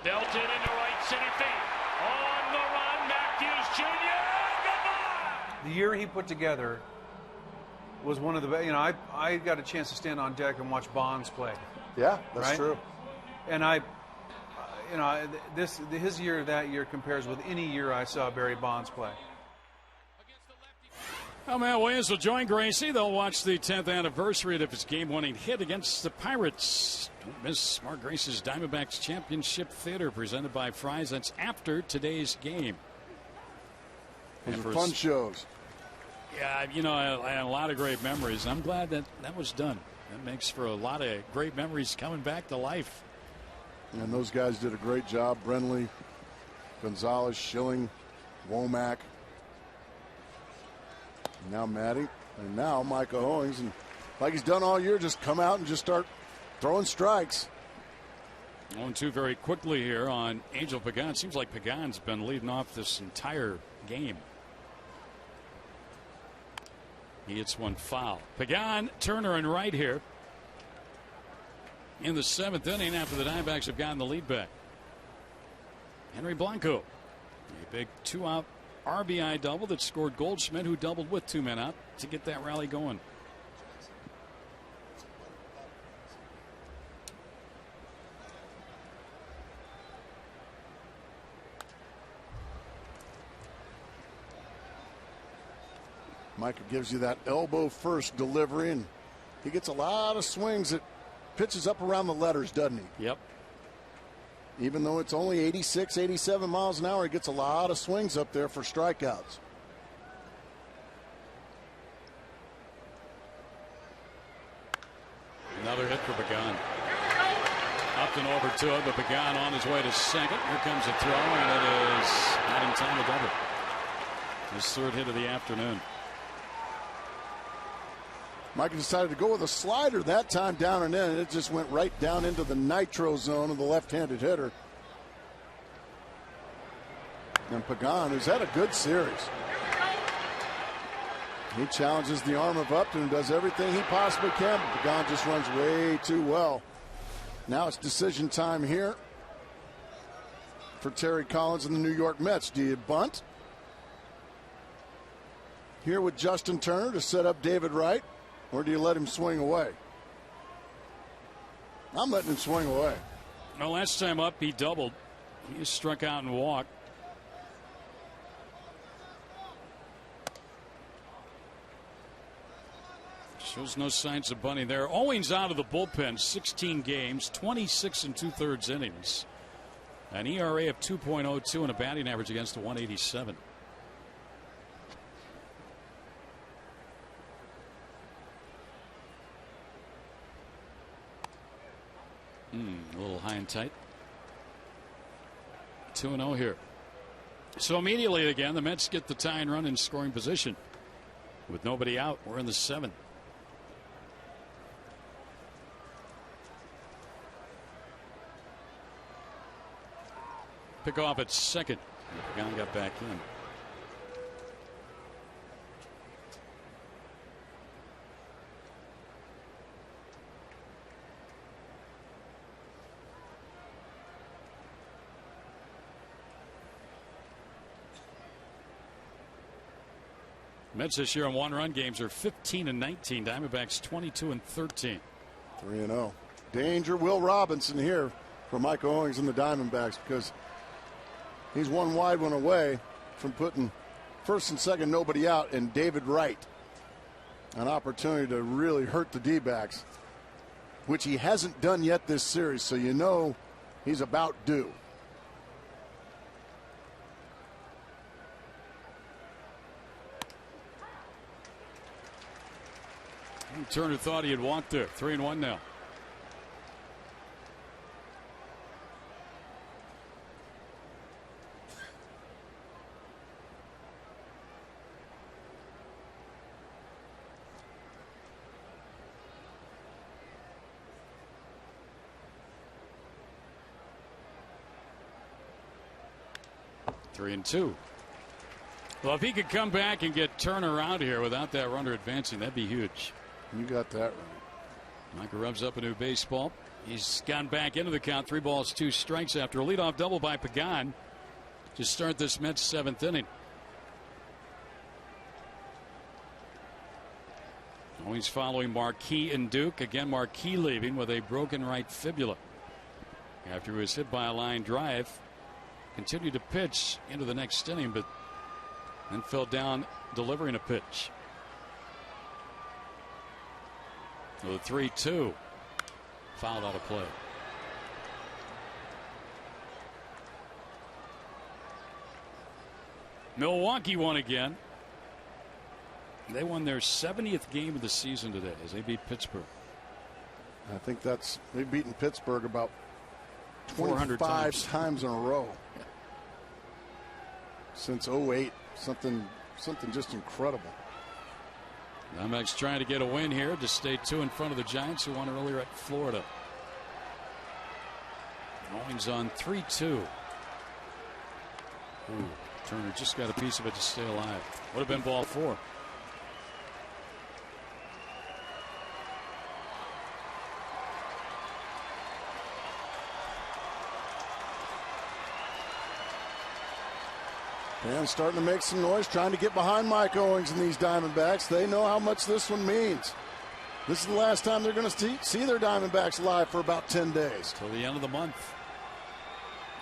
J: Belted into right center field. On the run, Matthews Jr. Goodbye!
K: The year he put together was one of the best. You know, I got a chance to stand on deck and watch Bonds play.
D: Yeah, that's
K: right?
D: true.
K: And his year that year compares with any year I saw Barry Bonds play.
C: Well, Matt Williams will join Gracie. They'll watch the 10th anniversary of his game-winning hit against the Pirates. Don't miss Mark Grace's Diamondbacks Championship Theater presented by Fry's. That's after today's game.
D: Those are fun shows.
C: Yeah, you know, I had a lot of great memories. I'm glad that was done. That makes for a lot of great memories coming back to life.
D: And those guys did a great job. Brenly, Gonzalez, Schilling, Womack. Now Matty, and now Micah Owings, and like he's done all year, just come out and just start throwing strikes.
C: 1-2 very quickly here on Angel Pagan. Seems like Pagan's been leading off this entire game. He hits one foul. Pagan, Turner, and right here in the 7th inning after the Diamondbacks have gotten the lead back. Henry Blanco, a big 2-out RBI double that scored Goldschmidt, who doubled with 2 men out to get that rally going.
D: Micah gives you that elbow first delivery, and he gets a lot of swings that pitches up around the letters, doesn't he?
C: Yep.
D: Even though it's only 86, 87 miles an hour, he gets a lot of swings up there for strikeouts.
C: Another hit for Pagan. Upton over to it, but Pagan on his way to second. Here comes a throw, and it is not in time to double. His 3rd hit of the afternoon.
D: Micah decided to go with a slider that time down and in. It just went right down into the nitro zone of the left-handed hitter. And Pagan, who's had a good series. He challenges the arm of Upton and does everything he possibly can. But Pagan just runs way too well. Now it's decision time here for Terry Collins and the New York Mets. Do you bunt? Here with Justin Turner to set up David Wright. Or do you let him swing away? I'm letting him swing away.
C: Well, last time up, he doubled. He just struck out and walked. Shows no signs of bunting there. Owings out of the bullpen, 16 games, 26 2/3 innings. An ERA of 2.02 and a batting average against a 187. A little high and tight. 2-0 here. So immediately again, the Mets get the tying run in scoring position. With nobody out, we're in the 7th. Pick off at second. Pagan got back in. Mets this year on 1-run games are 15-19. Diamondbacks 22-13.
D: 3-0. Danger Will Robinson here for Mike Owings and the Diamondbacks, because he's one wide one away from putting first and second nobody out, and David Wright an opportunity to really hurt the D-backs, which he hasn't done yet this series, so you know he's about due.
C: Turner thought he had walked there. 3-1 now. Three and two. Well, if he could come back and get Turner out here without that runner advancing, that'd be huge.
D: You got that right.
C: Micah rubs up a new baseball. He's gone back into the count. 3 balls, 2 strikes after a leadoff double by Pagan to start this Mets 7th inning. Always following Marquis and Duke. Again, Marquis leaving with a broken right fibula after he was hit by a line drive. Continued to pitch into the next inning, but then fell down delivering a pitch. So the 3-2 fouled out of play. Milwaukee won again. They won their 70th game of the season today as they beat Pittsburgh.
D: I think they've beaten Pittsburgh about
C: 400
D: times in a row since 08. Something just incredible.
C: Diamondbacks trying to get a win here to stay 2 in front of the Giants, who won earlier at Florida. Owings on 3-2. Turner just got a piece of it to stay alive. Would have been ball 4.
D: And starting to make some noise, trying to get behind Mike Owings and these Diamondbacks. They know how much this one means. This is the last time they're going to see their Diamondbacks live for about 10 days.
C: Till the end of the month.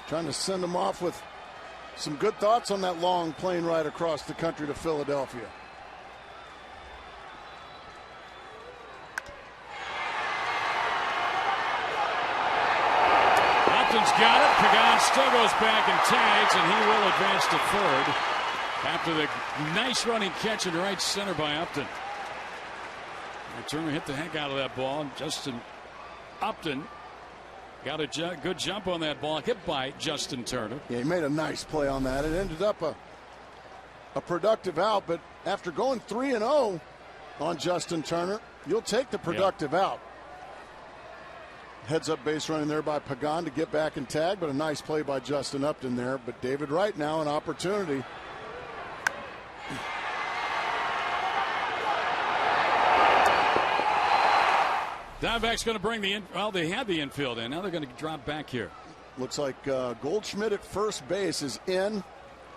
D: Trying to send them off with some good thoughts on that long plane ride across the country to Philadelphia.
C: Upton's got it. Pagan still goes back and tags, and he will advance to third after the nice running catch in right center by Upton. Turner hit the heck out of that ball. Justin Upton got a good jump on that ball, hit by Justin Turner.
D: Yeah, he made a nice play on that. It ended up a productive out, but after going 3-0 on Justin Turner, you'll take the productive out. Heads up base running there by Pagan to get back and tag, but a nice play by Justin Upton there. But David Wright now an opportunity.
C: Diamondbacks going to bring the well, they had the infield in. Now they're going to drop back here.
D: Looks like Goldschmidt at first base is in.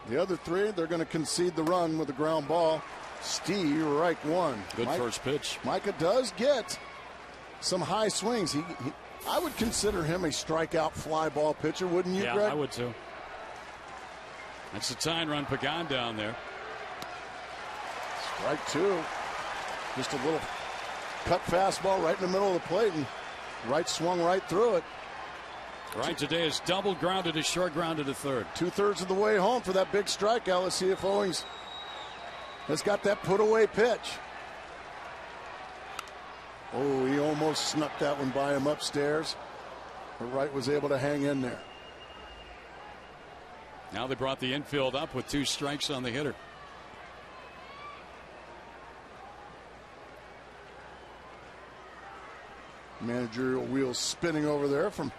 D: The other three, they're going to concede the run with a ground ball. Steve Reich one.
C: Good first pitch.
D: Micah does get some high swings. I would consider him a strikeout fly ball pitcher, wouldn't you,
C: yeah,
D: Greg?
C: I would too. That's the tying run Pagan down there.
D: Strike two. Just a little cut fastball right in the middle of the plate, and Wright swung right through it.
C: Wright today is double grounded to short grounded to third.
D: 2/3 of the way home for that big strikeout. Let's see if Owings has got that put away pitch. Oh, he almost snuck that one by him upstairs, but Wright was able to hang in there.
C: Now they brought the infield up with 2 strikes on the hitter.
D: Managerial wheels spinning over there from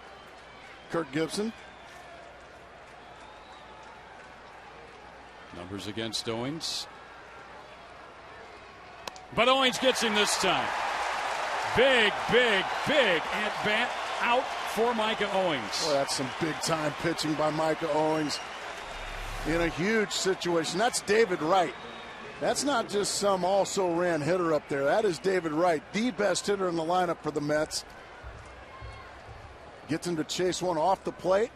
D: Kirk Gibson.
C: Numbers against Owings. But Owings gets him this time. Big at bat out for Micah Owings.
D: Boy, that's some big time pitching by Micah Owings in a huge situation. That's David Wright. That's not just some also-ran hitter up there. That is David Wright, the best hitter in the lineup for the Mets. Gets him to chase one off the plate.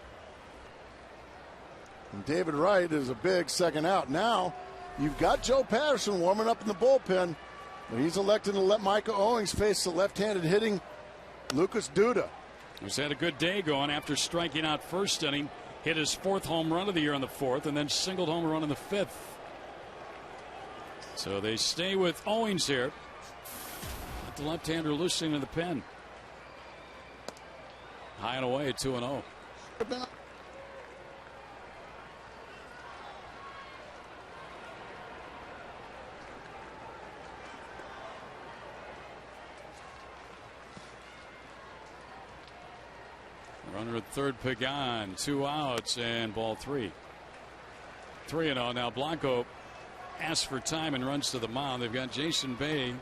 D: And David Wright is a big second out. Now, you've got Joe Patterson warming up in the bullpen. But he's elected to let Micah Owings face the left-handed hitting Lucas Duda.
C: He's had a good day going after striking out first inning. Hit his 4th home run of the year in the 4th, and then singled home run in the 5th. So they stay with Owings here. Let the left-hander loosening in the pen. High and away, 2-0. Runner at third, Pagan. 2 outs and ball 3. 3-0. Now Blanco asks for time and runs to the mound. They've got Jason Bay,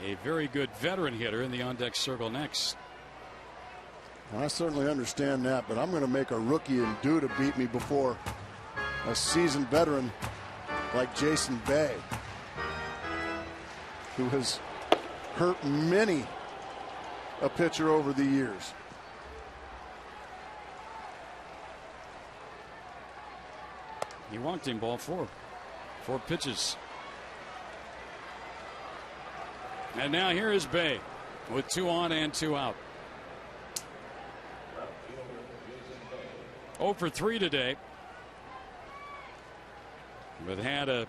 C: a very good veteran hitter, in the on-deck circle next.
D: I certainly understand that, but I'm going to make a rookie and Duda beat me before a seasoned veteran like Jason Bay, who has hurt many a pitcher over the years.
C: He walked him, ball 4. 4 pitches. And now here is Bay with 2 on and 2 out. 0 for 3 today. But had a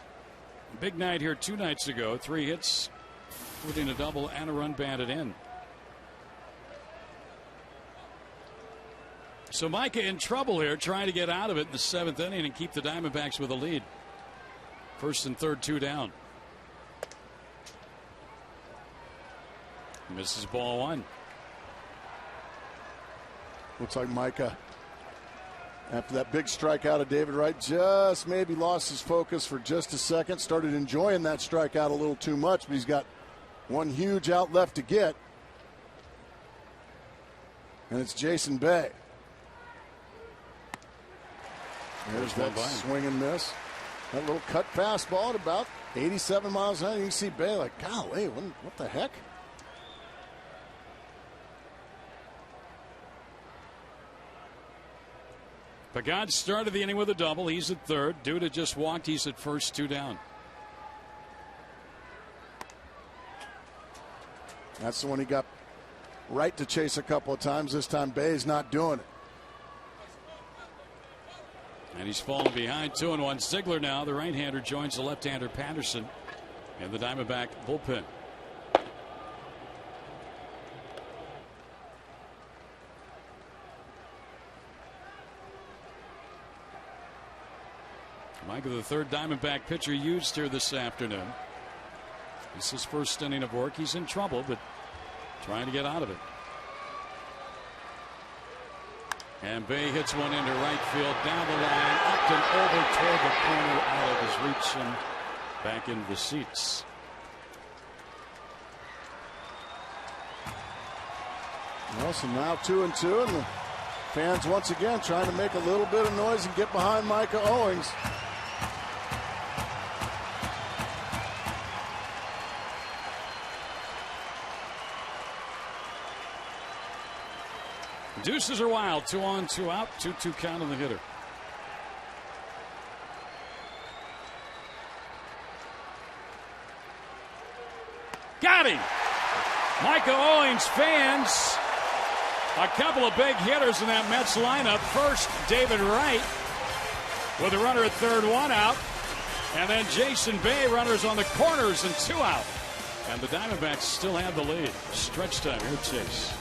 C: big night here 2 nights ago. 3 hits, including a double and a run batted in. So Micah in trouble here, trying to get out of it in the 7th inning and keep the Diamondbacks with a lead. 1st and 3rd, 2 down. Misses ball 1.
D: Looks like Micah, after that big strikeout of David Wright, just maybe lost his focus for just a second. Started enjoying that strikeout a little too much, but he's got one huge out left to get. And it's Jason Bay. There's that swing and miss. That little cut fastball at about 87 miles an hour. You can see Bay like, golly, what the heck?
C: Pagan started the inning with a double. He's at third. Duda just walked. He's at first, 2 down.
D: That's the one he got right to chase a couple of times. This time Bay's not doing it.
C: And he's fallen behind 2-1. Ziegler now, the right-hander, joins the left-hander Patterson in the Diamondback bullpen. Micah, the third Diamondback pitcher used here this afternoon. This is his first inning of work. He's in trouble, but trying to get out of it. And Bay hits one into right field, down the line, Upton over toward the corner, out of his reach and back into the seats.
D: Well, so now 2-2, and the fans once again trying to make a little bit of noise and get behind Micah Owings.
C: Deuces are wild. 2 on, 2 out. 2-2 count on the hitter. Got him. Micah Owings, fans. A couple of big hitters in that Mets lineup. First, David Wright with a runner at third, 1 out. And then Jason Bay, runners on the corners and 2 out. And the Diamondbacks still have the lead. Stretch time here, Chase.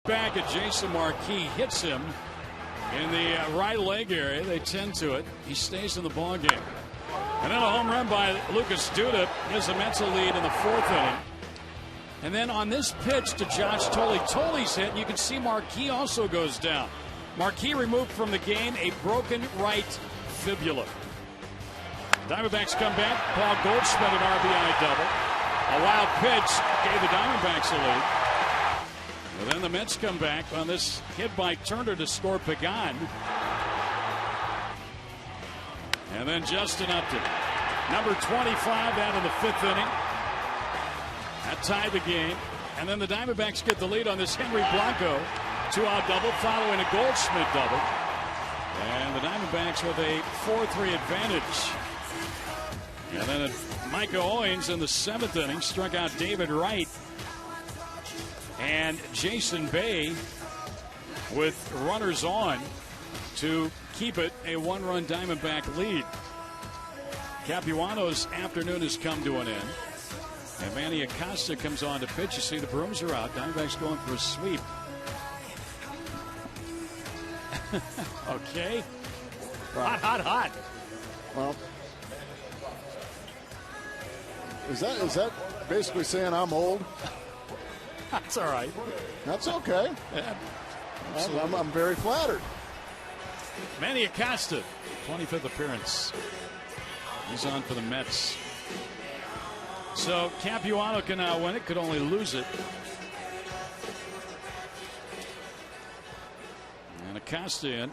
C: Back at Jason Marquis, hits him in the right leg area. They tend to it. He stays in the ball game. And then a home run by Lucas Duda gives the Mets a lead in the 4th inning. And then on this pitch to Josh Thole, Tolley's hit, and you can see Marquis also goes down. Marquis removed from the game, a broken right fibula. Diamondbacks come back. Paul Goldschmidt an RBI double. A wild pitch gave the Diamondbacks a lead. And then the Mets come back on this hit by Turner to score Pagan. And then Justin Upton, number 25, out in the 5th inning. That tied the game. And then the Diamondbacks get the lead on this Henry Blanco 2-out double following a Goldschmidt double. And the Diamondbacks with a 4-3 advantage. And then Micah Owings in the 7th inning struck out David Wright and Jason Bay with runners on to keep it a 1-run Diamondback lead. Capuano's afternoon has come to an end. And Manny Acosta comes on to pitch. You see the brooms are out. Diamondbacks going for a sweep. Okay. Hot, hot, hot.
D: Well, is that basically saying I'm old?
C: That's all right.
D: That's okay.
C: Yeah,
D: I'm very flattered.
C: Manny Acosta, 25th appearance. He's on for the Mets. So Capuano can now win it, could only lose it. And Acosta in.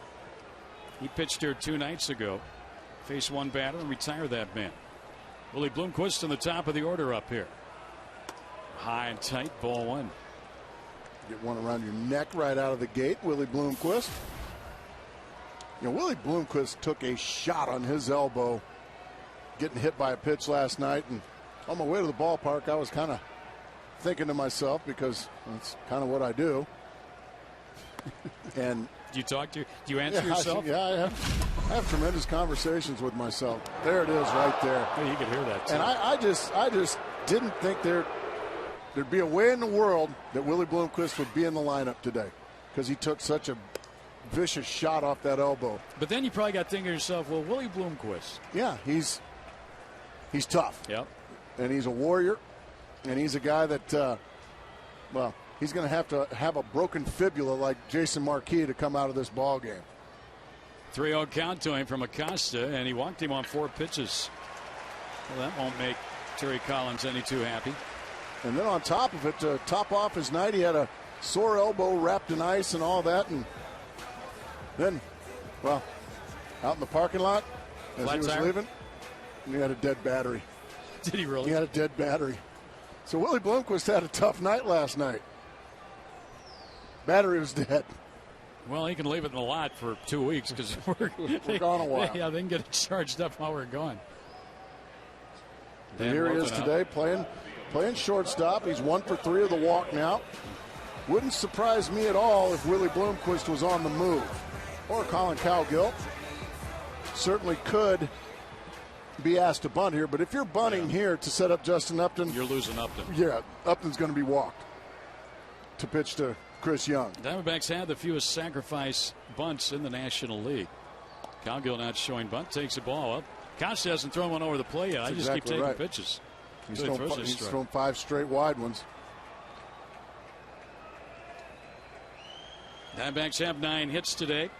C: He pitched here 2 nights ago. Faced one batter and retired that man. Willie Bloomquist in the top of the order up here. High and tight, ball 1.
D: Get one around your neck right out of the gate, Willie Bloomquist. You know, Willie Bloomquist took a shot on his elbow getting hit by a pitch last night, and on my way to the ballpark I was kind of thinking to myself, because that's kind of what I do. And
C: do you answer yourself?
D: I have tremendous conversations with myself. There it is right there.
C: Oh, you can hear that too.
D: And I just didn't think there'd be a way in the world that Willie Bloomquist would be in the lineup today, because he took such a vicious shot off that elbow.
C: But then you probably got thinking to yourself, well, Willie Bloomquist.
D: Yeah, he's tough.
C: Yep.
D: And he's a warrior, and he's a guy that, he's going to have a broken fibula like Jason Marquis to come out of this ball game.
C: 3-0 count to him from Acosta, and he walked him on 4 pitches. Well, that won't make Terry Collins any too happy.
D: And then on top of it, to top off his night, he had a sore elbow wrapped in ice and all that. And then, out in the parking lot, as he was leaving, he had a dead battery.
C: Did he really?
D: He had a dead battery. So Willie Bloomquist had a tough night last night. Battery was dead.
C: Well, he can leave it in the lot for 2 weeks because we're
D: gone a while.
C: Yeah, they can get it charged up while we're gone.
D: And here he is today playing shortstop. He's 1 for 3 of the walk now. Wouldn't surprise me at all if Willie Bloomquist was on the move. Or Colin Cowgill. Certainly could be asked to bunt here, but if you're bunting here to set up Justin Upton,
C: you're losing Upton.
D: Yeah, Upton's going to be walked to pitch to Chris Young.
C: Diamondbacks had the fewest sacrifice bunts in the National League. Cowgill not showing bunt, takes the ball up. Costa hasn't thrown one over the plate yet. I just keep taking pitches.
D: He's thrown 5 straight wide ones.
C: Diamondbacks have 9 hits today.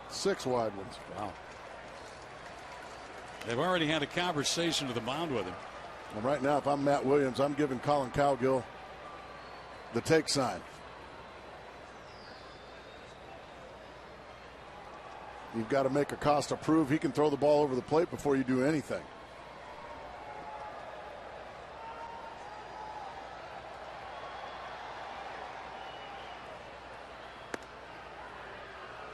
D: Six wide ones.
C: Wow. They've already had a conversation to the mound with him.
D: Well, right now, if I'm Matt Williams, I'm giving Colin Cowgill the take sign. You've got to make Acosta prove he can throw the ball over the plate before you do anything.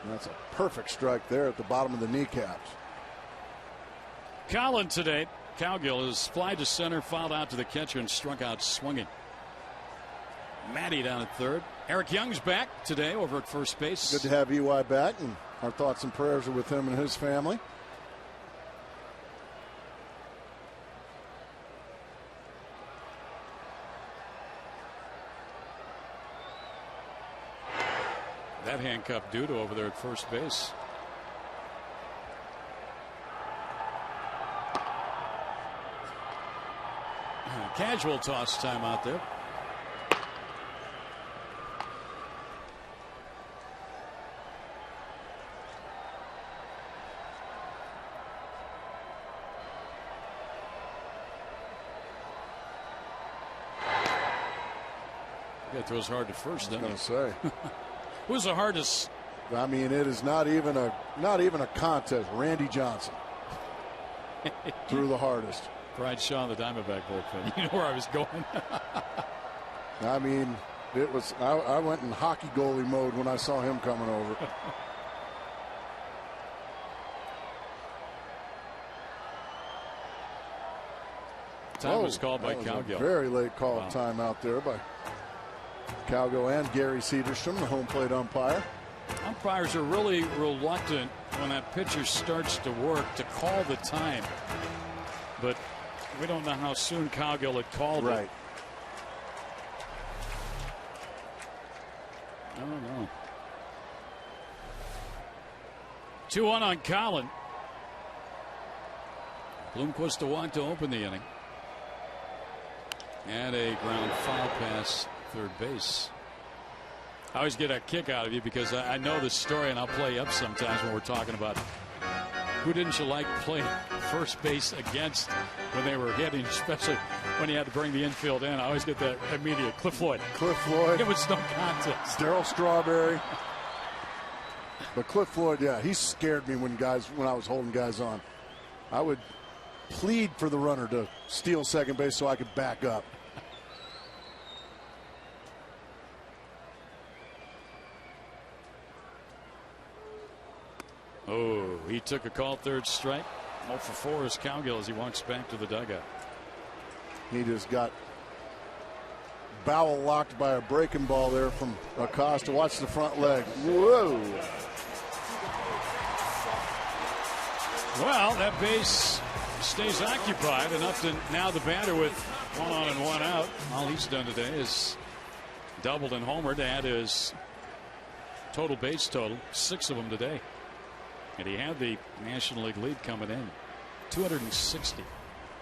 D: And that's a perfect strike there at the bottom of the kneecaps.
C: Collin today. Cowgill is fly to center, fouled out to the catcher, and struck out swinging. Matty down at third. Eric Young's back today over at first base.
D: Good to have EY back, and our thoughts and prayers are with him and his family.
C: That handcuff Duda over there at first base. Casual toss time out there. That throws hard to first.
D: I was going to say.
C: Who's the hardest?
D: I mean, it is not even a contest. Randy Johnson threw the hardest.
C: Pride Shaw in the Diamondback bullpen. You know where I was going.
D: I mean, it was. I went in hockey goalie mode when I saw him coming over.
C: Time was called by Cowgill.
D: Very late call of time out there by Cowgill and Gary Cedarstrom, the home plate umpire.
C: Umpires are really reluctant when that pitcher starts to work to call the time. But we don't know how soon Cowgill had called it.
D: Right.
C: I don't know. 2-1 on Collin. Bloomquist to walk to open the inning. And a ground foul pass third base. I always get a kick out of you because I know the story, and I'll play you up sometimes when we're talking about who didn't you like playing first base against when they were hitting, especially when you had to bring the infield in. I always get that immediate. Cliff Floyd.
D: Cliff Floyd.
C: It was no contest.
D: Darryl Strawberry. But Cliff Floyd, yeah, he scared me when I was holding guys on. I would plead for the runner to steal second base so I could back up.
C: Oh, he took a call, third strike. 0 for 4 is Cowgill as he walks back to the dugout.
D: He just got bowel locked by a breaking ball there from Acosta. Watch the front leg. Whoa.
C: Well, that base stays occupied, and Upton now the batter with 1 on and 1 out. All he's done today is doubled and homered to add his total base total, 6 of them today. And he had the National League lead coming in, 260.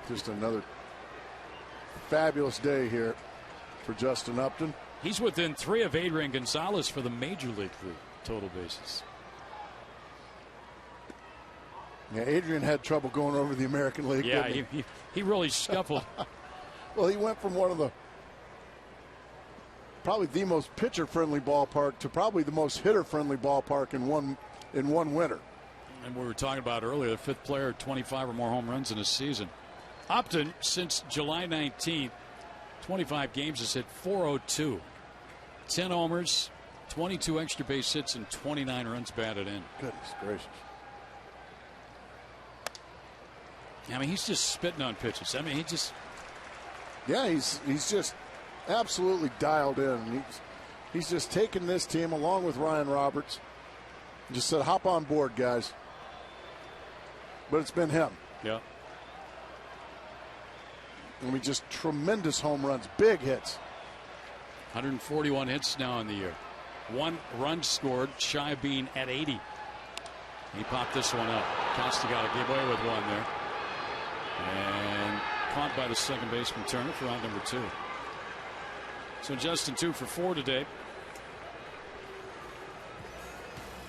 D: Just another fabulous day here for Justin Upton.
C: He's within 3 of Adrian Gonzalez for the Major League lead total bases.
D: Yeah, Adrian had trouble going over the American League.
C: Yeah, he really scuffled.
D: Well, he went from one of the probably the most pitcher-friendly ballpark to probably the most hitter-friendly ballpark in one winter.
C: And we were talking about earlier, the 5th player, 25 or more home runs in a season. Upton, since July 19th, 25 games, has hit .402, 10 homers, 22 extra base hits, and 29 runs batted in.
D: Goodness gracious.
C: I mean, he's just spitting on pitches. I mean,
D: Yeah, he's just absolutely dialed in. He's just taken this team along with Ryan Roberts. Just said, hop on board, guys. But it's been him.
C: Yeah.
D: I mean, just tremendous home runs, big hits.
C: 141 hits now in the year. 1 run scored, shy of being at 80. He popped this one up. Costa got to give away with one there. And caught by the second baseman Turner for out number 2. So Justin 2 for 4 today.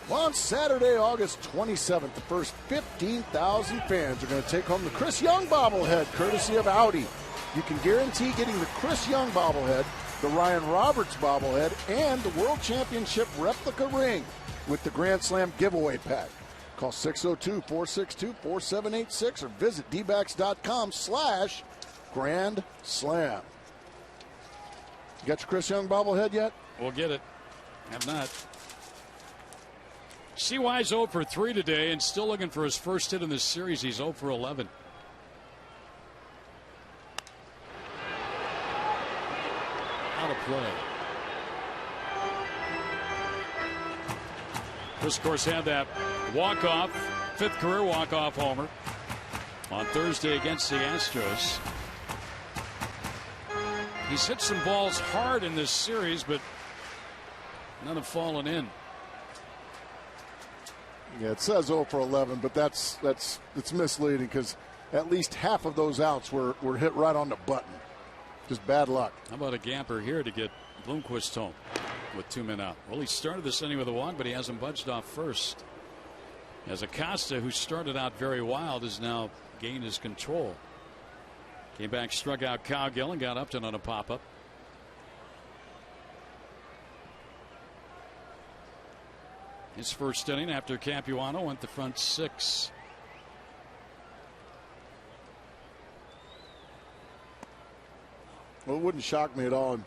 D: Well, on Saturday, August 27th, the first 15,000 fans are going to take home the Chris Young bobblehead, courtesy of Audi. You can guarantee getting the Chris Young bobblehead, the Ryan Roberts bobblehead, and the World Championship replica ring with the Grand Slam giveaway pack. Call 602-462-4786 or visit dbacks.com/Grand Slam. You got your Chris Young bobblehead yet?
C: We'll get it. Have not. CY's 0 for 3 today and still looking for his first hit in this series. He's 0 for 11. Out of play. Chris, of course, had that walk-off, 5th career walk-off homer on Thursday against the Astros. He's hit some balls hard in this series, but none have fallen in.
D: Yeah, it says 0 for 11, but it's misleading because at least half of those outs were hit right on the button. Just bad luck.
C: How about a gamper here to get Bloomquist home with 2 men out? Well, he started this inning with a walk, but he hasn't budged off first. As Acosta, who started out very wild, has now gained his control. Came back, struck out Cowgill, and got Upton on a pop-up. His first inning after Capuano went the front 6.
D: Well, it wouldn't shock me at all.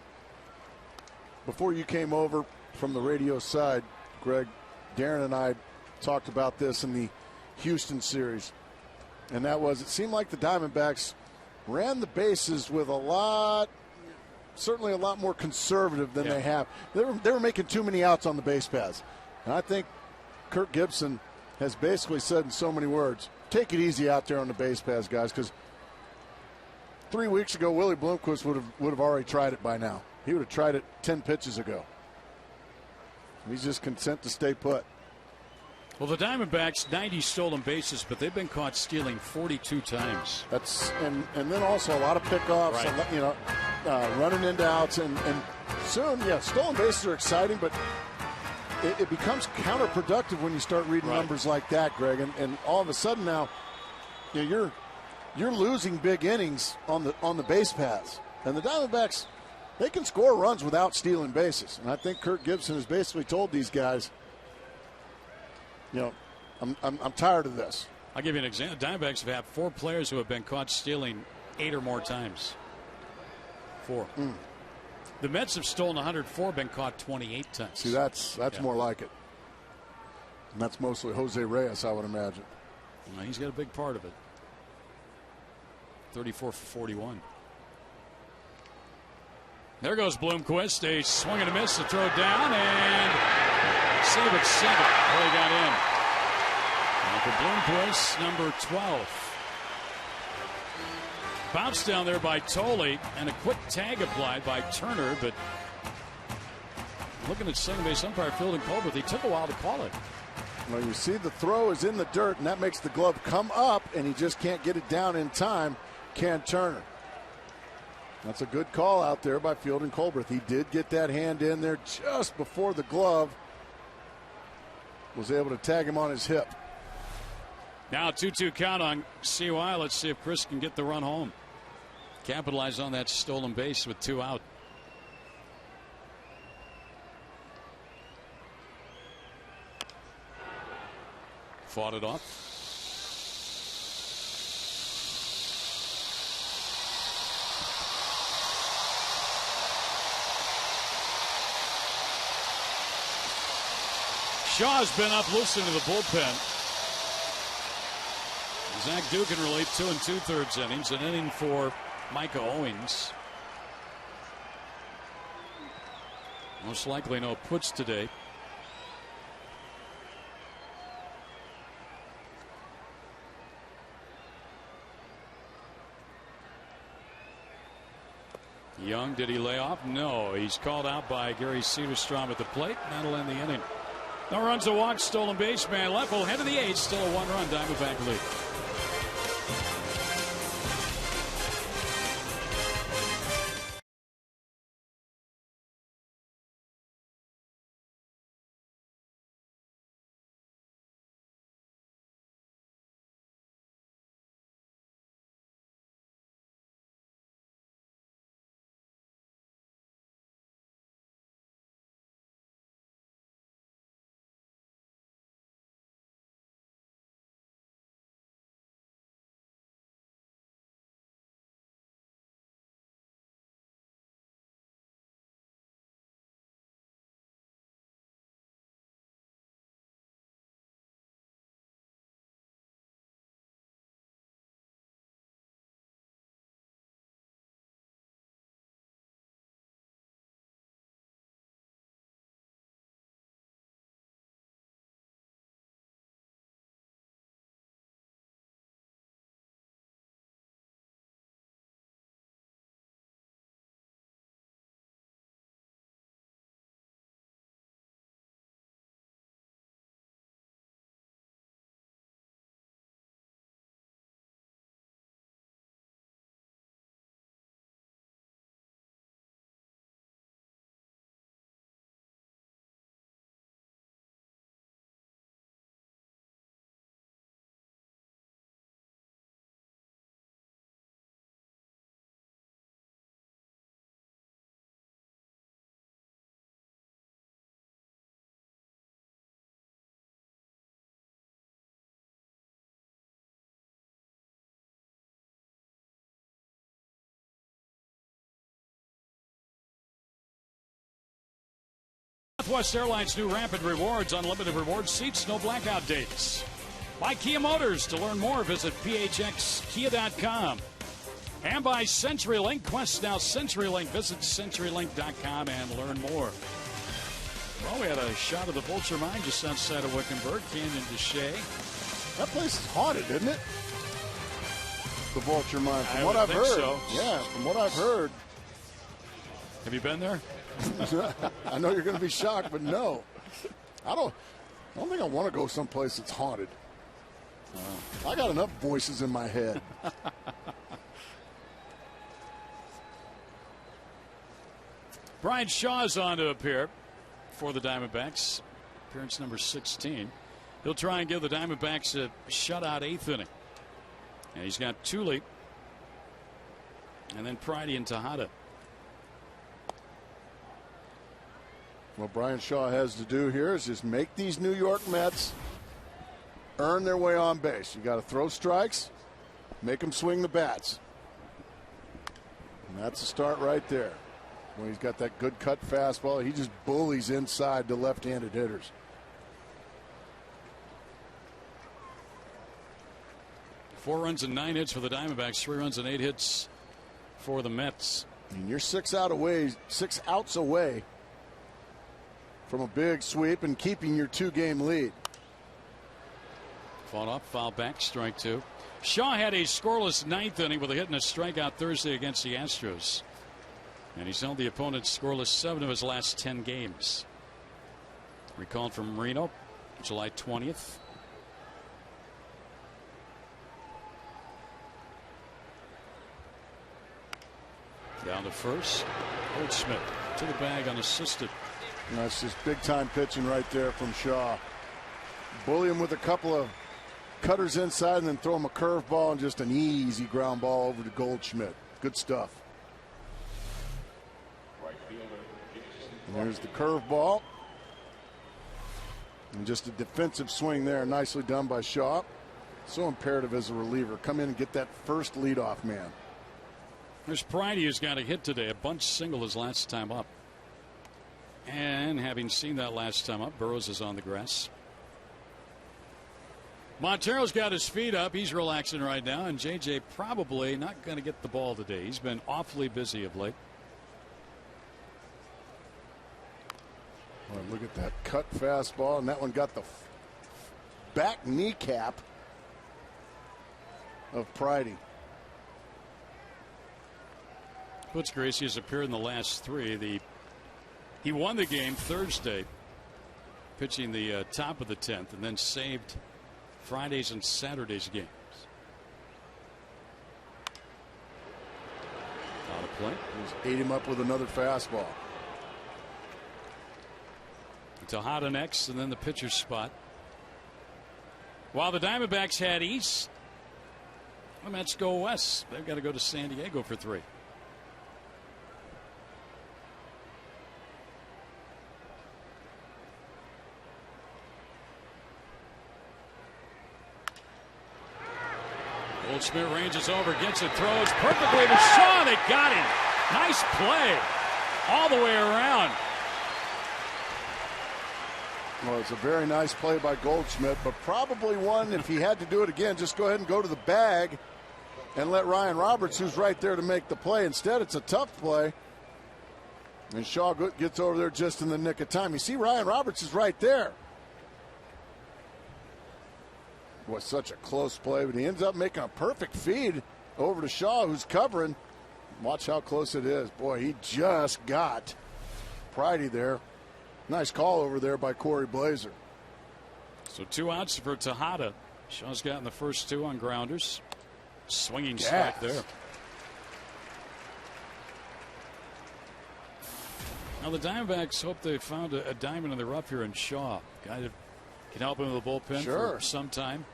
D: Before you came over from the radio side, Greg, Darren and I talked about this in the Houston series. And that was, it seemed like the Diamondbacks ran the bases with certainly a lot more conservative than they have. They were making too many outs on the base paths. And I think Kirk Gibson has basically said in so many words, take it easy out there on the base paths, guys, because 3 weeks ago, Willie Bloomquist would have already tried it by now. He would have tried it 10 pitches ago. He's just content to stay put.
C: Well, the Diamondbacks, 90 stolen bases, but they've been caught stealing 42 times.
D: That's and then also a lot of pickoffs,
C: right.
D: Running into outs, and soon, stolen bases are exciting, but it becomes counterproductive when you start reading numbers like that, Greg, and all of a sudden now, you're losing big innings on the base paths, and the Diamondbacks, they can score runs without stealing bases, and I think Kirk Gibson has basically told these guys, I'm tired of this.
C: I'll give you an example. Diamondbacks have had 4 players who have been caught stealing 8 or more times. 4. The Mets have stolen 104, been caught 28 times.
D: See, that's more like it. And that's mostly Jose Reyes, I would imagine.
C: Well, he's got a big part of it. 34 for 41. There goes Bloomquist. A swing and a miss, a throw down, and save at second. He got in. And for Bloomquist, number 12. Bounced down there by Tolle, and a quick tag applied by Turner, but looking at second base umpire Fielding Colbert, he took a while to call it.
D: Well, you see the throw is in the dirt, and that makes the glove come up, and he just can't get it down in time. Can Turner. That's a good call out there by Fielding Colbert. He did get that hand in there just before the glove was able to tag him on his hip.
C: Now 2-2 count on CY. Let's see if Chris can get the run home. Capitalize on that stolen base with 2 out. Fought it off. Shaw's been up listening to the bullpen. Zach Duke in relief, 2 2/3 innings, an inning for Micah Owings. Most likely no puts today. Young, did he lay off? No, he's called out by Gary Cederstrom at the plate. That'll end the inning. No runs, a walk, stolen base, man left. Well, head of the 8th, still a 1-run Diamondback lead. Southwest Airlines new Rapid Rewards, unlimited rewards seats, no blackout dates. By Kia Motors. To learn more, visit phxkia.com. And by CenturyLink. Quest now CenturyLink. Visit CenturyLink.com and learn more. Well, we had a shot of the Vulture Mine just outside of Wickenburg, Canyon de Chelly.
D: That place is haunted, isn't it? The Vulture Mine, from
C: I
D: what I've heard.
C: So.
D: Yeah, from what I've heard.
C: Have you been there?
D: I know you're going to be shocked, but no. I don't think I want to go someplace that's haunted. I got enough voices in my head.
C: Brian Shaw's on to appear for the Diamondbacks. Appearance number 16. He'll try and give the Diamondbacks a shutout 8th inning. And he's got Thule and then Pridey and Tejada.
D: What Brian Shaw has to do here is just make these New York Mets earn their way on base. You got to throw strikes, make them swing the bats. And that's the start right there. When he's got that good cut fastball, he just bullies inside to left-handed hitters.
C: Four runs and 9 hits for the Diamondbacks, 3 runs and 8 hits for the Mets.
D: And you're 6 outs away from a big sweep and keeping your 2-game lead.
C: Fought up, foul back, strike 2. Shaw had a scoreless 9th inning with a hit and a strikeout Thursday against the Astros. And he's held the opponent scoreless 7 of his last 10 games. Recalled from Reno, July 20th. Down to first. Goldschmidt to the bag unassisted.
D: That's just big time pitching right there from Shaw. Bully him with a couple of cutters inside and then throw him a curveball and just an easy ground ball over to Goldschmidt. Good stuff. And there's the curveball. And just a defensive swing there. Nicely done by Shaw. So imperative as a reliever. Come in and get that first leadoff man.
C: There's Pridey, who's got a hit today. A bunch single his last time up. And having seen that last time up, Burrows is on the grass. Montero's got his feet up. He's relaxing right now. And JJ probably not going to get the ball today. He's been awfully busy of late.
D: Well, look at that cut fastball, and that one got the back kneecap of Pridey.
C: Butch Gracie has appeared in the last 3. He won the game Thursday, pitching the top of the 10th, and then saved Friday's and Saturday's games. Out of play.
D: He's ate him up with another fastball.
C: Tejada next, and then the pitcher's spot. While the Diamondbacks head east, the Mets go west. They've got to go to San Diego for 3. Goldschmidt ranges over, gets it, throws perfectly to Shaw. They got him. Nice play all the way around.
D: Well, it's a very nice play by Goldschmidt, but probably one, if he had to do it again, just go ahead and go to the bag and let Ryan Roberts, who's right there to make the play. Instead, it's a tough play. And Shaw gets over there just in the nick of time. You see, Ryan Roberts is right there. Was such a close play, but he ends up making a perfect feed over to Shaw, who's covering. Watch how close it is. Boy, he just got Pridey there. Nice call over there by Corey Blazer.
C: So 2 outs for Tejada. Shaw's gotten the first 2 on grounders. Swinging strike there. Now the Diamondbacks hope they found a diamond in the rough here in Shaw. Guy that can help him with the bullpen for some time.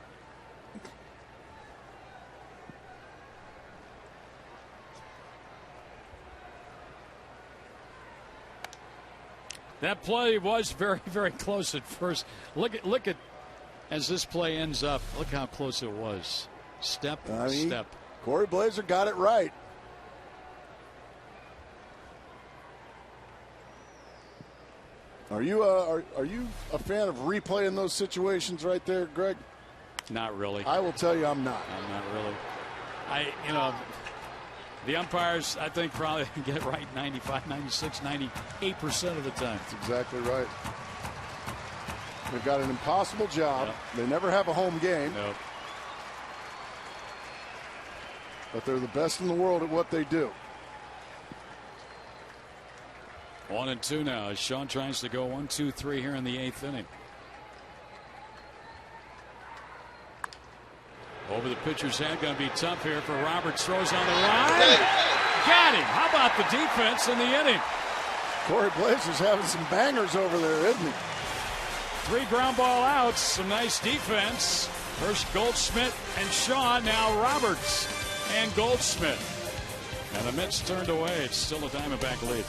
C: That play was very, very close at first. Look at as this play ends up. Look how close it was. Step, step.
D: Corey Blazer got it right. Are you a fan of replaying those situations right there, Greg?
C: Not really.
D: I will tell you, I'm not.
C: I'm not really. The umpires, I think, probably get it right 95, 96, 98% of the time.
D: That's exactly right. They've got an impossible job. Yep. They never have a home game.
C: Nope.
D: But they're the best in the world at what they do.
C: 1-2 now as Sean tries to go 1-2-3 here in the 8th inning. Over the pitcher's head, going to be tough here for Roberts. Throws on the line. Got him. How about the defense in the inning?
D: Corey Blazer's having some bangers over there, isn't he?
C: 3 ground ball outs. Some nice defense. First Goldschmidt and Shaw. Now Roberts and Goldschmidt. And the Mets turned away. It's still a Diamondback lead.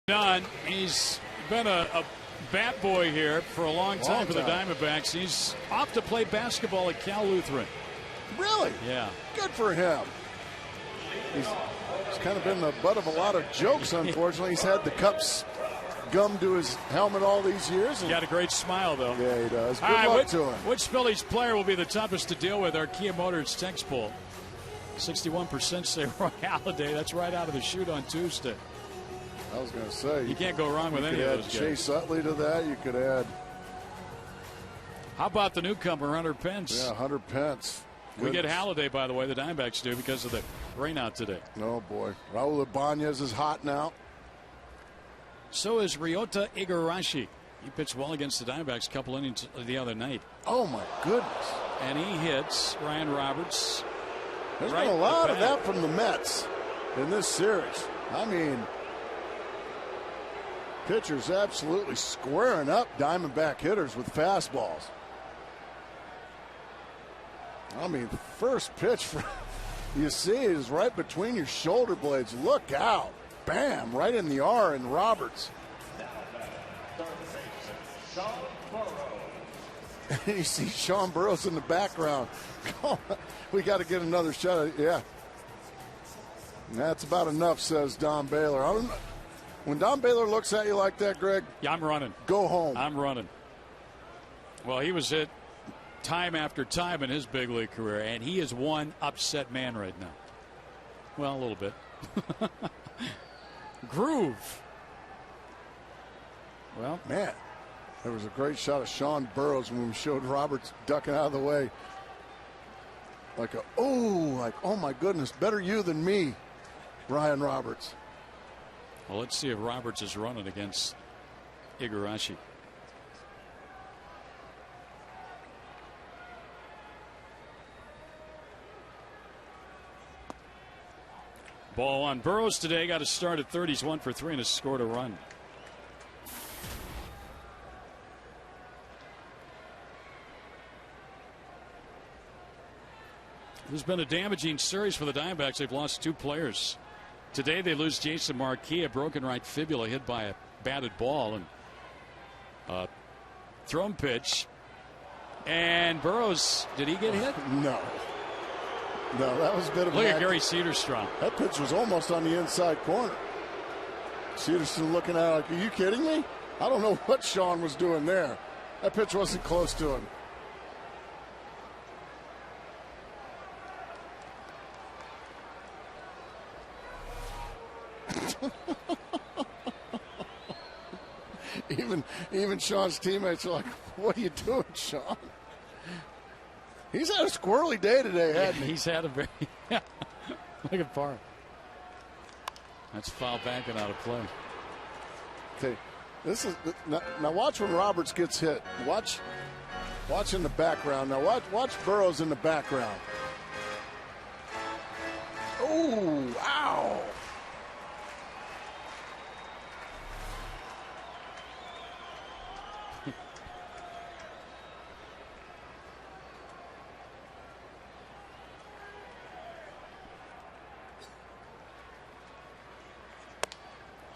C: Done. He's been a bat boy here for a long time for the Diamondbacks. He's off to play basketball at Cal Lutheran.
D: Really?
C: Yeah.
D: Good for him. He's kind of been the butt of a lot of jokes, unfortunately. He's had the cups gummed to his helmet all these years.
C: He's got a great smile, though.
D: Yeah, he does. Good luck to him.
C: Which Phillies player will be the toughest to deal with? Our Kia Motors text poll. 61% say Roy Halladay. That's right out of the chute on Tuesday.
D: I was going to say.
C: You can't go wrong with any of those guys.
D: Chase Utley to that. You could add.
C: How about the newcomer, Hunter Pence?
D: Yeah, Hunter Pence.
C: We get Halladay, by the way, the Diamondbacks do, because of the rain out today.
D: Oh, boy. Raul Ibanez is hot now.
C: So is Ryota Igarashi. He pitched well against the Diamondbacks a couple innings the other night.
D: Oh, my goodness.
C: And he hits Ryan Roberts.
D: There's been a lot of that from the Mets in this series. I mean, pitchers absolutely squaring up Diamondback hitters with fastballs. I mean, first pitch, you see it is right between your shoulder blades. Look out. Bam, right in the R in Roberts. And you see Sean Burroughs in the background. We got to get another shot. Yeah. And that's about enough, says Don Baylor. When Don Baylor looks at you like that, Greg.
C: Yeah, I'm running.
D: Go home.
C: I'm running. Well, he was hit time after time in his big league career, and he is one upset man right now. Well, a little bit. Groove. Well,
D: man, there was a great shot of Sean Burroughs when we showed Roberts ducking out of the way. Like, oh my goodness, better you than me, Ryan Roberts.
C: Well, let's see if Roberts is running against Igarashi. Ball on. Burroughs today got a start at third. He's 1 for 3 and has scored a run. There's been a damaging series for the Diamondbacks. They've lost 2 players. Today they lose Jason Marquis, a broken right fibula hit by a batted ball, and thrown pitch. And Burroughs, did he get hit?
D: No, that was a bit of
C: Look at Gary Cedarstrom.
D: That pitch was almost on the inside corner. Cedarstrom looking at it like, are you kidding me? I don't know what Sean was doing there. That pitch wasn't close to him. Even Sean's teammates are like, "What are you doing, Sean?" He's had a squirrely day today, hasn't he?
C: He's had a very look at Parr. That's foul back and out of play.
D: Okay, this is now. Watch when Roberts gets hit. Watch in the background. Now watch Burrows in the background. Oh, ow!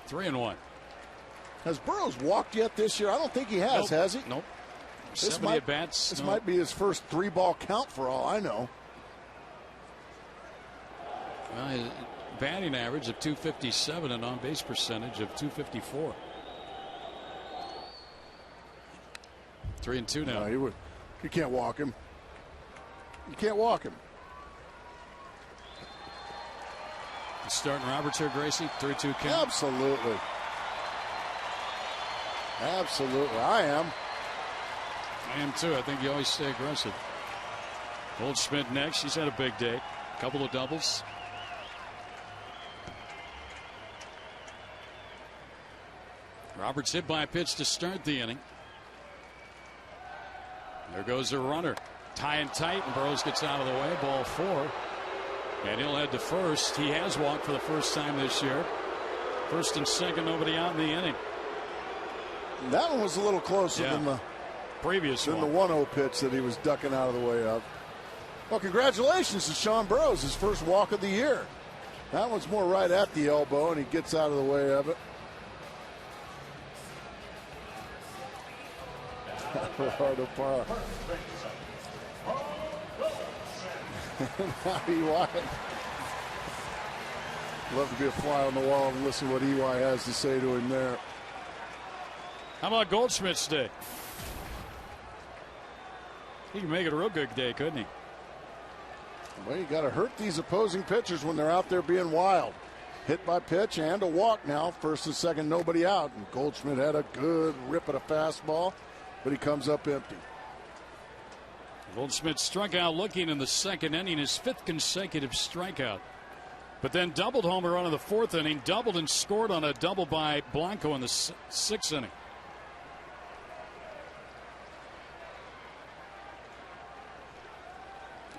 C: 3-1.
D: Has Burrows walked yet this year? I don't think he has.
C: Nope.
D: Has he?
C: Nope.
D: This
C: 70 at bats.
D: This might be his first 3-ball count for all I know.
C: Well, his batting average of 257 and on-base percentage of 254. 3-2 now.
D: No, you can't walk him. You can't walk him.
C: Starting Roberts here, Gracie. 3-2 count.
D: Absolutely. Absolutely. I am.
C: I am too. I think you always stay aggressive. Goldschmidt next. He's had a big day. Couple of doubles. Roberts hit by a pitch to start the inning. There goes a runner. Tie and tight, and Burrows gets out of the way. Ball 4. And he'll head to first. He has walked for the first time this year. First and second, nobody out in the inning.
D: That one was a little closer than the
C: previous
D: one. Than the 1-0 pitch that he was ducking out of the way of. Well, congratulations to Sean Burrows, his first walk of the year. That one's more right at the elbow, and he gets out of the way of it. Gerardo Parra. EY. Love to be a fly on the wall and listen to what EY has to say to him there.
C: How about Goldschmidt's day? He can make it a real good day, couldn't he?
D: Well, you got to hurt these opposing pitchers when they're out there being wild. Hit by pitch and a walk now. First and second, nobody out. And Goldschmidt had a good rip at a fastball, but he comes up empty.
C: Goldschmidt struck out looking in the second inning, his 5th consecutive strikeout. But then doubled homer run in the 4th inning, doubled and scored on a double by Blanco in the 6th inning.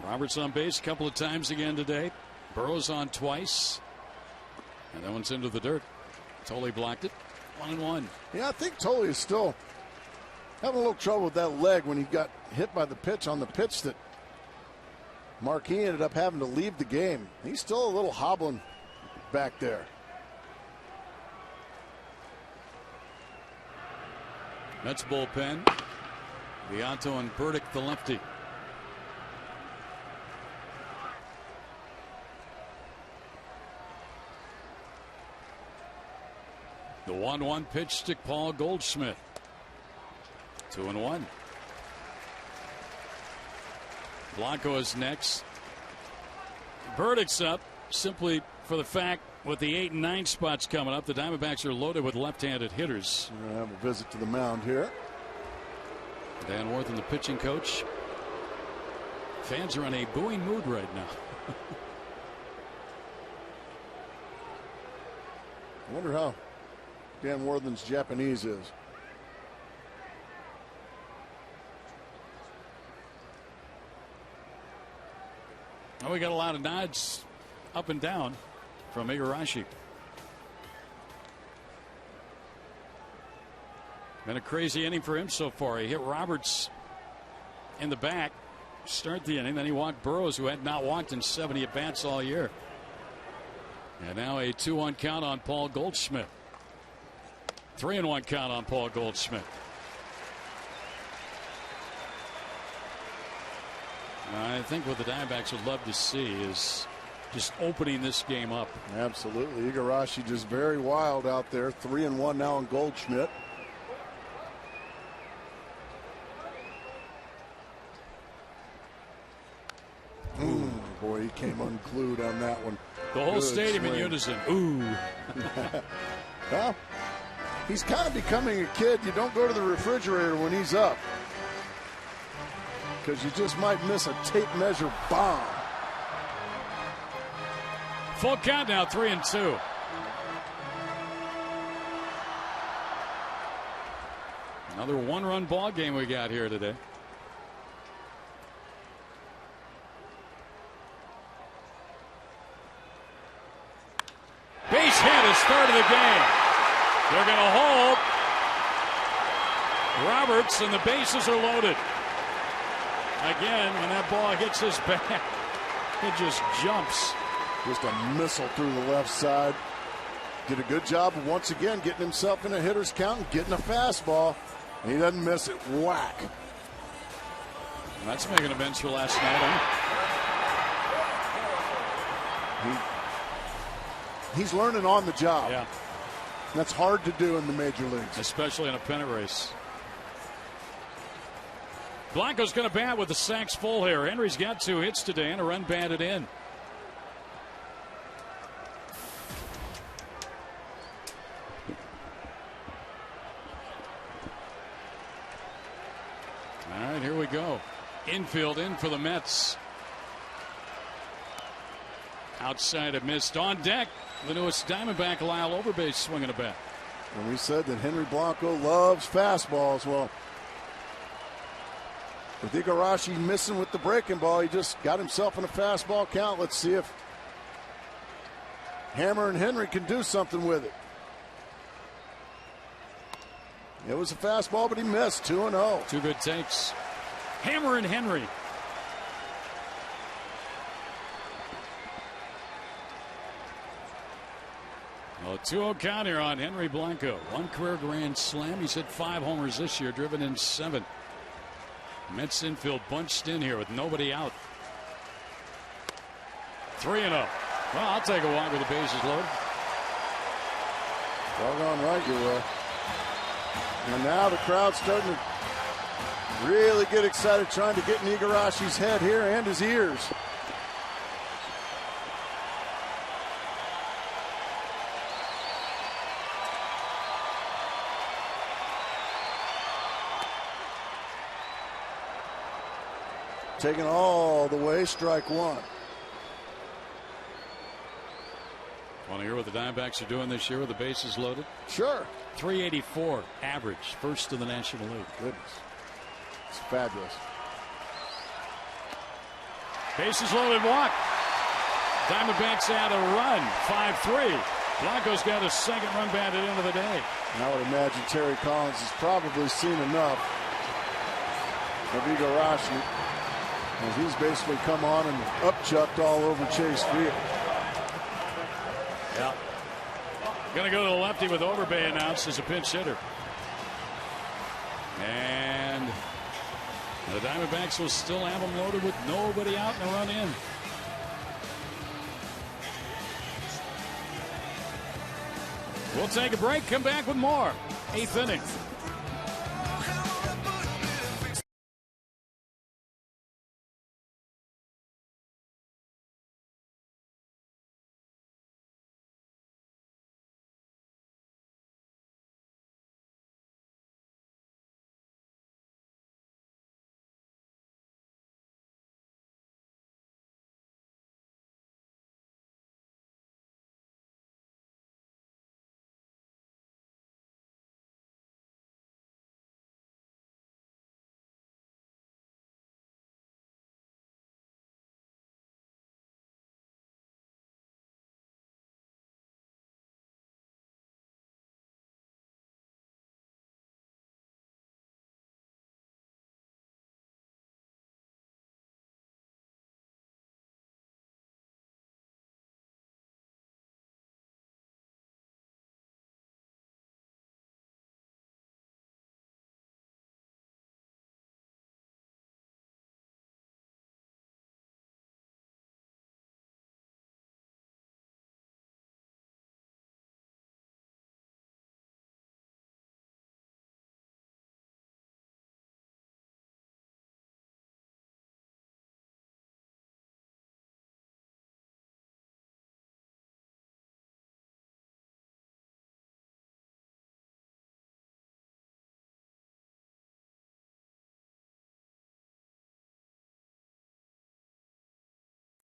C: Roberts on base a couple of times again today. Burrows on twice. And that one's into the dirt. Tolley blocked it. 1-1.
D: Yeah, I think Tolley is still having a little trouble with that leg when he got hit by the pitch on the pitch that Marquis ended up having to leave the game. He's still a little hobbling back there.
C: Mets bullpen. Beato and Burdick, the lefty. The 1-1 pitch to Paul Goldschmidt. 2-1. Blanco is next. Burdick's up simply for the fact with the 8 and 9 spots coming up, the Diamondbacks are loaded with left-handed hitters.
D: We're going to have a visit to the mound here.
C: Dan Worthen, the pitching coach. Fans are in a booing mood right now.
D: I wonder how Dan Worthen's Japanese is.
C: Well, we got a lot of nods up and down from Igarashi. Been a crazy inning for him so far. He hit Roberts in the back, start the inning. Then he walked Burrows, who had not walked in 70 at-bats all year. And now a 2-1 count on Paul Goldschmidt. 3-1 count on Paul Goldschmidt. I think what the Diamondbacks would love to see is just opening this game up.
D: Absolutely. Igarashi just very wild out there. 3-1 now on Goldschmidt. came unglued on that one.
C: The whole
D: Good
C: stadium
D: swing.
C: in unison. Ooh.
D: Well, he's kind of becoming a kid. You don't go to the refrigerator when he's up, because you just might miss a tape measure bomb.
C: Full count now, 3-2. Another one-run ball game we got here today. Base hit is start of the game. They're going to hold Roberts, and the bases are loaded. Again, when that ball hits his bat, it just jumps.
D: Just a missile through the left side. Did a good job of once again getting himself in a hitter's count and getting a fastball. And he doesn't miss it. Whack.
C: And that's making a bench for last night,
D: He's learning on the job.
C: Yeah.
D: That's hard to do in the major leagues.
C: Especially in a pennant race. Blanco's going to bat with the sacks full here. Henry's got 2 hits today and a run batted in. All right, here we go. Infield in for the Mets. Outside a missed. On deck, the newest Diamondback, Lyle Overbase, swinging a bat.
D: And we said that Henry Blanco loves fastballs. Well, with Igarashi missing with the breaking ball, he just got himself in a fastball count. Let's see if Hammer and Henry can do something with it. It was a fastball, but he missed. 2-0.
C: 2 good takes. Hammer and Henry. Well, 2-0 count here on Henry Blanco. 1 career grand slam. He's hit 5 homers this year, driven in 7. Mets infield bunched in here with nobody out. 3-0. Well, I'll take a walk with the bases loaded.
D: Doggone right you will. And now the crowd's starting to really get excited, trying to get in Igarashi's head here and his ears. Taken all the way, strike 1.
C: Want to hear what the Diamondbacks are doing this year with the bases loaded?
D: Sure.
C: 384 average, first in the National League.
D: Goodness. It's fabulous.
C: Bases loaded, walk. Diamondbacks add a run, 5-3. Blanco's got his second run batted into the day.
D: I would imagine Terry Collins has probably seen enough of Igarashi, as he's basically come on and upchucked all over Chase Field.
C: Yeah. Going to go to the lefty with Overbay announced as a pinch hitter. And the Diamondbacks will still have them loaded with nobody out and a run in. We'll take a break, come back with more. 8th inning.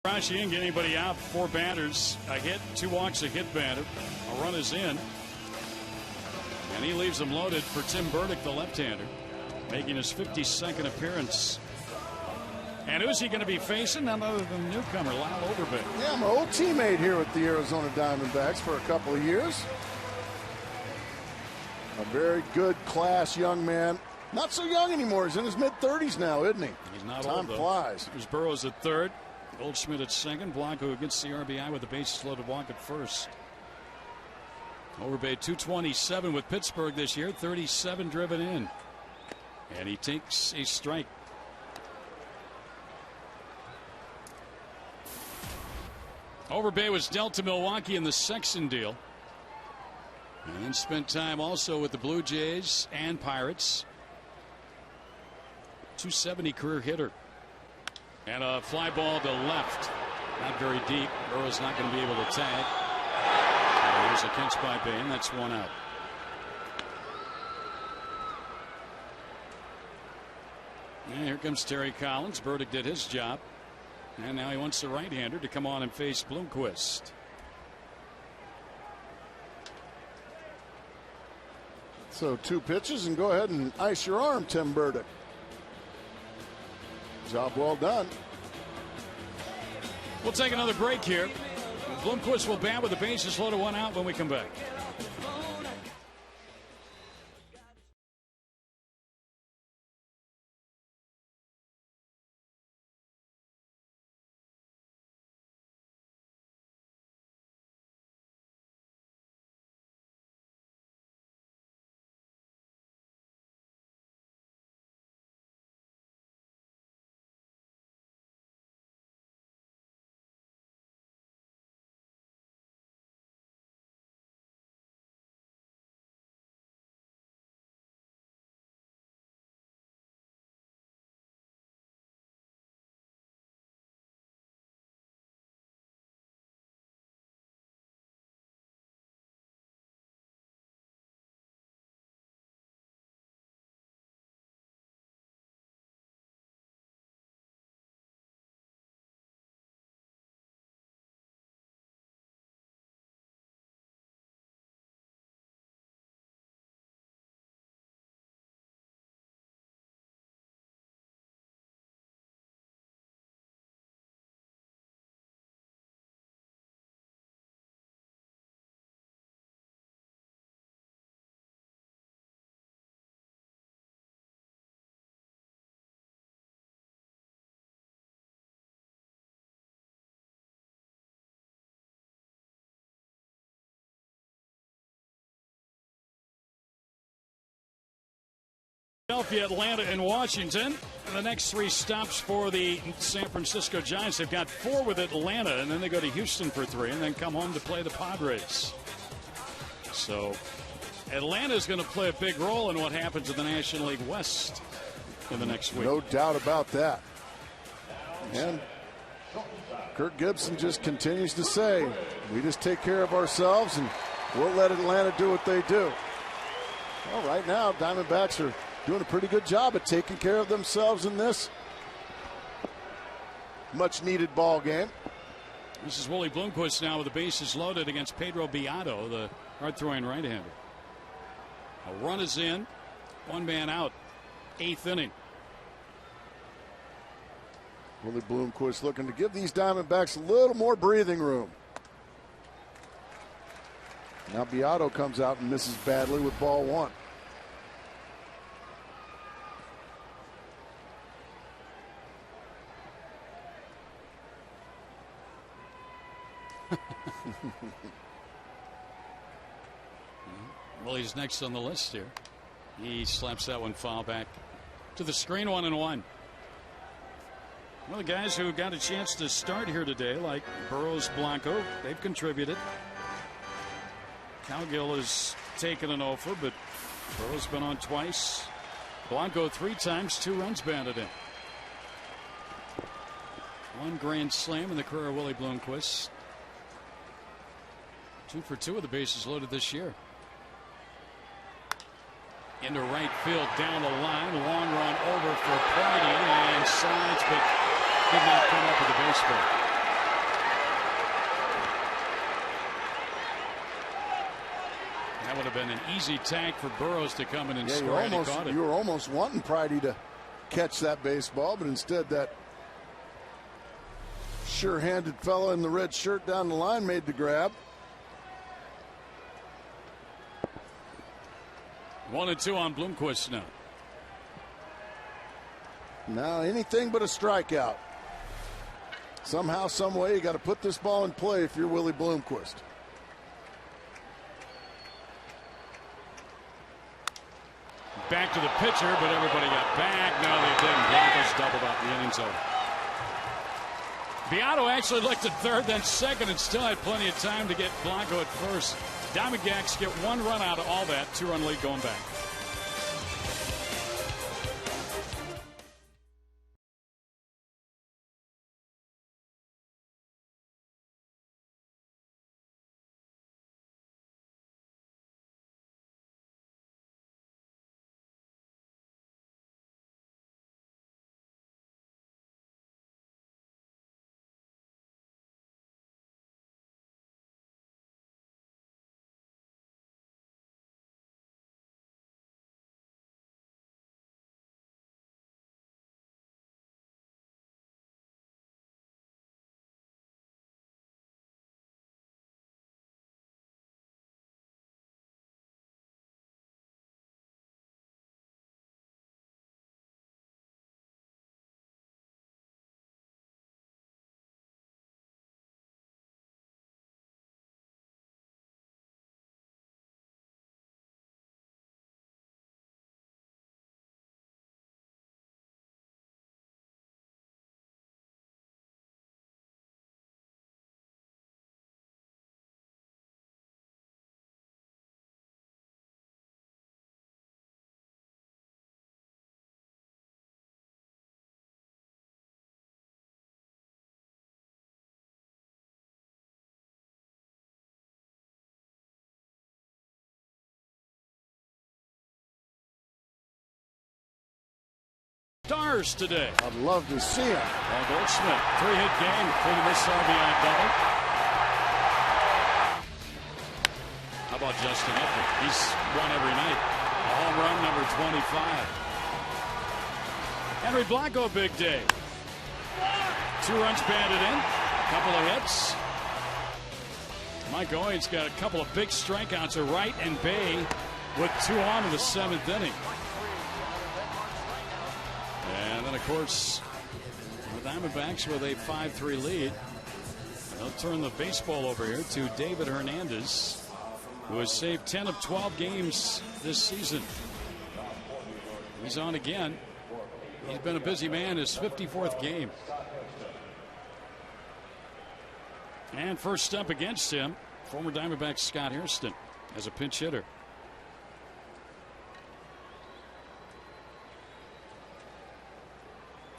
C: Rashi didn't get anybody out. 4 batters, a hit, 2 walks, a hit batter. A run is in. And he leaves them loaded for Tim Burdick, the left-hander, making his 52nd appearance. And who's he going to be facing? None other than the newcomer, Lyle Overbay.
D: Yeah, my old teammate here with the Arizona Diamondbacks for a couple of years. A very good class young man. Not so young anymore. He's in his mid-30s now, isn't he?
C: He's not
D: Time
C: old, though.
D: flies.
C: There's Burrows at third. Goldschmidt at second. Blanco gets the RBI with the bases loaded walk at first. Overbay 227 with Pittsburgh this year. 37 driven in. And he takes a strike. Overbay was dealt to Milwaukee in the Sexton deal. And then spent time also with the Blue Jays and Pirates. 270 career hitter. And a fly ball to left. Not very deep. Burrow's not going to be able to tag. And there's a catch by Bain. That's 1 out. And here comes Terry Collins. Burdick did his job. And now he wants the right-hander to come on and face Bloomquist.
D: So 2 pitches and go ahead and ice your arm, Tim Burdick. Job well done.
C: We'll take another break here. Bloomquist will bat with the bases loaded, 1 out when we come back. Philadelphia, Atlanta, and Washington. The next 3 stops for the San Francisco Giants. They've got 4 with Atlanta, and then they go to Houston for 3, and then come home to play the Padres. So Atlanta is going to play a big role in what happens in the National League West in the next week.
D: No doubt about that. And Kirk Gibson just continues to say, we just take care of ourselves, and we'll let Atlanta do what they do. Well, right now, Diamondbacks are doing a pretty good job at taking care of themselves in this much-needed ball game.
C: This is Willie Bloomquist now with the bases loaded against Pedro Beato, the hard-throwing right-hander. A run is in, 1 man out, 8th inning.
D: Willie Bloomquist looking to give these Diamondbacks a little more breathing room. Now Beato comes out and misses badly with ball 1.
C: Well, he's next on the list here. He slaps that one foul back to the screen. 1-1. Well, the guys who got a chance to start here today, like Burrows, Blanco, they've contributed. Cowgill has taken an offer, but Burrow's been on twice. Blanco 3 times, 2 runs batted in. 1 grand slam in the career of Willie Bloomquist. 2 for 2 with the bases loaded this year. Into right field, down the line, long run over for Priddy, and sides, but did not come up with the baseball. That would have been an easy tag for Burroughs to come in and
D: Yeah,
C: score. He caught it.
D: you were almost wanting Pridey to catch that baseball, but instead that sure-handed fellow in the red shirt down the line made the grab.
C: 1-2 on Bloomquist now.
D: Now anything but a strikeout. Somehow, some way, you got to put this ball in play if you're Willie Bloomquist.
C: Back to the pitcher, but everybody got back. No, they didn't. Broncos doubled up. The inning's over. Beato actually looked at third, then second, and still had plenty of time to get Blanco at first. Diamondbacks get 1 run out of all that. 2-run lead going back. Stars today.
D: I'd love to see him.
C: Paul Goldschmidt, 3-hit game, including this RBI double. How about Justin Upton? He's run every night. A home run, number 25. Henry Blanco, big day. 2 runs banded in, a couple of hits. Mike Owens got a couple of big strikeouts to Wright and Bay with 2 on in the 7th inning. And then, of course, the Diamondbacks with a 5-3 lead. They'll turn the baseball over here to David Hernandez, who has saved 10 of 12 games this season. He's on again. He's been a busy man, his 54th game. And first up against him, former Diamondback Scott Hairston as a pinch hitter.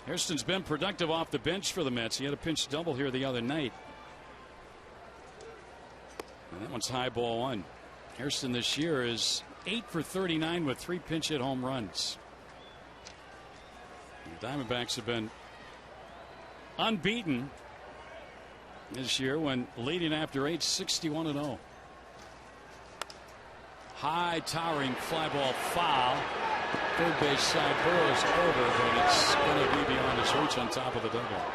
C: Hairston's been productive off the bench for the Mets. He had a pinch double here the other night. And that one's high, ball 1. Hairston this year is 8 for 39 with 3 pinch hit home runs. The Diamondbacks have been unbeaten this year when leading after 8, 61-0. High towering fly ball foul. Third base side, Burroughs over, but it's going to be beyond his reach on top of the dugout.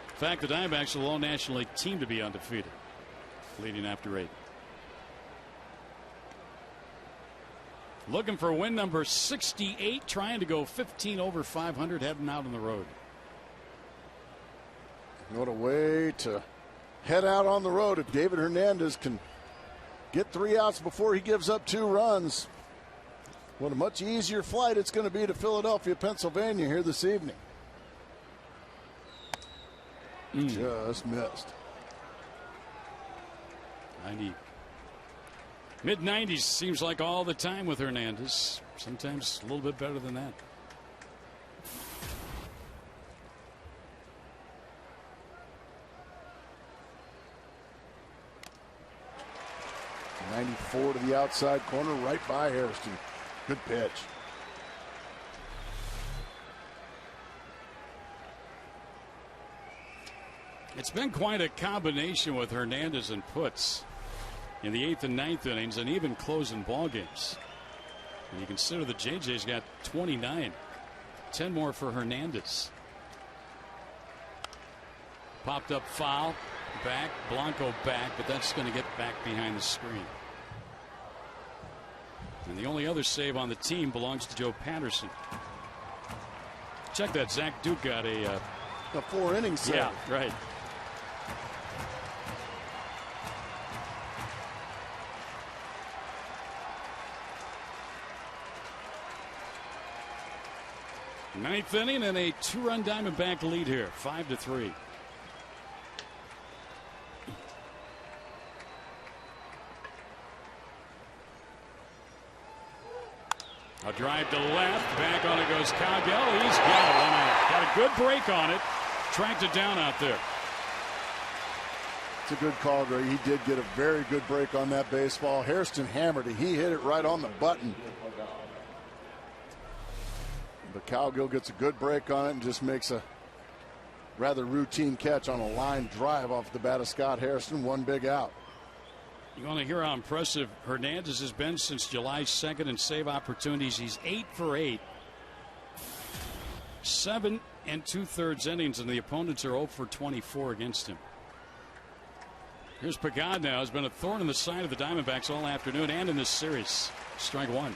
C: In fact, the Diamondbacks are the lone National League team to be undefeated, leading after 8. Looking for win number 68, trying to go 15 over 500, heading out on the road.
D: What a way to head out on the road if David Hernandez can get 3 outs before he gives up 2 runs. What a much easier flight it's going to be to Philadelphia, Pennsylvania here this evening. Just missed.
C: 90. Mid-90s seems like all the time with Hernandez. Sometimes a little bit better than that.
D: '94 to the outside corner, right by Hairston. Good pitch.
C: It's been quite a combination with Hernandez and Putz in the 8th and 9th innings, and even closing ball games. And you consider the JJ's got 29, 10 more for Hernandez. Popped up foul, back, Blanco back, but that's going to get back behind the screen. And the only other save on the team belongs to Joe Patterson. Check that, Zach Duke got a
D: 4-inning save.
C: Yeah, right. Ninth inning and a 2-run Diamondback lead here, 5-3. A drive to left, back on it goes Cowgill. He's got it, 1 out. Got a good break on it, tracked it down out there.
D: It's a good call, Greg. He did get a very good break on that baseball. Hairston hammered it. He hit it right on the button. But Cowgill gets a good break on it and just makes a rather routine catch on a line drive off the bat of Scott Hairston. 1 big out.
C: You want to hear how impressive Hernandez has been since July 2nd in save opportunities. He's 8 for 8. 7 2/3 innings, and the opponents are 0 for 24 against him. Here's Pagad now. Has been a thorn in the side of the Diamondbacks all afternoon and in this series. Strike 1.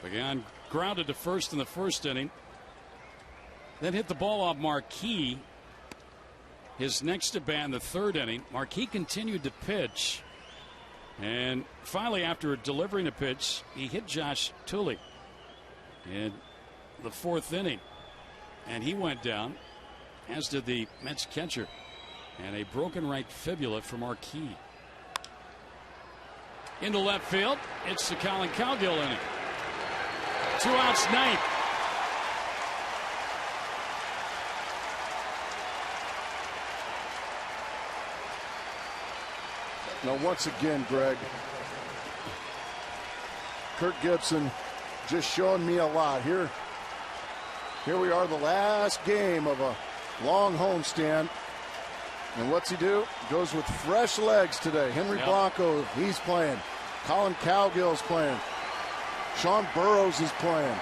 C: Pagad grounded to first in the first inning. Then hit the ball off Marquis. His next at bat in the 3rd inning. Marquis continued to pitch. And finally, after delivering a pitch, he hit Josh Tully in the 4th inning. And he went down, as did the Mets catcher. And a broken right fibula for Marquis. Into left field. It's the Colin Cowgill inning. 2 outs, 9th.
D: Now, once again, Greg, Kirk Gibson just showing me a lot. Here we are, the last game of a long homestand. And what's he do? Goes with fresh legs today. Henry Blanco, he's playing. Colin Cowgill's playing. Sean Burrows is playing.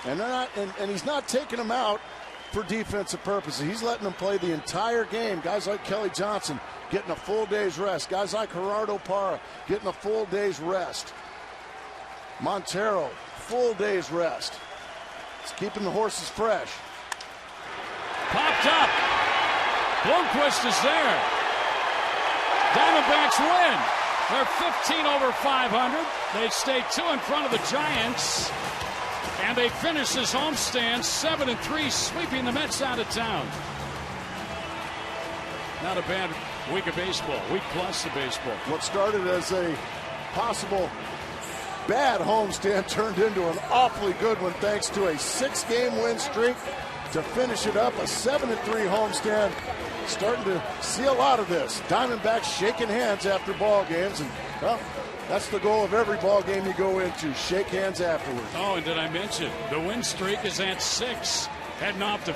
D: And they're not, and he's not taking them out for defensive purposes. He's letting them play the entire game. Guys like Kelly Johnson getting a full day's rest. Guys like Gerardo Parra getting a full day's rest. Montero, full day's rest. It's keeping the horses fresh.
C: Popped up. Blomquist is there. Diamondbacks win. They're 15 over 500. They stay 2 in front of the Giants. And they finish this homestand 7-3, sweeping the Mets out of town. Not a bad week of baseball, week plus of baseball.
D: What started as a possible bad homestand turned into an awfully good one thanks to a 6-game win streak to finish it up. A 7-3 homestand. Starting to see a lot of this. Diamondbacks shaking hands after ball games, and well, that's the goal of every ball game you go into. Shake hands afterwards.
C: Oh, and did I mention the win streak is at 6, heading off to